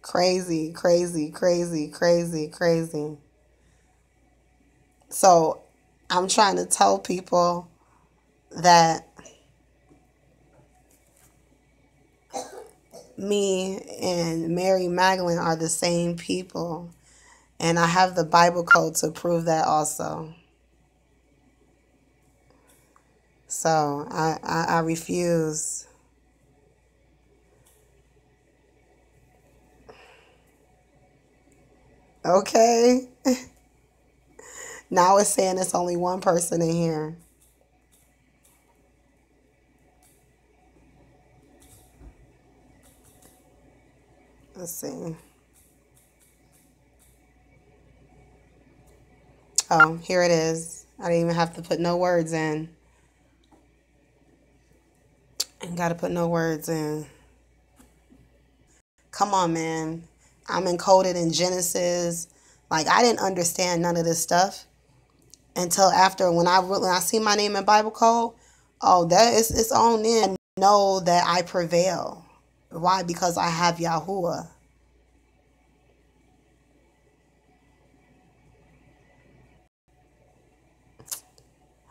Crazy, crazy, crazy, crazy, crazy. So I'm trying to tell people that me and Mary Magdalene are the same people. And I have the Bible code to prove that also. So I refuse. Okay. Now it's saying it's only one person in here. Let's see. Oh, here it is. I didn't even have to put no words in. Ain't got to put no words in. Come on, man. I'm encoded in Genesis. Like, I didn't understand none of this stuff until after when I see my name in Bible code. Oh, that is its own in. I know that I prevail. Why? Because I have Yahuwah.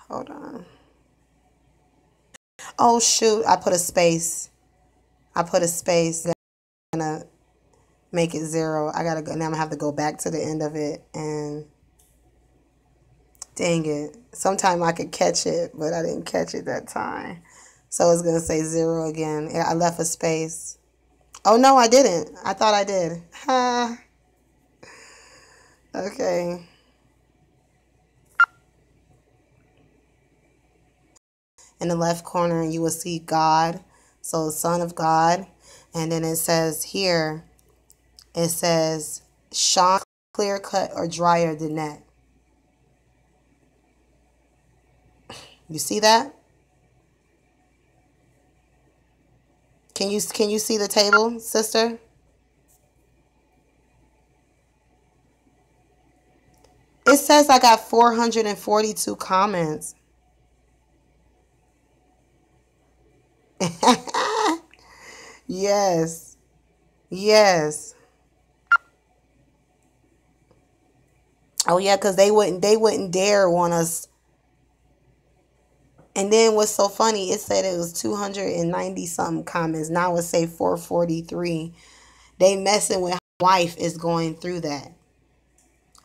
Hold on. Oh shoot! I put a space. I put a space. I'm gonna make it 0. I gotta go. Now I'm gonna have to go back to the end of it and. Dang it. Sometime I could catch it, but I didn't catch it that time. So it's going to say 0 again. I left a space. Oh, no, I didn't. I thought I did. Ha. Okay. In the left corner, you will see God. So Son of God. And then it says here, it says, Sean, clear cut or drier than that. You see that? Can you see the table, sister? It says I got 442 comments. Yes. Yes. Oh yeah, because they wouldn't dare want us. And then what's so funny, it said it was 290 something comments. Now it say 443. They messing with how wife is going through that.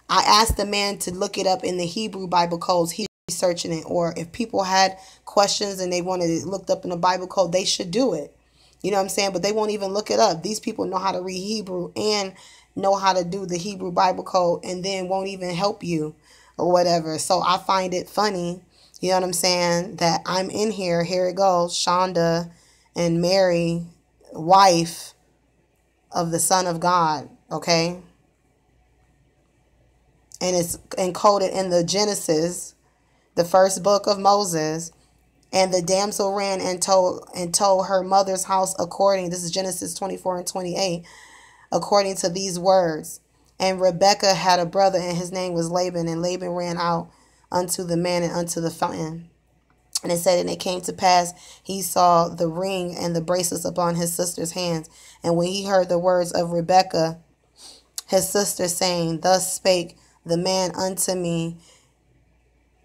I asked the man to look it up in the Hebrew Bible codes. He's researching it. Or if people had questions and they wanted it looked up in the Bible code, they should do it. You know what I'm saying? But they won't even look it up. These people know how to read Hebrew and know how to do the Hebrew Bible code and then won't even help you or whatever. So I find it funny, you know what I'm saying, that I'm in here. Here it goes. Shonda and Mary, wife of the Son of God, okay? And it's encoded in the Genesis, the first book of Moses. And the damsel ran and told her mother's house according, this is Genesis 24 and 28, according to these words. And Rebekah had a brother, and his name was Laban. And Laban ran out unto the man and unto the fountain. And it said, and it came to pass, he saw the ring and the bracelets upon his sister's hands. And when he heard the words of Rebekah, his sister, saying, thus spake the man unto me,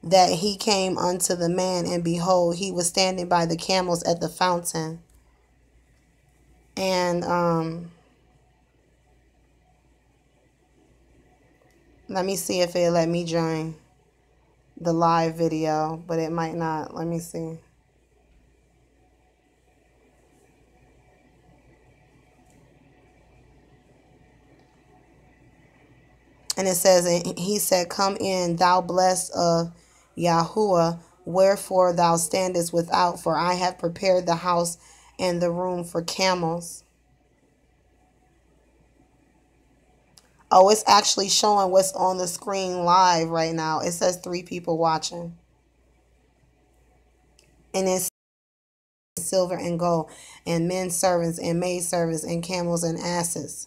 that he came unto the man, and behold, he was standing by the camels at the fountain. And let me see if it'll let me join the live video, but it might not. Let me see. And it says, and he said, come in, thou blessed of Yahuwah, wherefore thou standest without, for I have prepared the house and the room for camels. Oh, it's actually showing what's on the screen live right now. It says 3 people watching. And it's silver and gold, and men servants and maid servants, and camels and asses.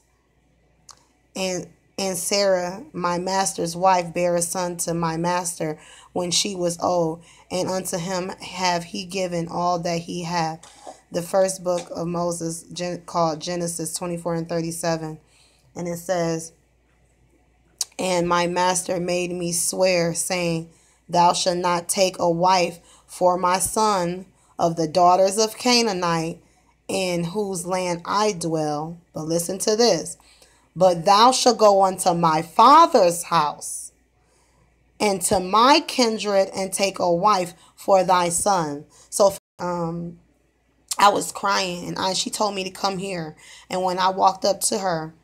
And Sarah, my master's wife, bare a son to my master when she was old, and unto him have he given all that he had. The first book of Moses, called Genesis 24 and 37. And it says, and my master made me swear, saying, thou shalt not take a wife for my son of the daughters of Canaanite, in whose land I dwell. But listen to this. But thou shalt go unto my father's house, and to my kindred, and take a wife for thy son. So I was crying, and she told me to come here. And when I walked up to her,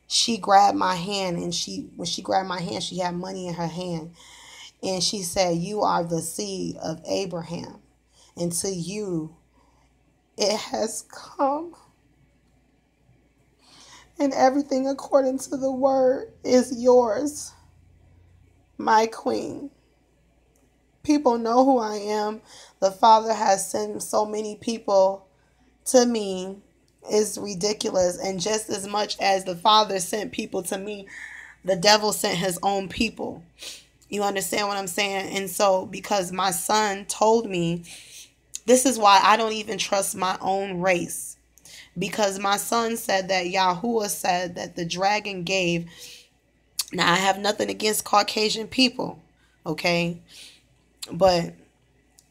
she grabbed my hand, and when she grabbed my hand, she had money in her hand. And she said, you are the seed of Abraham, and to you it has come. And everything according to the word is yours, my queen. People know who I am. The Father has sent so many people to me, is ridiculous. And just as much as the Father sent people to me, the devil sent his own people. You understand what I'm saying? And so, because my son told me, this is why I don't even trust my own race. Because my son said that Yahuwah said that the dragon gave. Now, I have nothing against Caucasian people, okay? But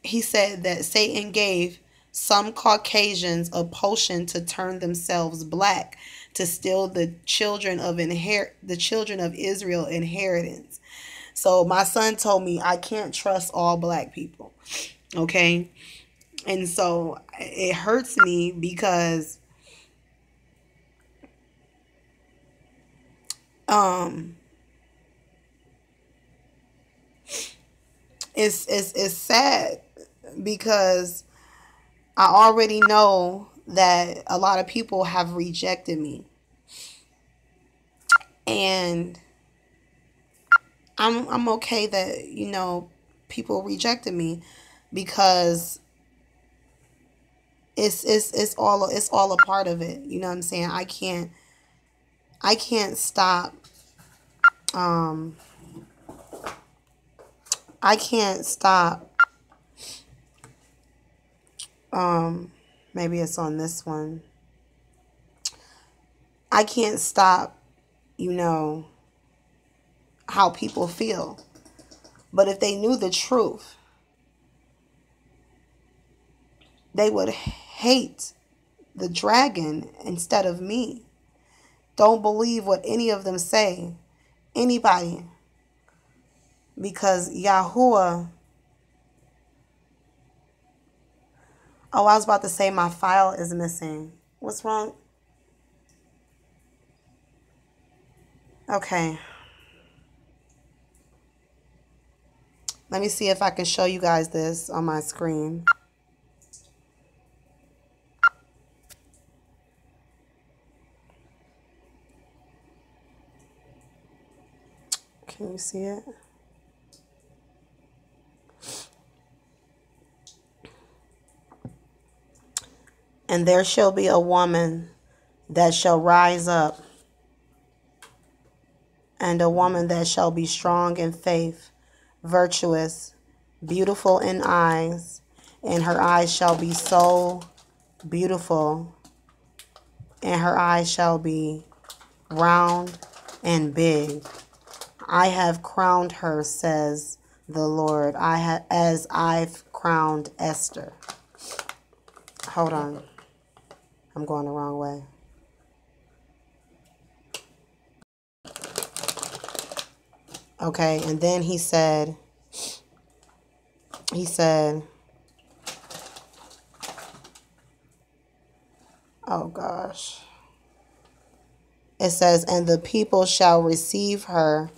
he said that Satan gave some Caucasians a potion to turn themselves black, to steal the children of Israel inheritance. So my son told me I can't trust all black people, okay? And so it hurts me because it's sad, because I already know that a lot of people have rejected me. And I'm okay that, people rejected me, because it's all a part of it. You know what I'm saying? I can't stop I can't stop maybe it's on this one. I can't stop, how people feel. But if they knew the truth, they would hate the dragon instead of me. Don't believe what any of them say. Anybody. Because Yahuwah. Oh, I was about to say my file is missing. What's wrong? Okay. Let me see if I can show you guys this on my screen. Can you see it? And there shall be a woman that shall rise up, and a woman that shall be strong in faith, virtuous, beautiful in eyes, and her eyes shall be so beautiful, and her eyes shall be round and big. I have crowned her, says the Lord, as I've crowned Esther. Hold on. I'm going the wrong way. Okay, and then he said, oh gosh. It says, and the people shall receive her,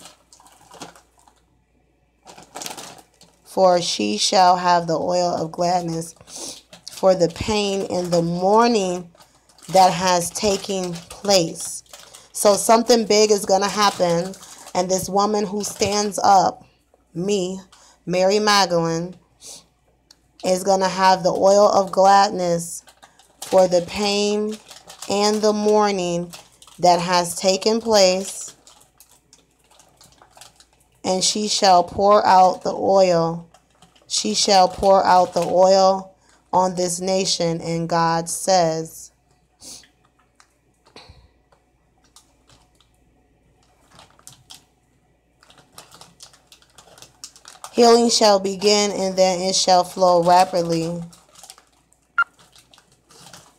for she shall have the oil of gladness for the pain in the mourning that has taken place. So something big is going to happen. And this woman who stands up, me, Mary Magdalene, is going to have the oil of gladness for the pain and the mourning that has taken place. And she shall pour out the oil. She shall pour out the oil on this nation. And God says, healing shall begin, and then it shall flow rapidly.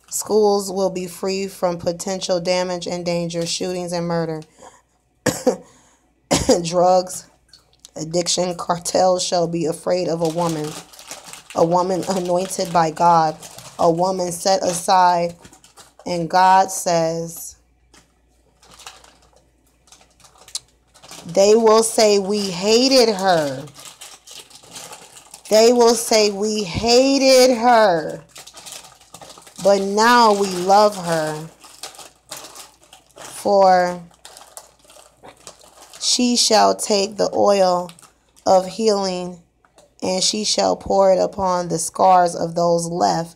Schools will be free from potential damage and danger, shootings and murder. Drugs, addiction, cartels shall be afraid of a woman anointed by God, a woman set aside. And God says, they will say we hated her. They will say we hated her, but now we love her. For she shall take the oil of healing, and she shall pour it upon the scars of those left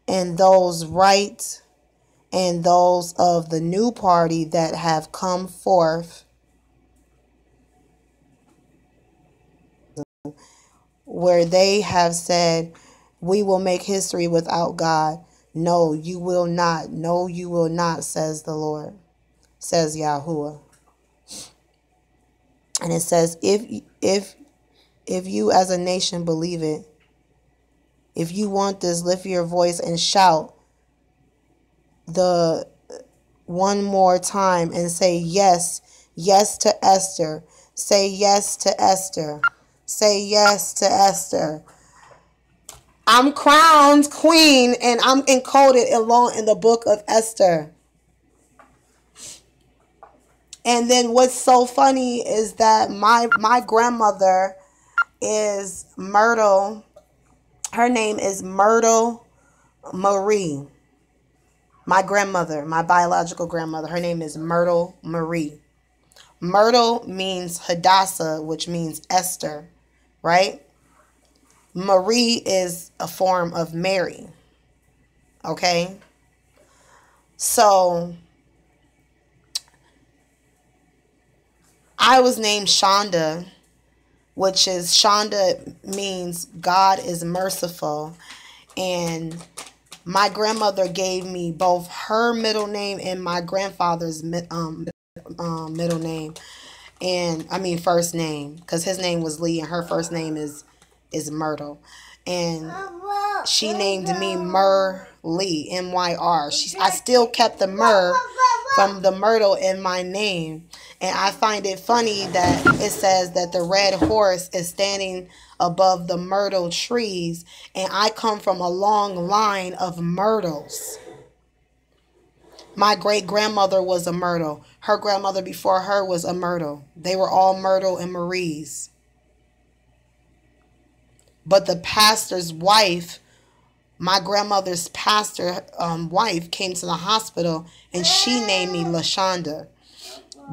and those right and those of the new party that have come forth, where they have said, we will make history without God. No, you will not. No, you will not, says the Lord, says Yahuwah. And it says, if you as a nation believe it, if you want this, lift your voice and shout the one more time and say yes, yes to Esther. Say yes to Esther. Say yes to Esther. I'm crowned queen and I'm encoded along in the book of Esther. And then what's so funny is that my grandmother is Myrtle. Her name is Myrtle Marie. My grandmother, my biological grandmother, her name is Myrtle Marie. Myrtle means Hadassah, which means Esther, right? Marie is a form of Mary. Okay? So I was named Shonda, which is Shonda means God is merciful. And my grandmother gave me both her middle name and my grandfather's middle name. And I mean first name, because his name was Lee and her first name is Myrtle. And she named me Myr Lee, M-Y-R. I still kept the Myr from the Myrtle in my name. And I find it funny that it says that the red horse is standing above the myrtle trees. And I come from a long line of myrtles. My great-grandmother was a myrtle. Her grandmother before her was a myrtle. They were all Myrtle and Maries. But the pastor's wife, my grandmother's pastor wife, came to the hospital and she named me LaShonda.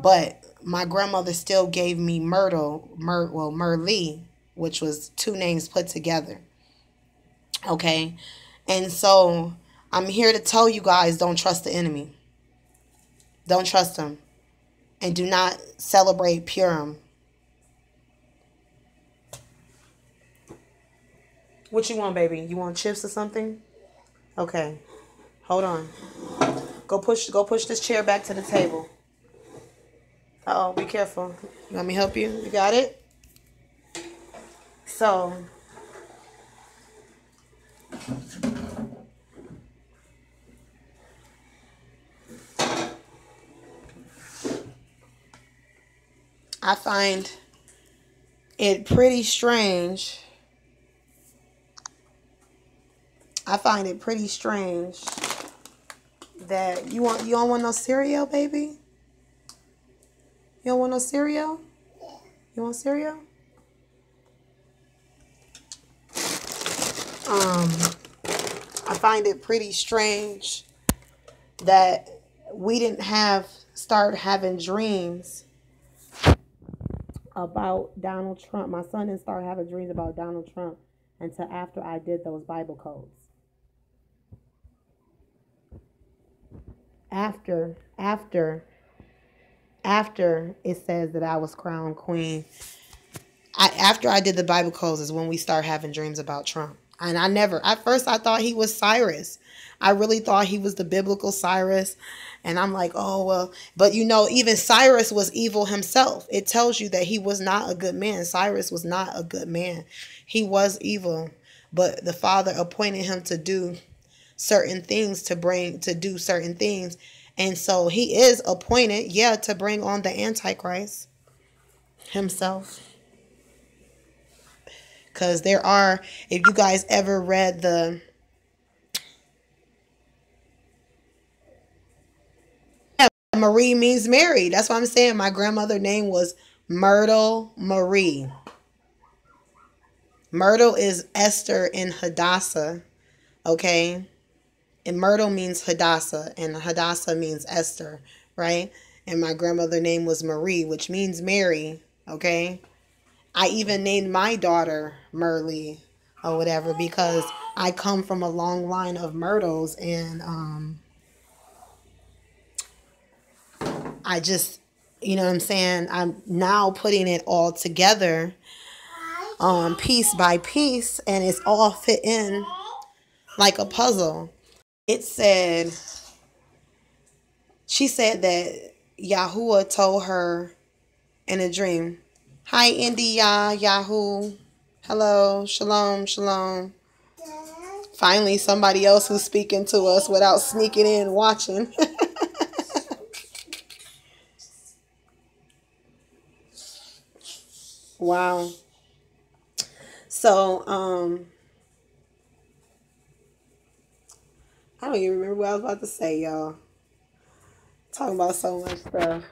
But my grandmother still gave me Myrtle, Myrlie, which was two names put together. Okay? And so I'm here to tell you guys, don't trust the enemy. Don't trust him. And do not celebrate Purim. What you want, baby? You want chips or something? Okay. Hold on. Go push this chair back to the table. Uh-oh, be careful. You want me to help you? You got it? So, I find it pretty strange. That you don't want no cereal, baby? You don't want no cereal? You want cereal? I find it pretty strange that we didn't start having dreams about Donald Trump. My son didn't start having dreams about Donald Trump until after I did those Bible codes. After it says that I was crowned queen, after I did the Bible codes is when we start having dreams about Trump. And at first I thought he was Cyrus. I really thought he was the biblical Cyrus. And I'm like, oh, well, but even Cyrus was evil himself. It tells you that he was not a good man. Cyrus was not a good man. He was evil, but the Father appointed him to do certain things, to do certain things. And so he is appointed, to bring on the Antichrist himself. Because if you guys ever read Marie means Mary. That's what I'm saying. My grandmother's name was Myrtle Marie. Myrtle is Esther in Hadassah. Okay? And Myrtle means Hadassah. And Hadassah means Esther. Right? And my grandmother's name was Marie, which means Mary. Okay? I even named my daughter Myrlie or whatever because I come from a long line of Myrtles, and I just, you know what I'm saying? I'm now putting it all together, piece by piece, and it's all fit in like a puzzle. It said, she said that Yahuwah told her in a dream, "Hi, India, Yahoo. Hello, shalom, shalom." Finally, somebody else who's speaking to us without sneaking in watching. Wow. So, I don't even remember what I was about to say, y'all. Talking about so much stuff.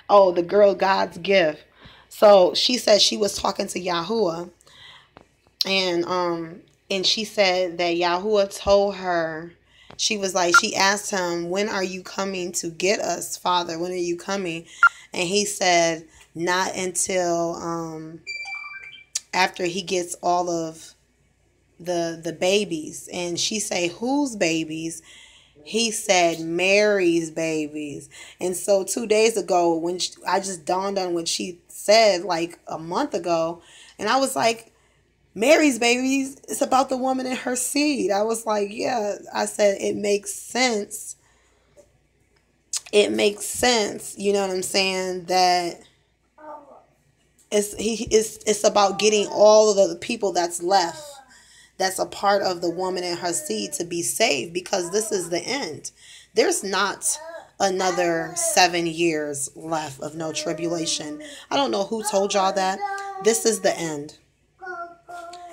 Oh, the girl God's gift. So she said she was talking to Yahuwah, and she said that Yahuwah told her, she was like, she asked him, "When are you coming to get us, Father? When are you coming?" And he said, "Not until after he gets all of the babies." And she say, "Whose babies?" He said, "Mary's babies." And so 2 days ago, when I just dawned on what she said like a month ago, and I was like, Mary's babies, it's about the woman and her seed. I was like, yeah. I said, it makes sense. It makes sense, you know what I'm saying, that it's about getting all of the people that's left, that's a part of the woman and her seed, to be saved, because this is the end. There's not another 7 years left of no tribulation. I don't know who told y'all that. This is the end.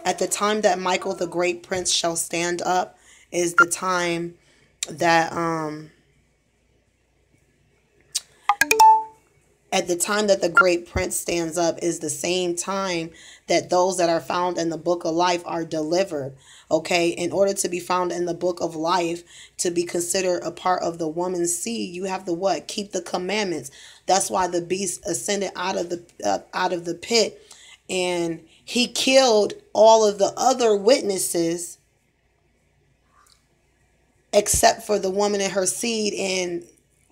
At the time that Michael the great prince shall stand up is the time that at the time that the great prince stands up is the same time that those that are found in the book of life are delivered. Okay, in order to be found in the book of life, to be considered a part of the woman's seed, you have to what? Keep the commandments. That's why the beast ascended out of the pit, and he killed all of the other witnesses except for the woman and her seed and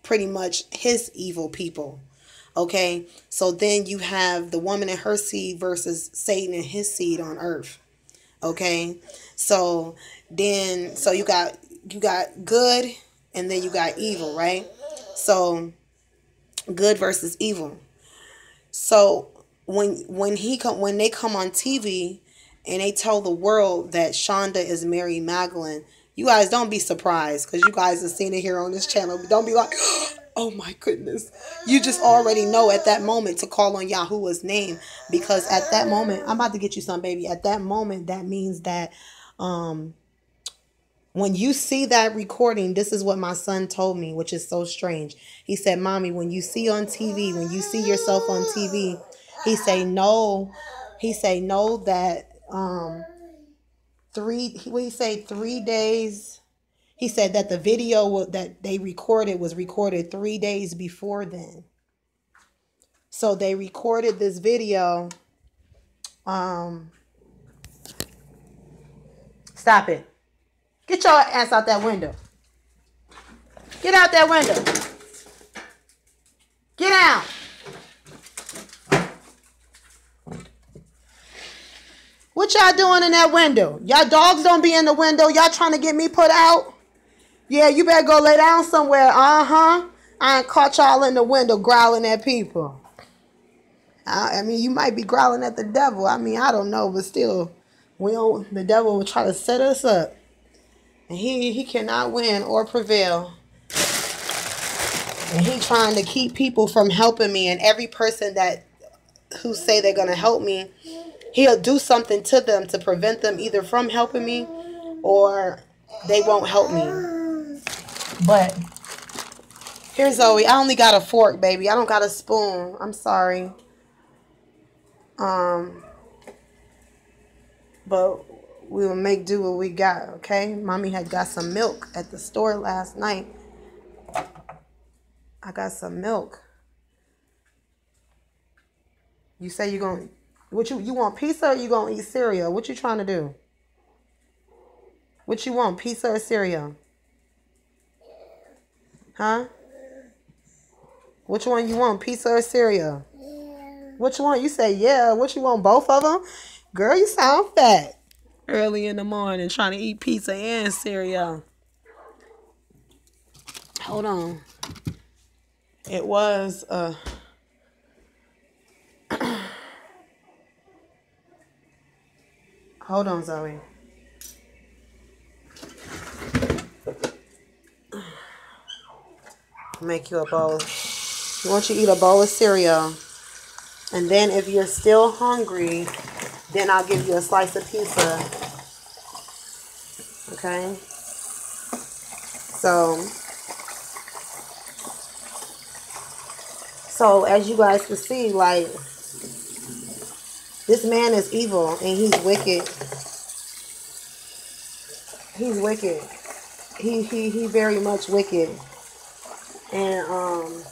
pretty much his evil people. Okay, so then you have the woman and her seed versus Satan and his seed on earth. Okay, so then you got good, and then you got evil, right? So good versus evil. So when they come on TV and they tell the world that Shonda is Mary Magdalene, you guys don't be surprised, because you guys have seen it here on this channel. Don't be like, oh my goodness. You just already know at that moment to call on Yahuwah's name, because at that moment, I'm about to get you some, baby. At that moment, that means that when you see that recording, this is what my son told me, which is so strange. He said, "Mommy, when you see on TV, when you see yourself on TV," he say no. He say no that 3 days. He said that the video that they recorded was recorded 3 days before then. So they recorded this video. Stop it. Get your ass out that window. Get out that window. Get out. What y'all doing in that window? Y'all dogs don't be in the window. Y'all trying to get me put out? Yeah, you better go lay down somewhere. I ain't caught y'all in the window growling at people. I mean, you might be growling at the devil. I mean, I don't know, but still, the devil will try to set us up. And he cannot win or prevail. And he trying to keep people from helping me. And every person who say they're going to help me, he'll do something to them to prevent them either from helping me or they won't help me. But here, Zoe, I only got a fork, baby. I don't got a spoon. I'm sorry. But we will make do what we got, okay? Mommy had got some milk at the store last night. I got some milk. You say you going to, you want pizza or you going to eat cereal? What you trying to do? What you want, pizza or cereal? Huh? Which one you want, pizza or cereal? Which one? You say yeah. What you want, both of them? Girl, you sound fat. Early in the morning trying to eat pizza and cereal. Hold on. It was hold on, Zoe. Make you a bowl. You want you to eat a bowl of cereal. And then if you're still hungry, then I'll give you a slice of pizza. Okay? So as you guys can see, like, this man is evil and he's wicked. He's wicked. He very much wicked. And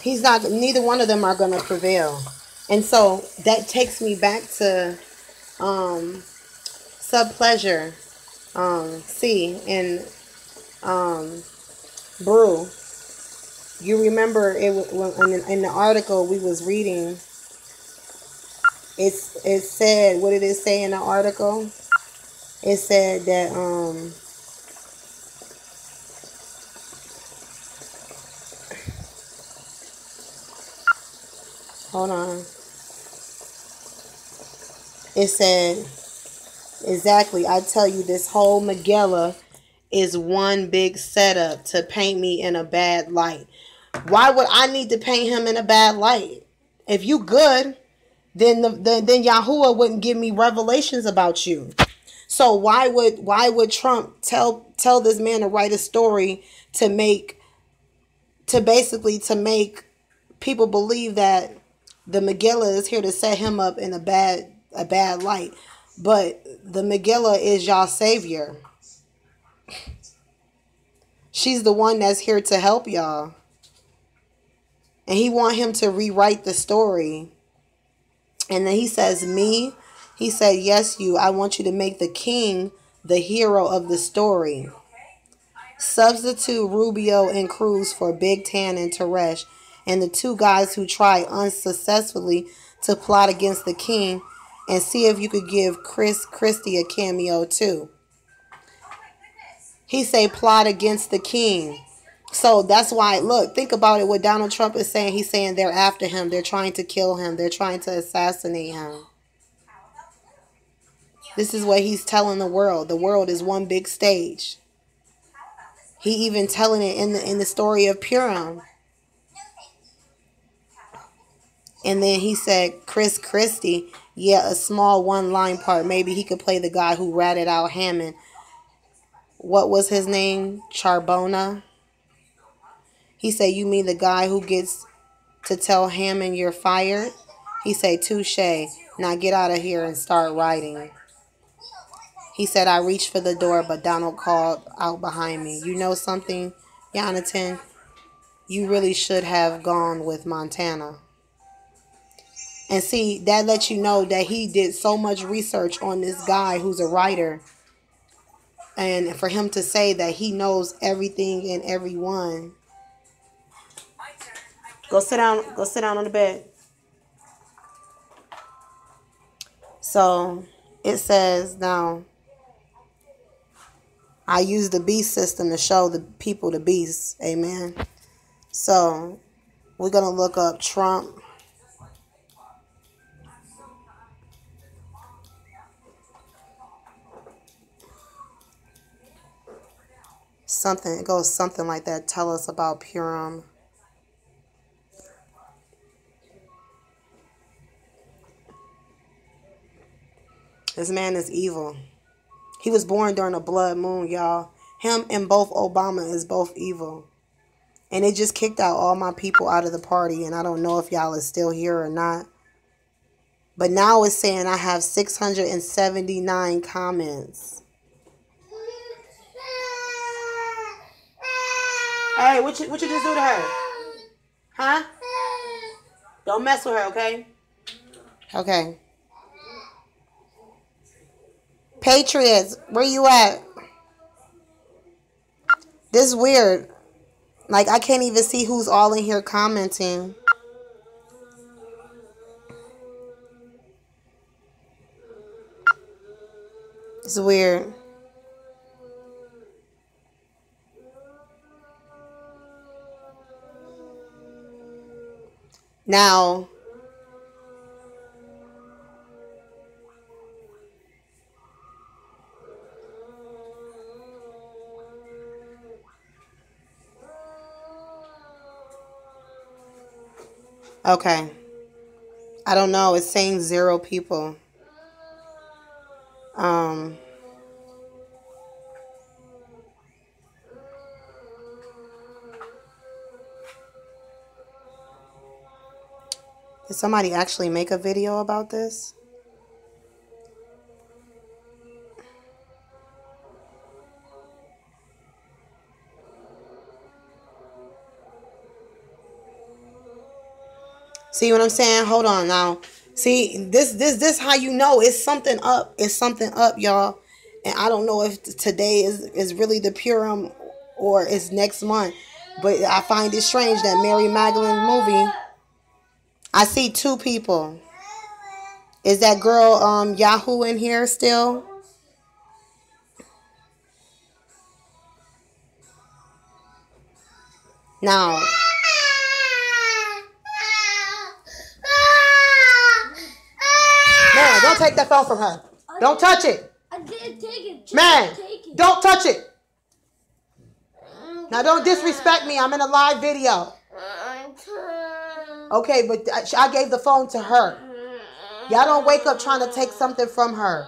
he's not, neither one of them are gonna prevail. And so that takes me back to Sub Pleasure C and Brew. You remember it in the article we was reading, it said, what did it say in the article? It said that hold on. It said, exactly, I tell you, this whole Megillah is one big setup to paint me in a bad light. Why would I need to paint him in a bad light? If you good, then Yahuwah wouldn't give me revelations about you. So why would Trump tell this man to write a story to make people believe that the Megillah is here to set him up in a bad light? But the Megillah is y'all's savior. She's the one that's here to help y'all. And he want him to rewrite the story. And then he says, me? He said, yes, you. I want you to make the king the hero of the story. Substitute Rubio and Cruz for Big Tan and Teresh, and the two guys who try unsuccessfully to plot against the king, and see if you could give Chris Christie a cameo too. He say plot against the king. So that's why, look, think about it. What Donald Trump is saying, he's saying they're after him. They're trying to kill him. They're trying to assassinate him. This is what he's telling the world. The world is one big stage. He even telling it in the story of Purim. And then he said, Chris Christie, yeah, a small one-line part. Maybe he could play the guy who ratted out Hammond. What was his name? Charbona? He said, you mean the guy who gets to tell Hammond you're fired? He said, touche. Now get out of here and start writing. He said, I reached for the door, but Donald called out behind me. You know something, Jonathan? You really should have gone with Montana. And see, that lets you know that he did so much research on this guy who's a writer. And for him to say that he knows everything and everyone. Go sit down on the bed. So it says now, I use the beast system to show the people the beast. Amen. So we're going to look up Trump. It goes something like that. Tell us about Purim. This man is evil. He was born during a blood moon, y'all. Him and both Obama is both evil. And it just kicked out all my people out of the party. And I don't know if y'all is still here or not. But now it's saying I have 679 comments. Hey, what you just do to her? Huh? Don't mess with her, okay? Okay. Patriots, where you at? This is weird. Like, I can't even see who's all in here commenting. It's weird. Now, okay. I don't know. It's saying 0 people. Did somebody actually make a video about this? See what I'm saying? Hold on now. See, this how you know it's something up. It's something up, y'all. And I don't know if today is really the Purim or it's next month. But I find it strange that Mary Magdalene movie. I see 2 people. Is that girl Yahoo in here still? Now, man, don't take that phone from her. Don't touch it. I didn't take it. Man, don't touch it. Now, don't disrespect me. I'm in a live video. Okay, but I gave the phone to her. Y'all don't wake up trying to take something from her.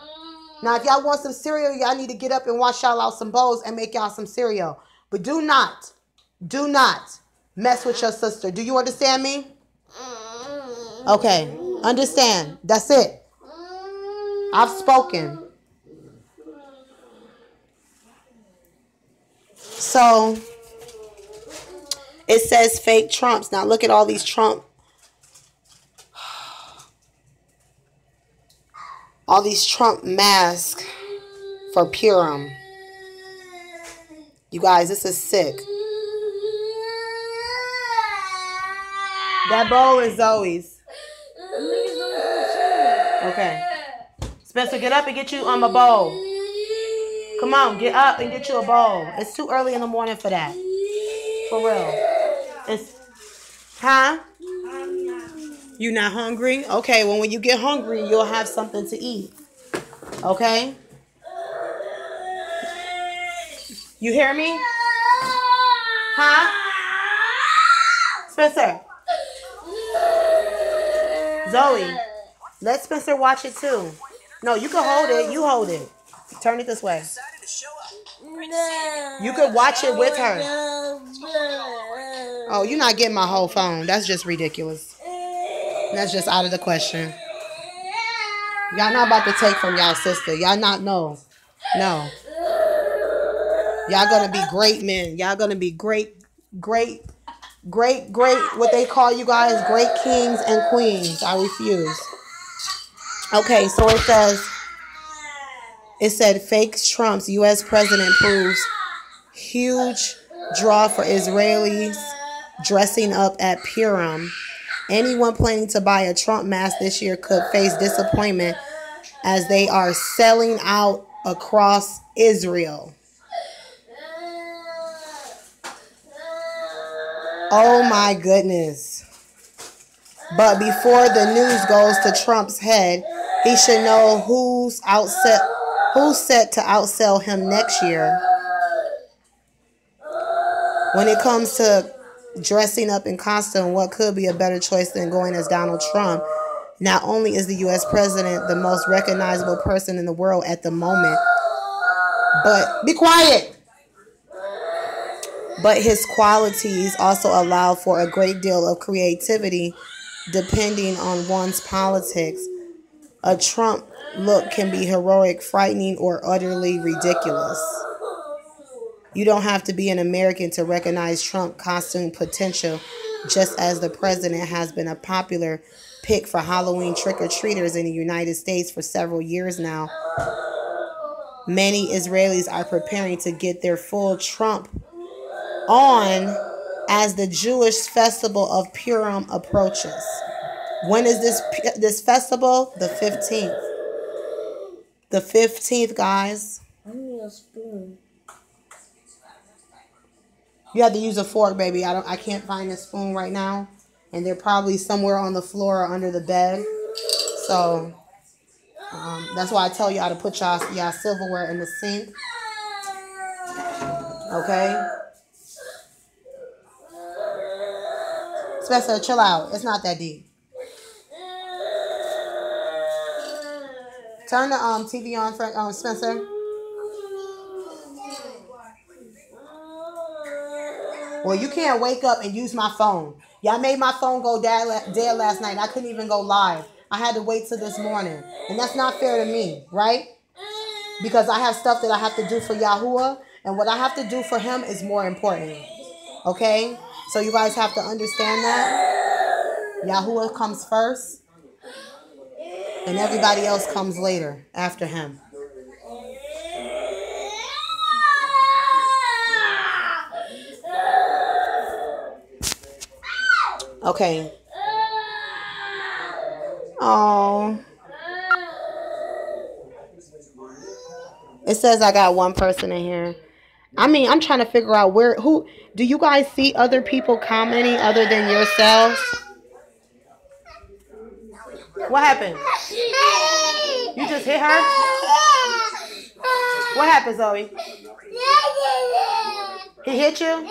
Now, if y'all want some cereal, y'all need to get up and wash y'all out some bowls and make y'all some cereal. But do not mess with your sister. Do you understand me? Okay, understand. That's it. I've spoken. So, it says fake Trumps. Now, look at all these Trump. All these Trump masks for Purim. You guys, this is sick. That bowl is Zoe's. Okay. Spencer, get up and get you a bowl. Come on, get up and get you a bowl. It's too early in the morning for that. For real. Huh? You not hungry? Okay, well, when you get hungry, you'll have something to eat. Okay? You hear me? Huh? Spencer. Zoe, let Spencer watch it too. No, you can hold it. You hold it. Turn it this way. You could watch it with her. Oh, you're not getting my whole phone. That's just ridiculous. That's just out of the question. Y'all not about to take from y'all sister. Y'all not, no. No. Y'all gonna be great men. Y'all gonna be great, what they call you guys, great kings and queens. I refuse. Okay, so it said fake Trump's U.S. president proves huge draw for Israelis dressing up at Purim. Anyone planning to buy a Trump mask this year could face disappointment as they are selling out across Israel. Oh my goodness. But before the news goes to Trump's head, he should know who's set to outsell him next year. When it comes to dressing up in costume, what could be a better choice than going as Donald Trump? Not only is the U.S. president the most recognizable person in the world at the moment, but be quiet. But his qualities also allow for a great deal of creativity depending on one's politics. A Trump look can be heroic, frightening, or utterly ridiculous. You don't have to be an American to recognize Trump costume potential, just as the president has been a popular pick for Halloween trick-or-treaters in the United States for several years now. Many Israelis are preparing to get their full Trump on as the Jewish festival of Purim approaches. When is this festival? The 15th. The 15th, guys. I need a spoon. You have to use a fork, baby. I can't find a spoon right now. And they're probably somewhere on the floor or under the bed. So that's why I tell y'all to put y'all silverware in the sink. Okay? Spencer, chill out. It's not that deep. Turn the TV on for Spencer. Well, you can't wake up and use my phone. Y'all made my phone go dead last night. I couldn't even go live. I had to wait till this morning. And that's not fair to me, right? Because I have stuff that I have to do for Yahuwah. And what I have to do for him is more important. Okay? So you guys have to understand that. Yahuwah comes first. And everybody else comes later after him. Okay. Oh. It says I got one person in here. I mean, I'm trying to figure out who do you guys see other people commenting other than yourselves? What happened? You just hit her? What happened, Zoe? He hit you?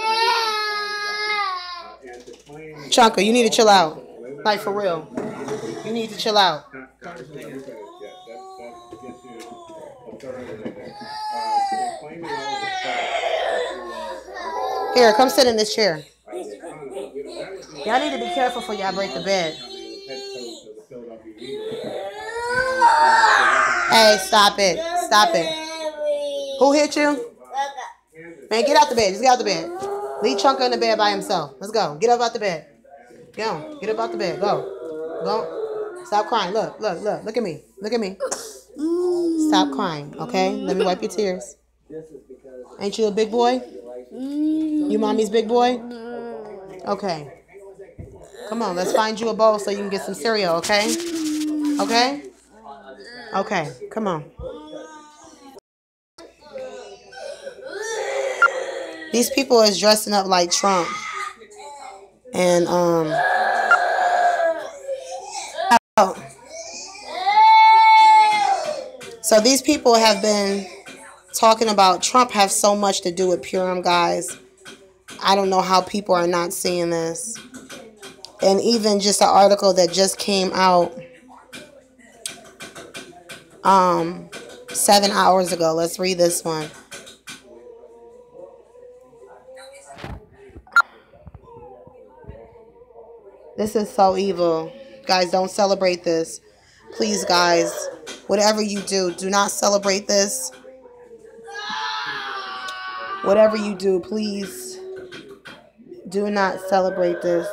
Chunka, you need to chill out. Like, for real. You need to chill out. Here, come sit in this chair. Y'all need to be careful before y'all break the bed. Hey, stop it. Stop it. Who hit you? Man, get out the bed. Just get out the bed. Leave Chunka in the bed by himself. Let's go. Get up out the bed. Go. Get up out the bed. Go. Go. Stop crying. Look. Look at me. Look at me. Stop crying, okay? Let me wipe your tears. Ain't you a big boy? You mommy's big boy? Okay. Come on, let's find you a bowl so you can get some cereal, okay? Okay? Okay, come on. These people is dressing up like Trump. And, so these people have been talking about Trump have so much to do with Purim, guys. I don't know how people are not seeing this. And even just an article that just came out 7 hours ago. Let's read this one. This is so evil. Guys, don't celebrate this. Please, guys, whatever you do, do not celebrate this. Whatever you do, please do not celebrate this.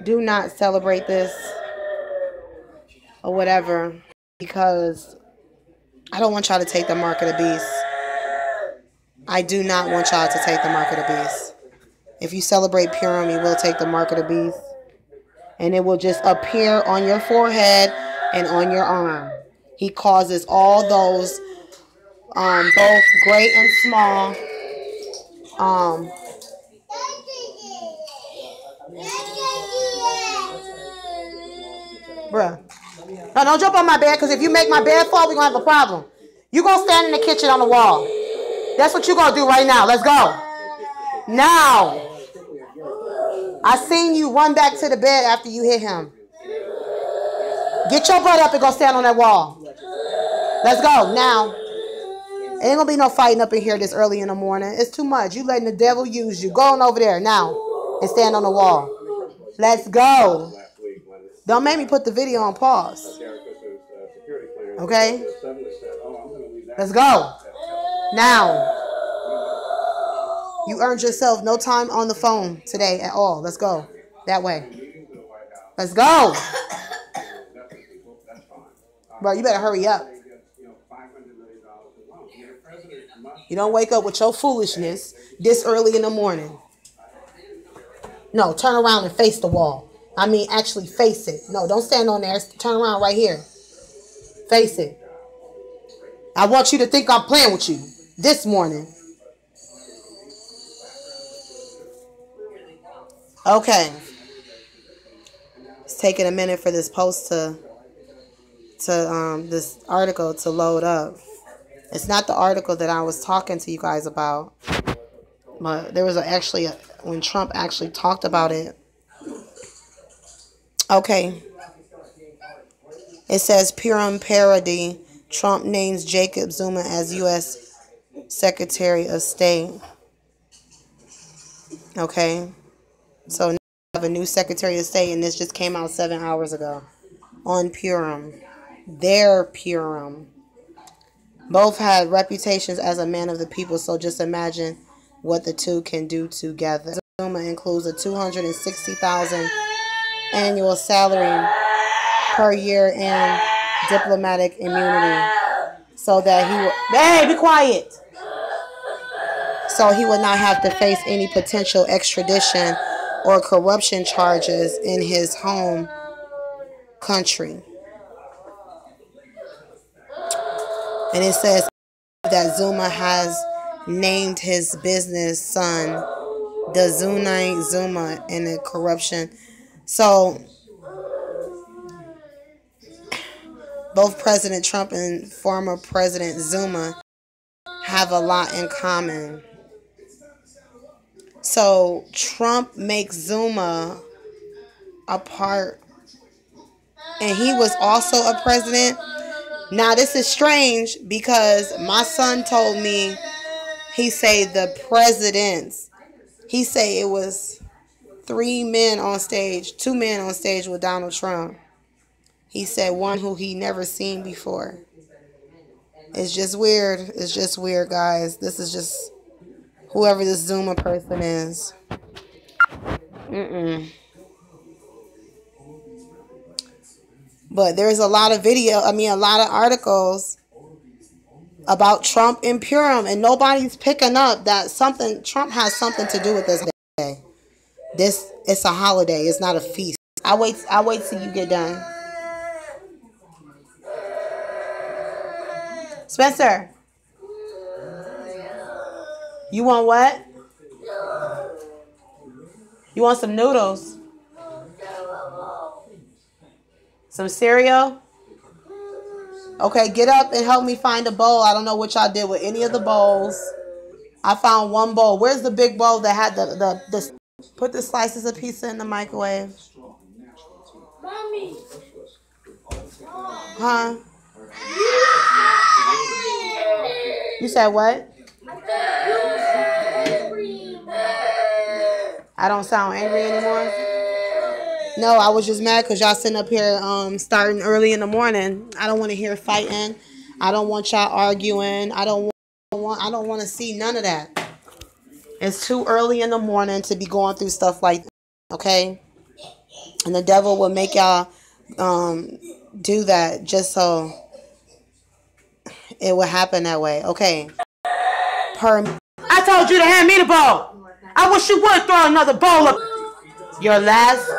Do not celebrate this or whatever, because I don't want y'all to take the mark of the beast. I do not want y'all to take the mark of the beast. If you celebrate Purim, you will take the mark of the beast. And it will just appear on your forehead and on your arm. He causes all those, both great and small, bruh. No, don't jump on my bed, because if you make my bed fall, we're going to have a problem. You're going to stand in the kitchen on the wall. That's what you're going to do right now. Let's go. Now. I seen you run back to the bed after you hit him. Get your butt up and go stand on that wall. Let's go. Now. Ain't going to be no fighting up in here this early in the morning. It's too much. You letting the devil use you. Go on over there now and stand on the wall. Let's go. Don't make me put the video on pause. Okay? Let's go. Now. You earned yourself no time on the phone today at all. Let's go. That way. Let's go. Bro, you better hurry up. You don't wake up with your foolishness this early in the morning. No, turn around and face the wall. I mean, actually face it. No, don't stand on there. Turn around right here. Face it. I want you to think I'm playing with you this morning. Okay. It's taking a minute for this post to this article to load up. It's not the article that I was talking to you guys about, but there was when Trump actually talked about it. Okay. It says Purim parody. Trump names Jacob Zuma as U.S. Secretary of State. Okay. So now we have a new Secretary of State, and this just came out 7 hours ago on Purim. Their Purim. Both had reputations as a man of the people, so just imagine what the two can do together. Zuma includes a $260,000 annual salary per year and diplomatic immunity, so that he would, hey, be quiet. So he would not have to face any potential extradition or corruption charges in his home country. And it says that Zuma has named his business son the Zuma in the corruption. So both President Trump and former President Zuma have a lot in common. So Trump makes Zuma a part, and he was also a president. Now this is strange because my son told me, he say the presidents, he say it was 2 men on stage with Donald Trump. He said one who he never seen before. It's just weird. It's just weird, guys. This is just whoever this Zuma person is. But there's a lot of a lot of articles about Trump and Purim, and nobody's picking up that Trump has something to do with this day. It's a holiday. It's not a feast. I wait till you get done. Spencer, you want what? You want some noodles? Some cereal? Okay, get up and help me find a bowl. I don't know what y'all did with any of the bowls. I found one bowl. Where's the big bowl that had the put the slices of pizza in the microwave? Mommy. Huh? You said what? I don't sound angry anymore? No, I was just mad because y'all sitting up here starting early in the morning. I don't want to hear fighting. I don't want y'all arguing. I don't want to see none of that. It's too early in the morning to be going through stuff like that, okay? And the devil will make y'all do that just so it will happen that way, okay? I told you to hand me the ball. I wish you would throw another ball up. Your last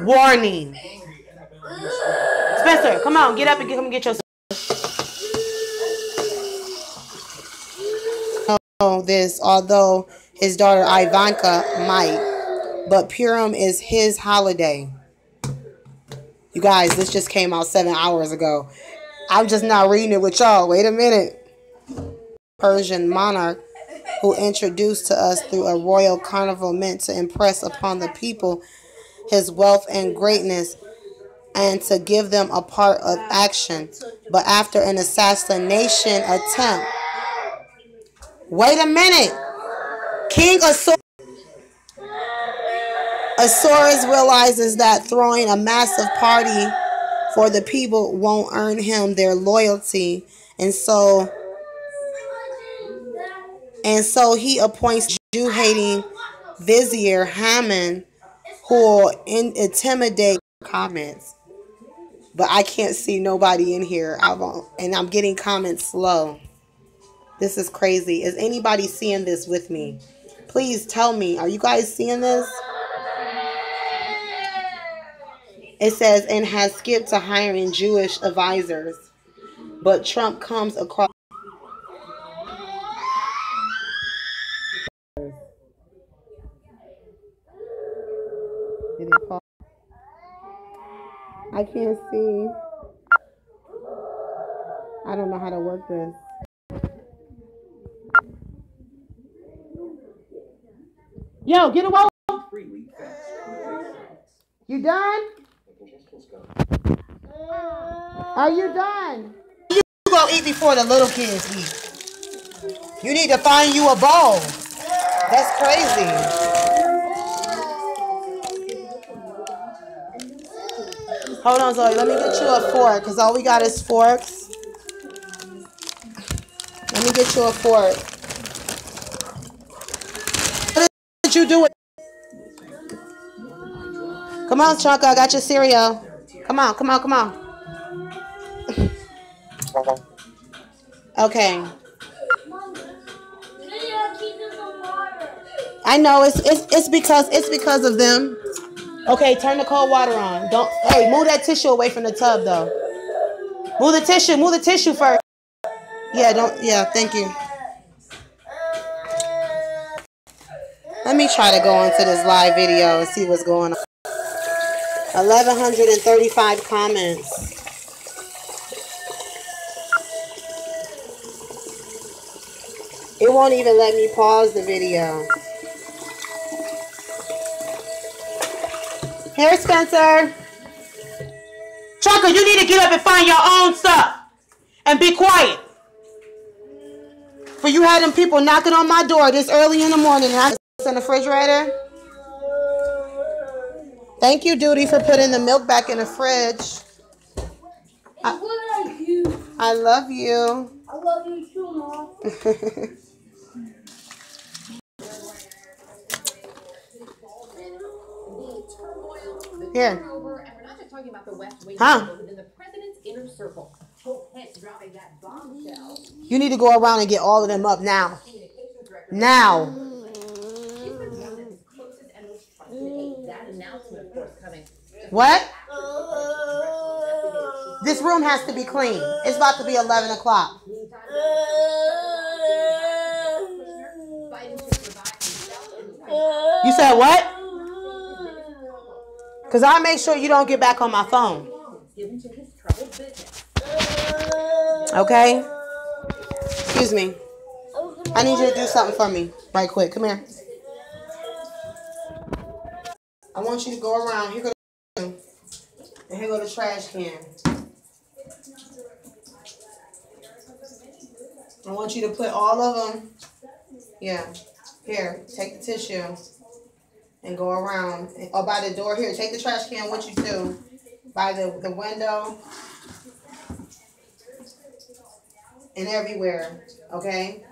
warning. Spencer, come on, get up and come get your. Although his daughter Ivanka might, but Purim is his holiday. You guys, this just came out 7 hours ago. I'm just not reading it with y'all. Wait a minute. Persian monarch who introduced to us through a royal carnival meant to impress upon the people his wealth and greatness and to give them a part of action. But after an assassination attempt, wait a minute, King Osiris realizes that throwing a massive party for the people won't earn him their loyalty, and so he appoints Jew-hating Vizier Haman, who will intimidate comments. But I can't see nobody in here. And I'm getting comments slow. This is crazy. Is anybody seeing this with me? Please tell me. Are you guys seeing this? It says, and has skipped to hiring Jewish advisors. But Trump comes across. Did it fall? I can't see. I don't know how to work this. Yo, get away. You done? Are you done? You go eat before the little kids eat. You need to find you a bowl. That's crazy. Hold on, Zoe. Let me get you a fork, because all we got is forks. Let me get you a fork. What did you do with? Come on, Chunka. I got your cereal. Come on, come on, come on. Okay. I know it's because of them. Okay, turn the cold water on. Hey, move that tissue away from the tub though. Move the tissue first. Yeah, thank you. Let me try to go into this live video and see what's going on. 1,135 comments. It won't even let me pause the video. Here, Spencer. Chunka, you need to get up and find your own stuff. And be quiet. For you had them people knocking on my door this early in the morning. And I in the refrigerator. Thank you, Duty, for putting the milk back in the fridge. I love you. I love you too, Mom. Here. Huh? You need to go around and get all of them up now. Now. What? This room has to be clean. It's about to be 11 o'clock. You said what? Because I'll make sure you don't get back on my phone. Okay? Excuse me. I need you to do something for me right quick. Come here. I want you to go around. Here go the and here go the trash can. I want you to put all of them. Yeah. Here, take the tissue and go around. Or by the door. Here, take the trash can with you too. By the window. And everywhere. Okay?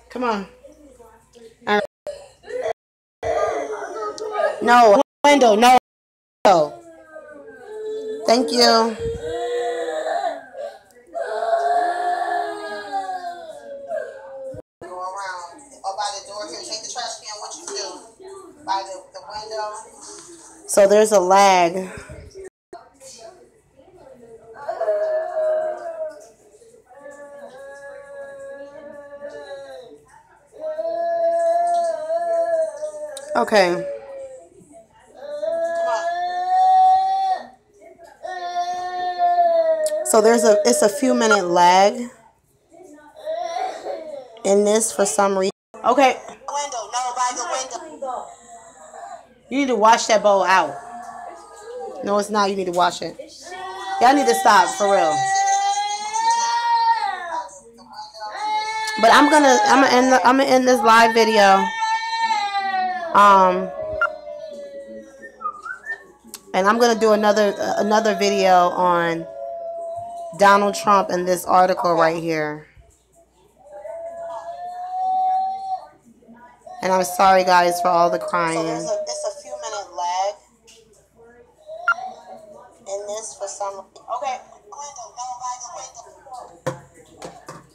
Come on. All right. No, window, no. Thank you. Go around. Oh, by the door here. Take the trash can. What you do? By the window. So there's a lag. Okay. So it's a few minute lag in this for some reason. Okay. Window, no, by the window. You need to wash that bowl out. No, it's not. You need to wash it. Y'all need to stop for real. But I'm gonna end this live video. And I'm gonna do another video on Donald Trump and this article right here. And I'm sorry, guys, for all the crying. So it's a few minute lag in this for some. Okay.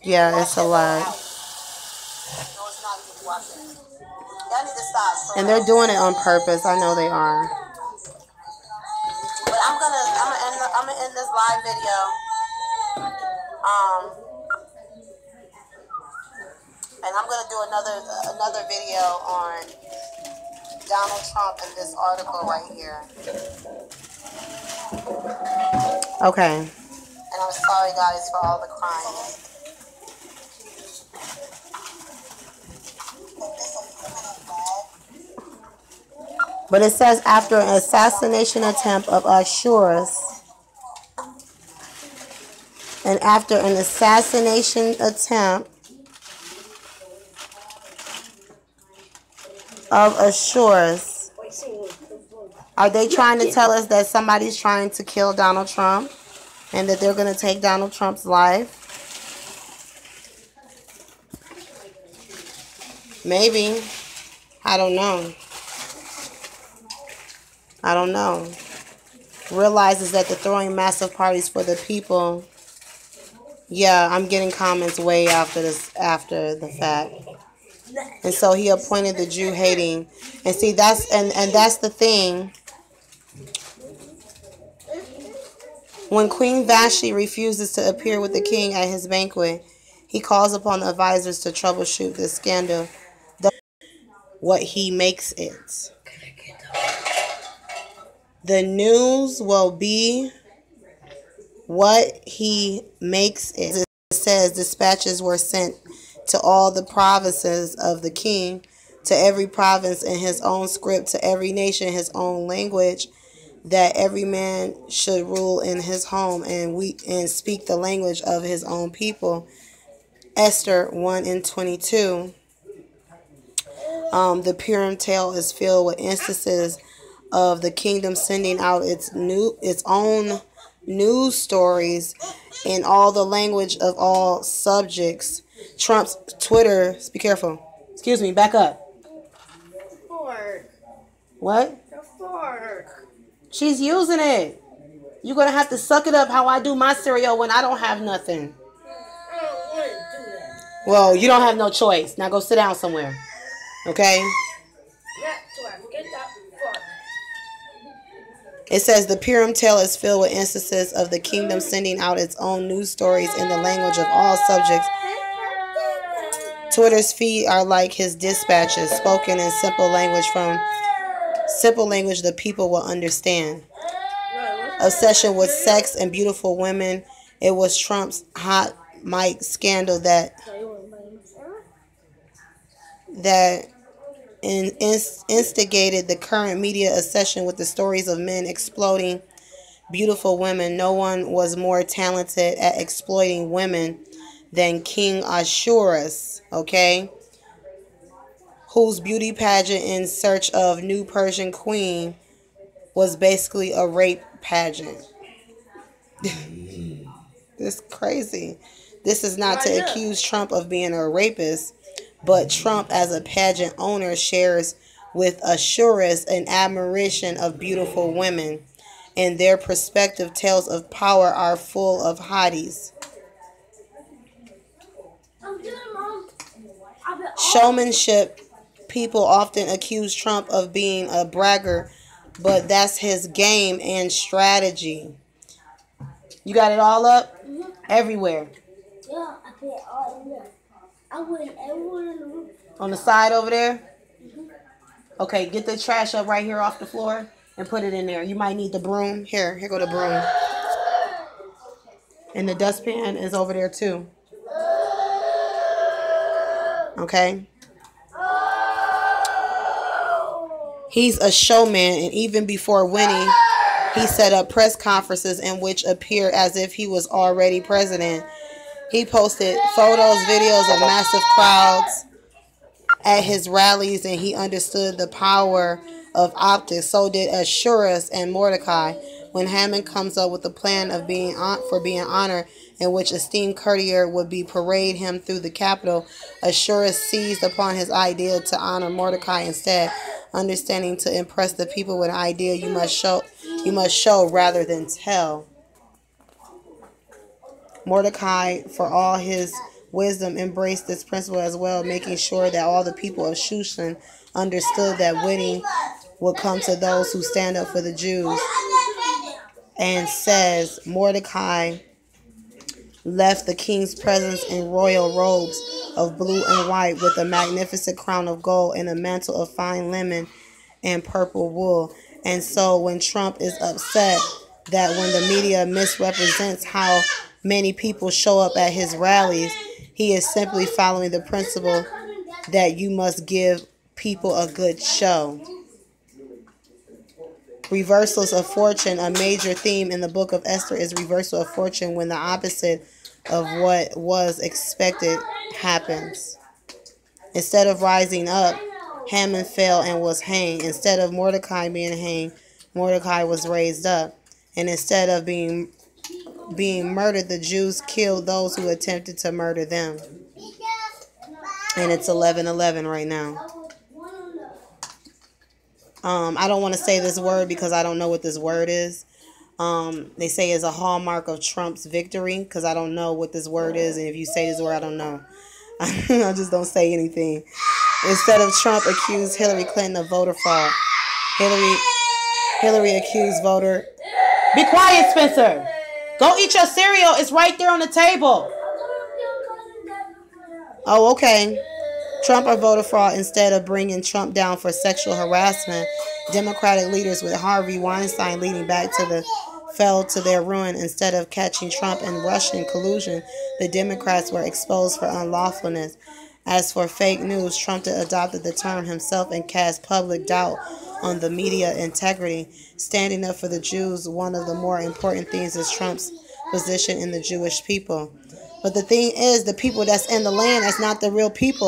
Yeah, it's a lag. No, it's not even watching. Y'all need to stop. And they're doing it on purpose. I know they are. But I'm gonna end this live video. And I'm gonna do another video on Donald Trump and this article right here. Okay. And I'm sorry, guys, for all the crying. But it says after an assassination attempt of Ashurus, and after an assassination attempt of Ashurus, are they trying to tell us that somebody's trying to kill Donald Trump and that they're going to take Donald Trump's life? Maybe. I don't know. I don't know. Realizes that they're throwing massive parties for the people. Yeah, I'm getting comments way after the fact. And so he appointed the Jew hating. And see, that's the thing. When Queen Vashti refuses to appear with the king at his banquet, he calls upon the advisors to troubleshoot this scandal. What he makes it. The news will be what he makes it. It says dispatches were sent to all the provinces of the king, to every province in his own script, to every nation his own language, that every man should rule in his home and speak the language of his own people. Esther 1:22. The Purim tale is filled with instances of the kingdom sending out its own news stories in all the language of all subjects. Trump's Twitter, be careful. Excuse me, back up. Fork. What? The fork. She's using it. You're going to have to suck it up how I do my cereal when I don't have nothing. I don't want to do that. Well, you don't have no choice. Now go sit down somewhere. Okay? That's why. Get that fork. It says the Purim tale is filled with instances of the kingdom sending out its own news stories in the language of all subjects. Twitter's feed are like his dispatches, spoken in simple language the people will understand. Obsession with sex and beautiful women. It was Trump's hot mic scandal that instigated the current media obsession with the stories of men exploiting beautiful women. No one was more talented at exploiting women than King Ashurus, okay? Whose beauty pageant in search of new Persian queen was basically a rape pageant. This is crazy. This is not to accuse Trump of being a rapist, but Trump as a pageant owner shares with Ashurus an admiration of beautiful women, and their perspective tales of power are full of hotties. Showmanship. People often accuse Trump of being a braggart, but that's his game and strategy. You got it all up? Mm-hmm. Everywhere. Yeah, I put it all in there. I put it everywhere in the room. On the side over there? Mm-hmm. Okay, get the trash up right here off the floor and put it in there. You might need the broom. Here go the broom. And the dustpan is over there too. Okay? He's a showman, and even before winning, he set up press conferences in which appeared as if he was already president. He posted photos, videos of massive crowds at his rallies, and he understood the power of optics. So did Ashurus and Mordecai. When Haman comes up with the plan of being honored, in which esteemed courtier would be parade him through the capital, Ashurus seized upon his idea to honor Mordecai instead, understanding to impress the people with an idea you must show rather than tell. Mordecai, for all his wisdom, embraced this principle as well, making sure that all the people of Shushan understood that winning would come to those who stand up for the Jews. And says Mordecai left the king's presence in royal robes of blue and white with a magnificent crown of gold and a mantle of fine linen and purple wool. And so when Trump is upset that when the media misrepresents how many people show up at his rallies, he is simply following the principle that you must give people a good show. Reversals of fortune. A major theme in the book of Esther is reversal of fortune, when the opposite of what was expected happens. Instead of rising up, Haman fell and was hanged. Instead of Mordecai being hanged, Mordecai was raised up. And instead of being murdered, the Jews killed those who attempted to murder them. And it's 11:11 right now. I don't want to say this word because I don't know what this word is. They say it's a hallmark of Trump's victory because I don't know what this word is. And if you say this word, I don't know. I just don't say anything. Instead of Trump accused Hillary Clinton of voter fraud. Hillary accused voter. Be quiet, Spencer. Go eat your cereal. It's right there on the table. Oh, okay. Trump or voter fraud. Instead of bringing Trump down for sexual harassment, Democratic leaders with Harvey Weinstein leading back to the fell to their ruin. Instead of catching Trump in Russian collusion, the Democrats were exposed for unlawfulness. As for fake news, Trump adopted the term himself and cast public doubt on the media integrity. Standing up for the Jews, one of the more important things is Trump's position in the Jewish people. But the thing is, the people that's in the land, that's not the real people.